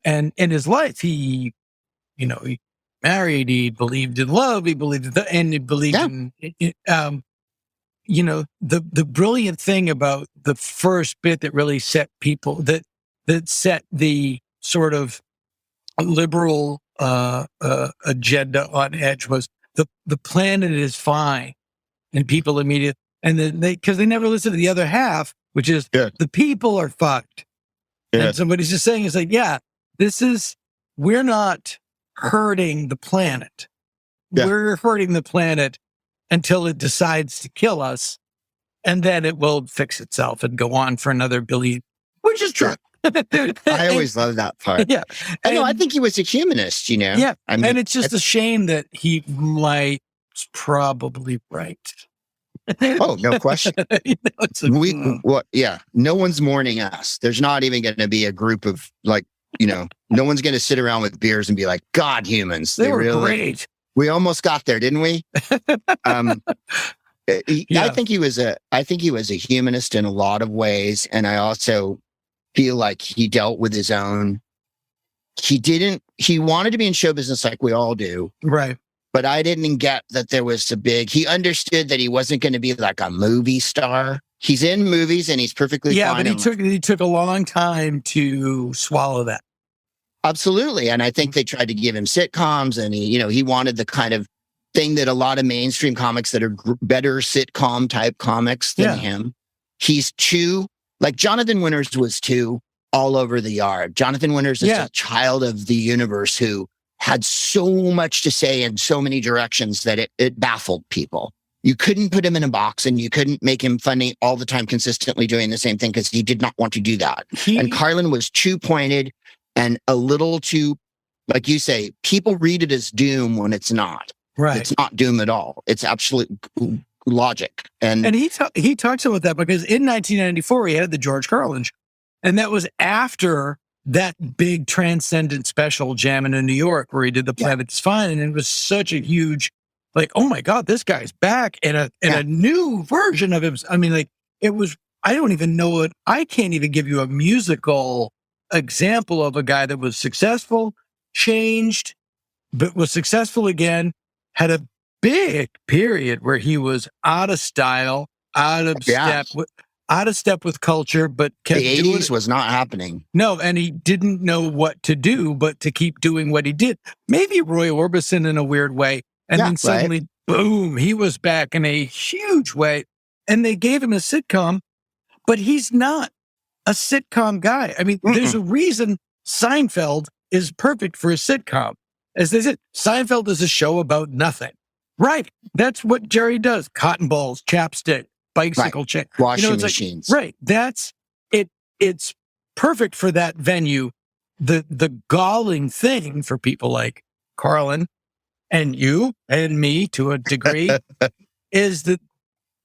And in his life, he married, he believed in love, he believed and he believed in, the brilliant thing about the first bit that really set people, that set the sort of liberal, agenda on edge was the planet is fine. And people immediately, and then because they never listen to the other half, which is the people are fucked. Yeah. And somebody's just saying, it's like, we're not hurting the planet. Yeah. We're hurting the planet until it decides to kill us. And then it will fix itself and go on for another billion, which is true. I always love that part. Yeah. I think he was a humanist, Yeah. I mean, and it's just a shame that he might probably right. Oh, no question. No one's mourning us. There's not even going to be a group of no one's going to sit around with beers and be like, God, humans. They were really great. We almost got there, didn't we? I think he was a humanist in a lot of ways. And I also feel like he dealt with his own. He wanted to be in show business like we all do. Right. But I didn't get that there was he understood that he wasn't going to be like a movie star. He's in movies and he's perfectly fine. Yeah, but he took a long time to swallow that. Absolutely. And I think they tried to give him sitcoms and he wanted the kind of thing that a lot of mainstream comics that are better sitcom type comics than him. He's too, like Jonathan Winters was too all over the yard. Jonathan Winters is a child of the universe who had so much to say in so many directions that it baffled people. You couldn't put him in a box and you couldn't make him funny all the time, consistently doing the same thing because he did not want to do that. And Carlin was too pointed and a little too, like you say, people read it as doom when it's not. Right. It's not doom at all. It's absolute logic. And he talks about that because in 1994, he had the George Carlin show. And that was after that big transcendent special Jammin' in New York where he did The Planet is Fine. And it was such a huge, like, oh my God, this guy's back in a new version of him. I mean, like it was, I don't even know it. I can't even give you a musical example of a guy that was successful, changed, but was successful again, had a big period where he was out of style, out of step with culture, but kept the 80s was not happening. No, and he didn't know what to do, but to keep doing what he did. Maybe Roy Orbison in a weird way. And then suddenly, boom, he was back in a huge way. and they gave him a sitcom, but he's not a sitcom guy. I mean, there's a reason Seinfeld is perfect for a sitcom. As they said, Seinfeld is a show about nothing. Right. That's what Jerry does. Cotton balls, chapstick, bicycle chain. Washing machines. Right. That's it. It's perfect for that venue. The galling thing for people like Carlin and you and me to a degree is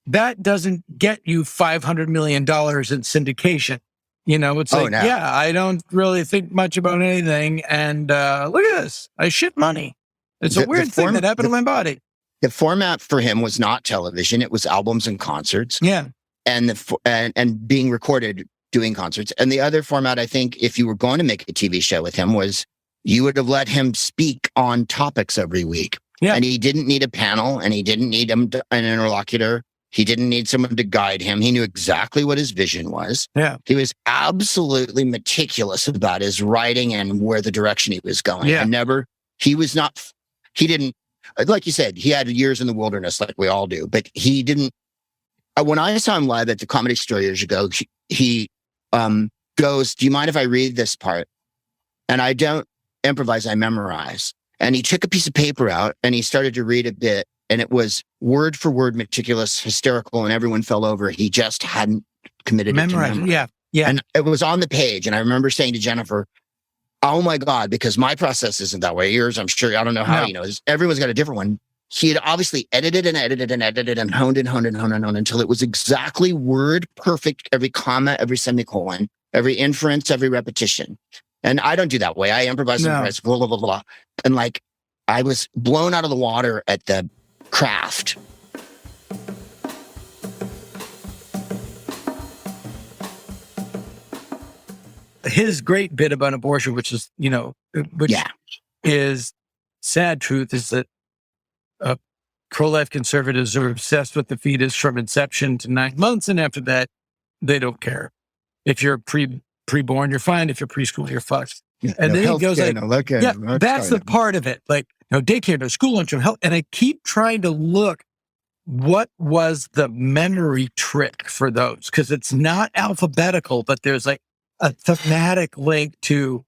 that doesn't get you $500 million in syndication. It's like, yeah, I don't really think much about anything. And look at this. I shit money. It's a weird thing that happened to my body. The format for him was not television. It was albums and concerts. Yeah. And being recorded doing concerts. And the other format, I think, if you were going to make a TV show with him, was you would have let him speak on topics every week. Yeah. And he didn't need a panel, and he didn't need an interlocutor. He didn't need someone to guide him. He knew exactly what his vision was. Yeah. He was absolutely meticulous about his writing and where the direction he was going. Yeah. And he didn't, like you said, he had years in the wilderness like we all do, but he didn't. When I saw him live at the Comedy Store years ago, he goes, "Do you mind if I read this part?" And I don't improvise, I memorize. And he took a piece of paper out and he started to read a bit. And it was word for word, meticulous, hysterical, and everyone fell over. He just hadn't committed it to memory. Yeah. And it was on the page. And I remember saying to Jennifer, "Oh my God," because my process isn't that way. Yours, I'm sure, I don't know how, everyone's got a different one. He had obviously edited and honed until it was exactly word perfect. Every comma, every semicolon, every inference, every repetition. And I don't do that way. I improvise, blah, blah, blah, blah. And like, I was blown out of the water at the craft. His great bit about abortion, which is, is sad truth, is that pro-life conservatives are obsessed with the fetus from inception to 9 months. And after that, they don't care. If you're preborn, you're fine. If you're preschool, you're fucked. And then he goes that's the part of it. Like, daycare, no school lunch, no health. And I keep trying to look, what was the memory trick for those? Because it's not alphabetical, but there's like a thematic link to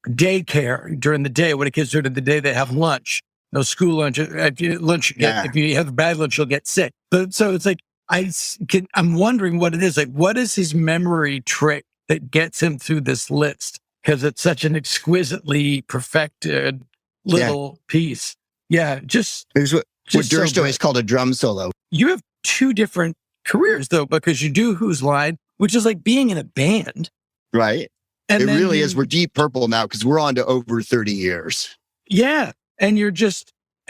daycare during the day. What the kids do during the day, they have lunch. No school lunch. If you have a bad lunch, you'll get sick. But so it's like, I'm wondering what it is. Like, what is his memory trick that gets him through this list? Because it's such an exquisitely perfected little piece. Yeah, Here's what Durst always called a drum solo. You have two different careers, though, because you do Whose Line, which is like being in a band. Right. And it really is. We're Deep Purple now because we're on to over 30 years. Yeah. And you're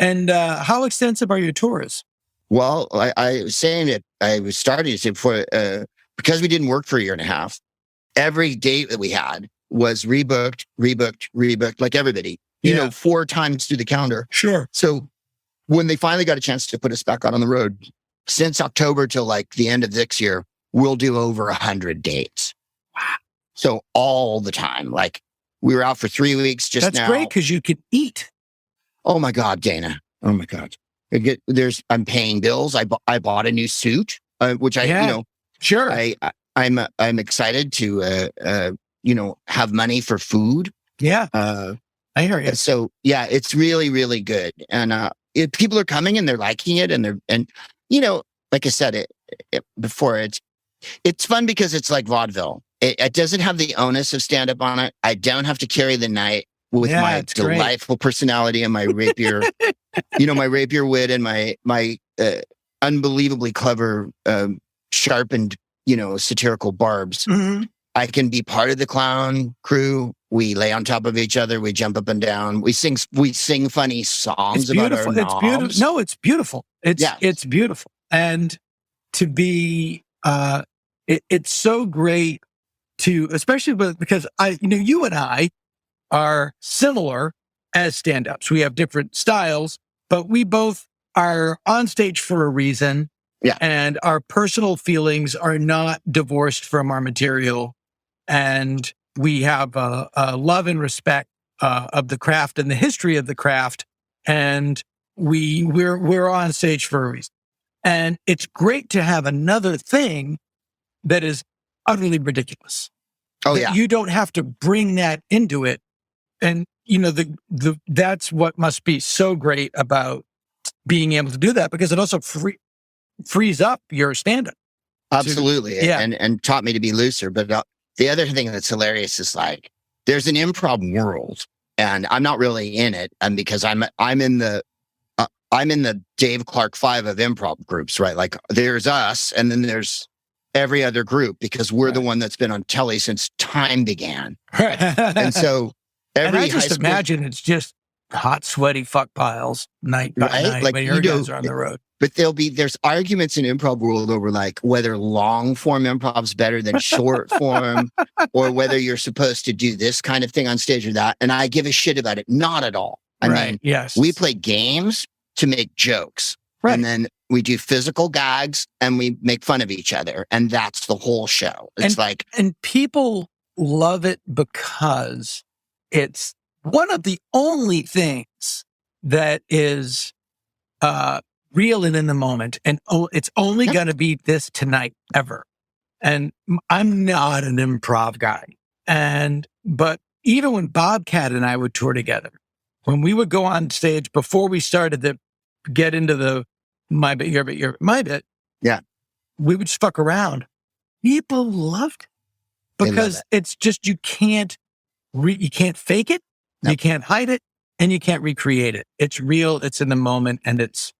how extensive are your tours? Well, I was saying it, I was starting to say before, because we didn't work for a year and a half, every date that we had was rebooked, like everybody, 4 times through the calendar. Sure. So when they finally got a chance to put us back out on the road, since October till like the end of this year, we'll do over 100 dates. Wow. So all the time, like we were out for 3 weeks just now. That's great because you can eat. Oh my God, Dana. Oh my God. I'm paying bills. I bought a new suit, which sure. I'm excited to, have money for food. Yeah. I hear you. So yeah, it's really, really good. And, people are coming and they're liking it. And like I said before, it's fun because it's like vaudeville. It doesn't have the onus of stand up on it. I don't have to carry the night with my delightful personality and my rapier, my rapier wit and my unbelievably clever, sharpened, satirical barbs. Mm-hmm. I can be part of the clown crew. We lay on top of each other. We jump up and down. We sing funny songs about our It's beautiful. No, it's beautiful. It's beautiful. And to be, it's so great to, especially because you and I are similar as stand-ups. We have different styles, but we both are on stage for a reason. Yeah. And our personal feelings are not divorced from our material. And we have a love and respect of the craft and the history of the craft. And we're on stage for a reason. And it's great to have another thing that is utterly ridiculous. Oh, that yeah. You don't have to bring that into it. And, that's what must be so great about being able to do that, because it also frees up your stand-up. Absolutely. Yeah. And taught me to be looser. But the other thing that's hilarious is like, there's an improv world, and I'm not really in it. And because I'm in the Dave Clark 5 of improv groups, right? Like there's us, and then there's every other group, because we're the one that's been on telly since time began. Right. And so and I just imagine it's just hot, sweaty fuck piles night by night like, when your guys are on the road. But there's arguments in improv world over like whether long form improv's better than short form, or whether you're supposed to do this kind of thing on stage or that. And I give a shit about it. Not at all. I mean, yes. We play games to make jokes. Right. And then we do physical gags and we make fun of each other. And that's the whole show. It's and people love it because it's one of the only things that is real and in the moment. And it's only going to be this tonight ever. And I'm not an improv guy. But even when Bobcat and I would tour together, when we would go on stage before we started to get into the my bit, your bit, my bit, we would just fuck around. People loved it because it's just, you can't fake it, you can't hide it, and you can't recreate it. It's real, it's in the moment, and it's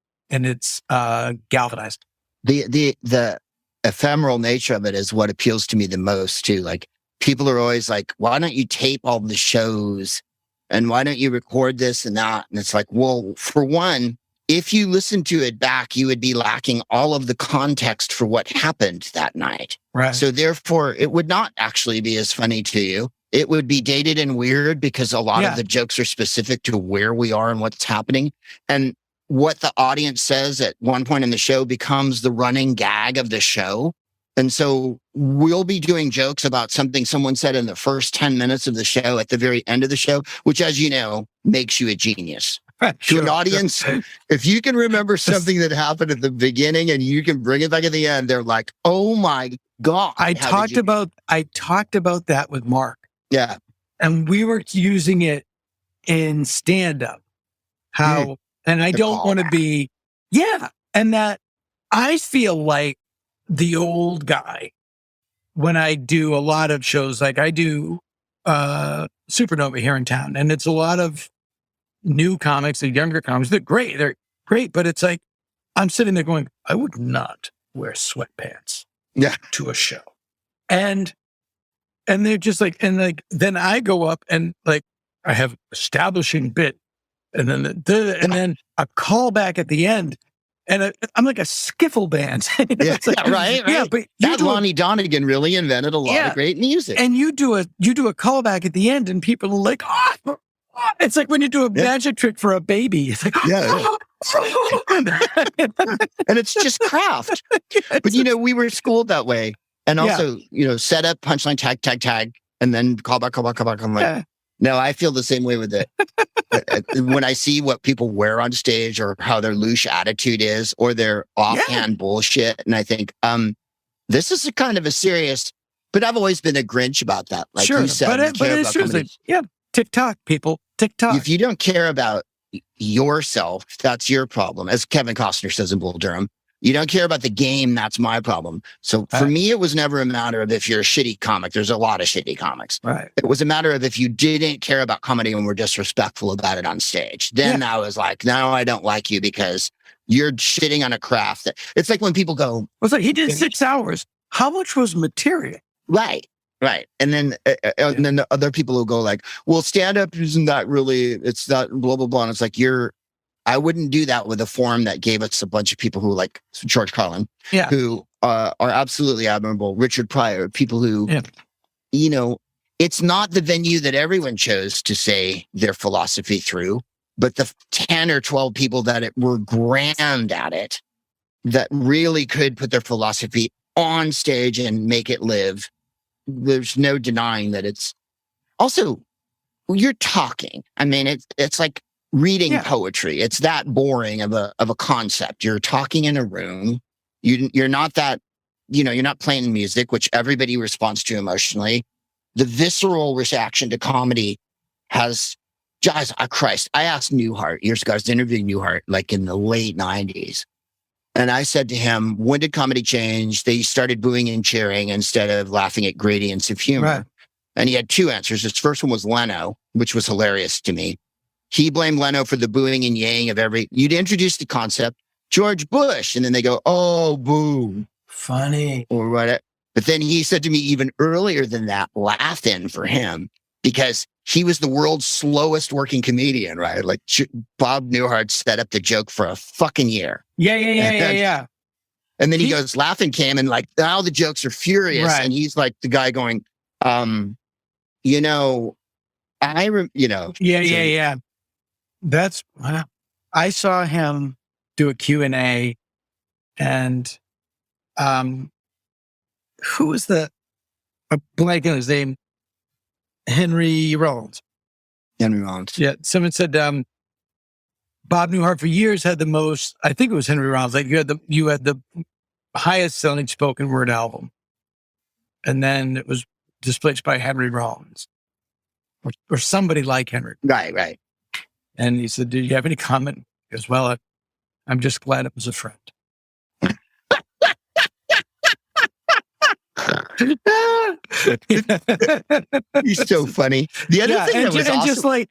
galvanized. The ephemeral nature of it is what appeals to me the most too. Like, people are always like, why don't you tape all the shows? And why don't you record this and that? And it's like, well, for one, if you listen to it back, you would be lacking all of the context for what happened that night. Right. So therefore, it would not actually be as funny to you. It would be dated and weird because a lot of the jokes are specific to where we are and what's happening. And what the audience says at one point in the show becomes the running gag of the show. And so we'll be doing jokes about something someone said in the first 10 minutes of the show at the very end of the show, which, as you know, makes you a genius. To an audience, if you can remember something that happened at the beginning and you can bring it back at the end, they're like, "Oh my God." I talked about that with Mark. Yeah. And we were using it in stand-up. And I don't want to be, and that I feel like the old guy when I do a lot of shows, like I do Supernova here in town, and it's a lot of new comics and younger comics. They're great, but it's like, I'm sitting there going, I would not wear sweatpants to a show. And they're just like, then I go up and like, I have establishing bit, and then a callback at the end. And I'm like a skiffle band. Right. Yeah, but that Lonnie Donegan really invented a lot of great music. And you do a callback at the end, and people are like, oh. It's like when you do a magic trick for a baby. It's like, and it's just craft. But we were schooled that way. And also, set up, punchline, tag, and then call back. I'm like, no, I feel the same way with it. When I see what people wear on stage or how their loose attitude is or their offhand bullshit, and I think, this is a kind of a serious, but I've always been a Grinch about that. Like you said, but it's true. TikTok, people, TikTok. If you don't care about yourself, that's your problem. As Kevin Costner says in Bull Durham, you don't care about the game, that's my problem. So for me, it was never a matter of if you're a shitty comic. There's a lot of shitty comics. Right. It was a matter of if you didn't care about comedy and were disrespectful about it on stage. Then I was like, no, I don't like you because you're shitting on a craft. It's like when people go, it's like, he did 6 hours. How much was material? Right. And then the other people will go like, well, stand-up isn't that really, it's not blah, blah, blah. And it's like, I wouldn't do that with a forum that gave us a bunch of people who like George Carlin, who are absolutely admirable. Richard Pryor, people who, it's not the venue that everyone chose to say their philosophy through, but the 10 or 12 people that were grand at it, that really could put their philosophy on stage and make it live. There's no denying that it's also, you're talking. I mean, it's like reading poetry. It's that boring of a concept. You're talking in a room. You're not that, you're not playing music, which everybody responds to emotionally. The visceral reaction to comedy has just, Christ. I asked Newhart years ago. I was interviewing Newhart like in the late 90s. And I said to him, when did comedy change? They started booing and cheering instead of laughing at gradients of humor. Right. And he had two answers. His first one was Leno, which was hilarious to me. He blamed Leno for the booing and yaying of you'd introduce the concept, George Bush, and then they go, oh, boo. Funny. Or what? But then he said to me even earlier than that, laugh in for him, because he was the world's slowest working comedian, right? Like Bob Newhart set up the joke for a fucking year. Yeah. And then he goes, laughing came, and like now the jokes are furious. Right. And he's like the guy going, Yeah. That's, wow. I saw him do a Q&A, and who was blank on his name? Henry Rollins. Yeah. Someone said Bob Newhart for years had the most, I think it was Henry Rollins, like you had the highest selling spoken word album. And then it was displaced by Henry Rollins or somebody like Henry. Right. And he said, "Did you have any comment?" He goes, "Well, I'm just glad it was a friend." He's so funny. The other thing that was awesome, I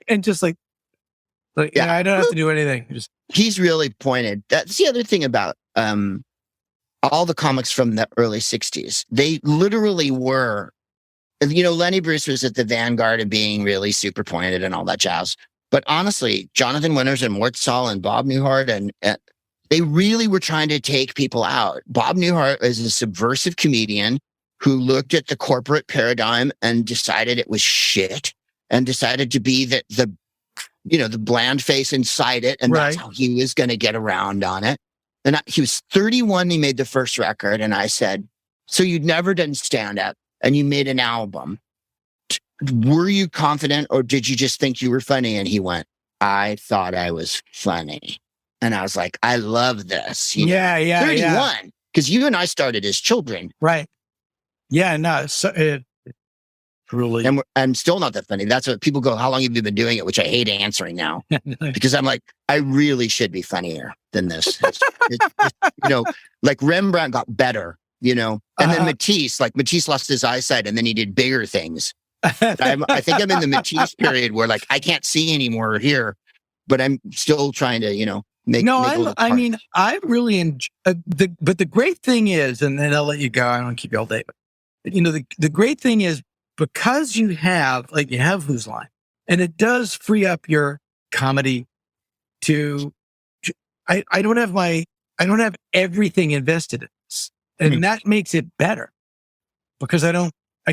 don't have to do anything. He's really pointed. That's the other thing about all the comics from the early 60s. They literally were, Lenny Bruce was at the vanguard of being really super pointed and all that jazz. But honestly, Jonathan Winters and Weirdsvilles and Bob Newhart, and they really were trying to take people out. Bob Newhart is a subversive comedian who looked at the corporate paradigm and decided it was shit, and decided to be the bland face inside it. And that's how he was going to get around on it. And he was 31. He made the first record. And I said, so you'd never done stand up and you made an album. Were you confident, or did you just think you were funny? And he went, I thought I was funny. And I was like, I love this. 31. Because you and I started as children. Right. Yeah, no, really. And I'm still not that funny. That's what people go, how long have you been doing it? Which I hate answering now. Because I'm like, I really should be funnier than this. Like Rembrandt got better, and then Matisse lost his eyesight, and then he did bigger things. I think I'm in the Matisse period where like I can't see anymore here, but I'm still trying to, make. No, I really enjoy. But the great thing is, and then I'll let you go. I don't keep you all day. But the great thing is, because you have Who's Line, and it does free up your comedy to. I don't have everything invested in this, and that makes it better because I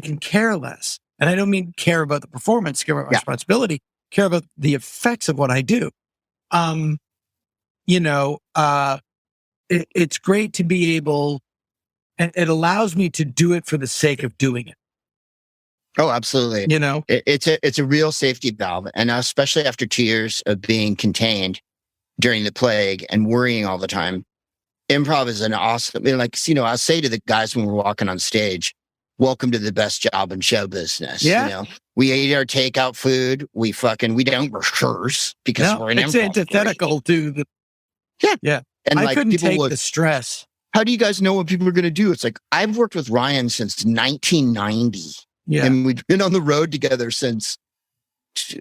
can care less. And I don't mean care about the performance, care about my responsibility, care about the effects of what I do. It's great to be able, and it allows me to do it for the sake of doing it. Oh, absolutely. It's a real safety valve. And especially after 2 years of being contained during the plague and worrying all the time, improv is an awesome, I'll say to the guys when we're walking on stage, welcome to the best job in show business. Yeah. We eat our takeout food. We don't rehearse because we're an improv. It's antithetical to the. Yeah. And I couldn't take the stress. How do you guys know what people are going to do? It's like, I've worked with Ryan since 1990. Yeah. And we've been on the road together since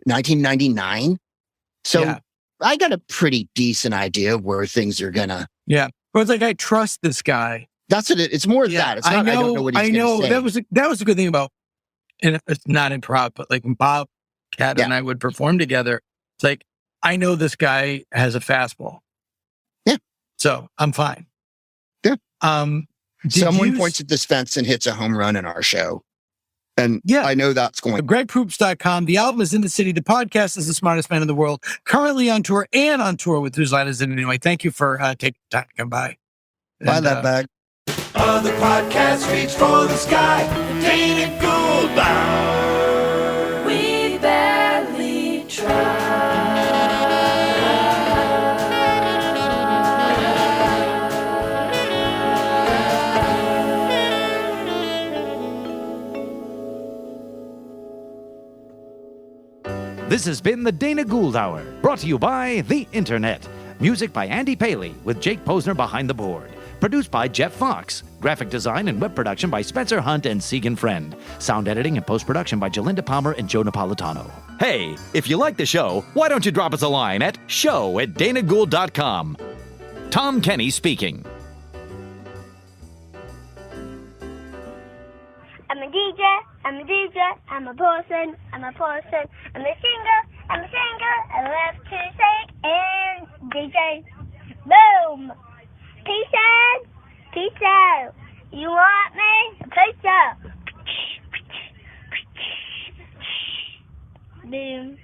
1999. So I got a pretty decent idea of where things are going to. Yeah. But it's like, I trust this guy. That's it. It's more that. It's not, I don't know what he's going to say. That was a good thing about, and it's not improv, but like when Bob, Kat, and I would perform together, it's like, I know this guy has a fastball. Yeah. So I'm fine. Yeah. Someone points at this fence and hits a home run in our show. And I know that's going. GregProops.com. The album is in the city. The podcast is The Smartest Man in the World. Currently on tour with Whose Line Is It Anyway. Thank you for taking time to come by. Buy that bag. Other podcasts reach for the sky. Dana Gould. We barely try. This has been the Dana Gould Hour, brought to you by the Internet. Music by Andy Paley, with Jake Posner behind the board. Produced by Jeff Fox. Graphic design and web production by Spencer Hunt and Segan Friend. Sound editing and post-production by Jalinda Palmer and Joe Napolitano. Hey, if you like the show, why don't you drop us a line at show@danagould.com. Tom Kenny speaking. I'm a DJ, I'm a DJ, I'm a person, I'm a person, I'm a singer, I'm a singer, I love to sing and DJ. Boom! Peace out, peace out. You want me? Peace out. Boom.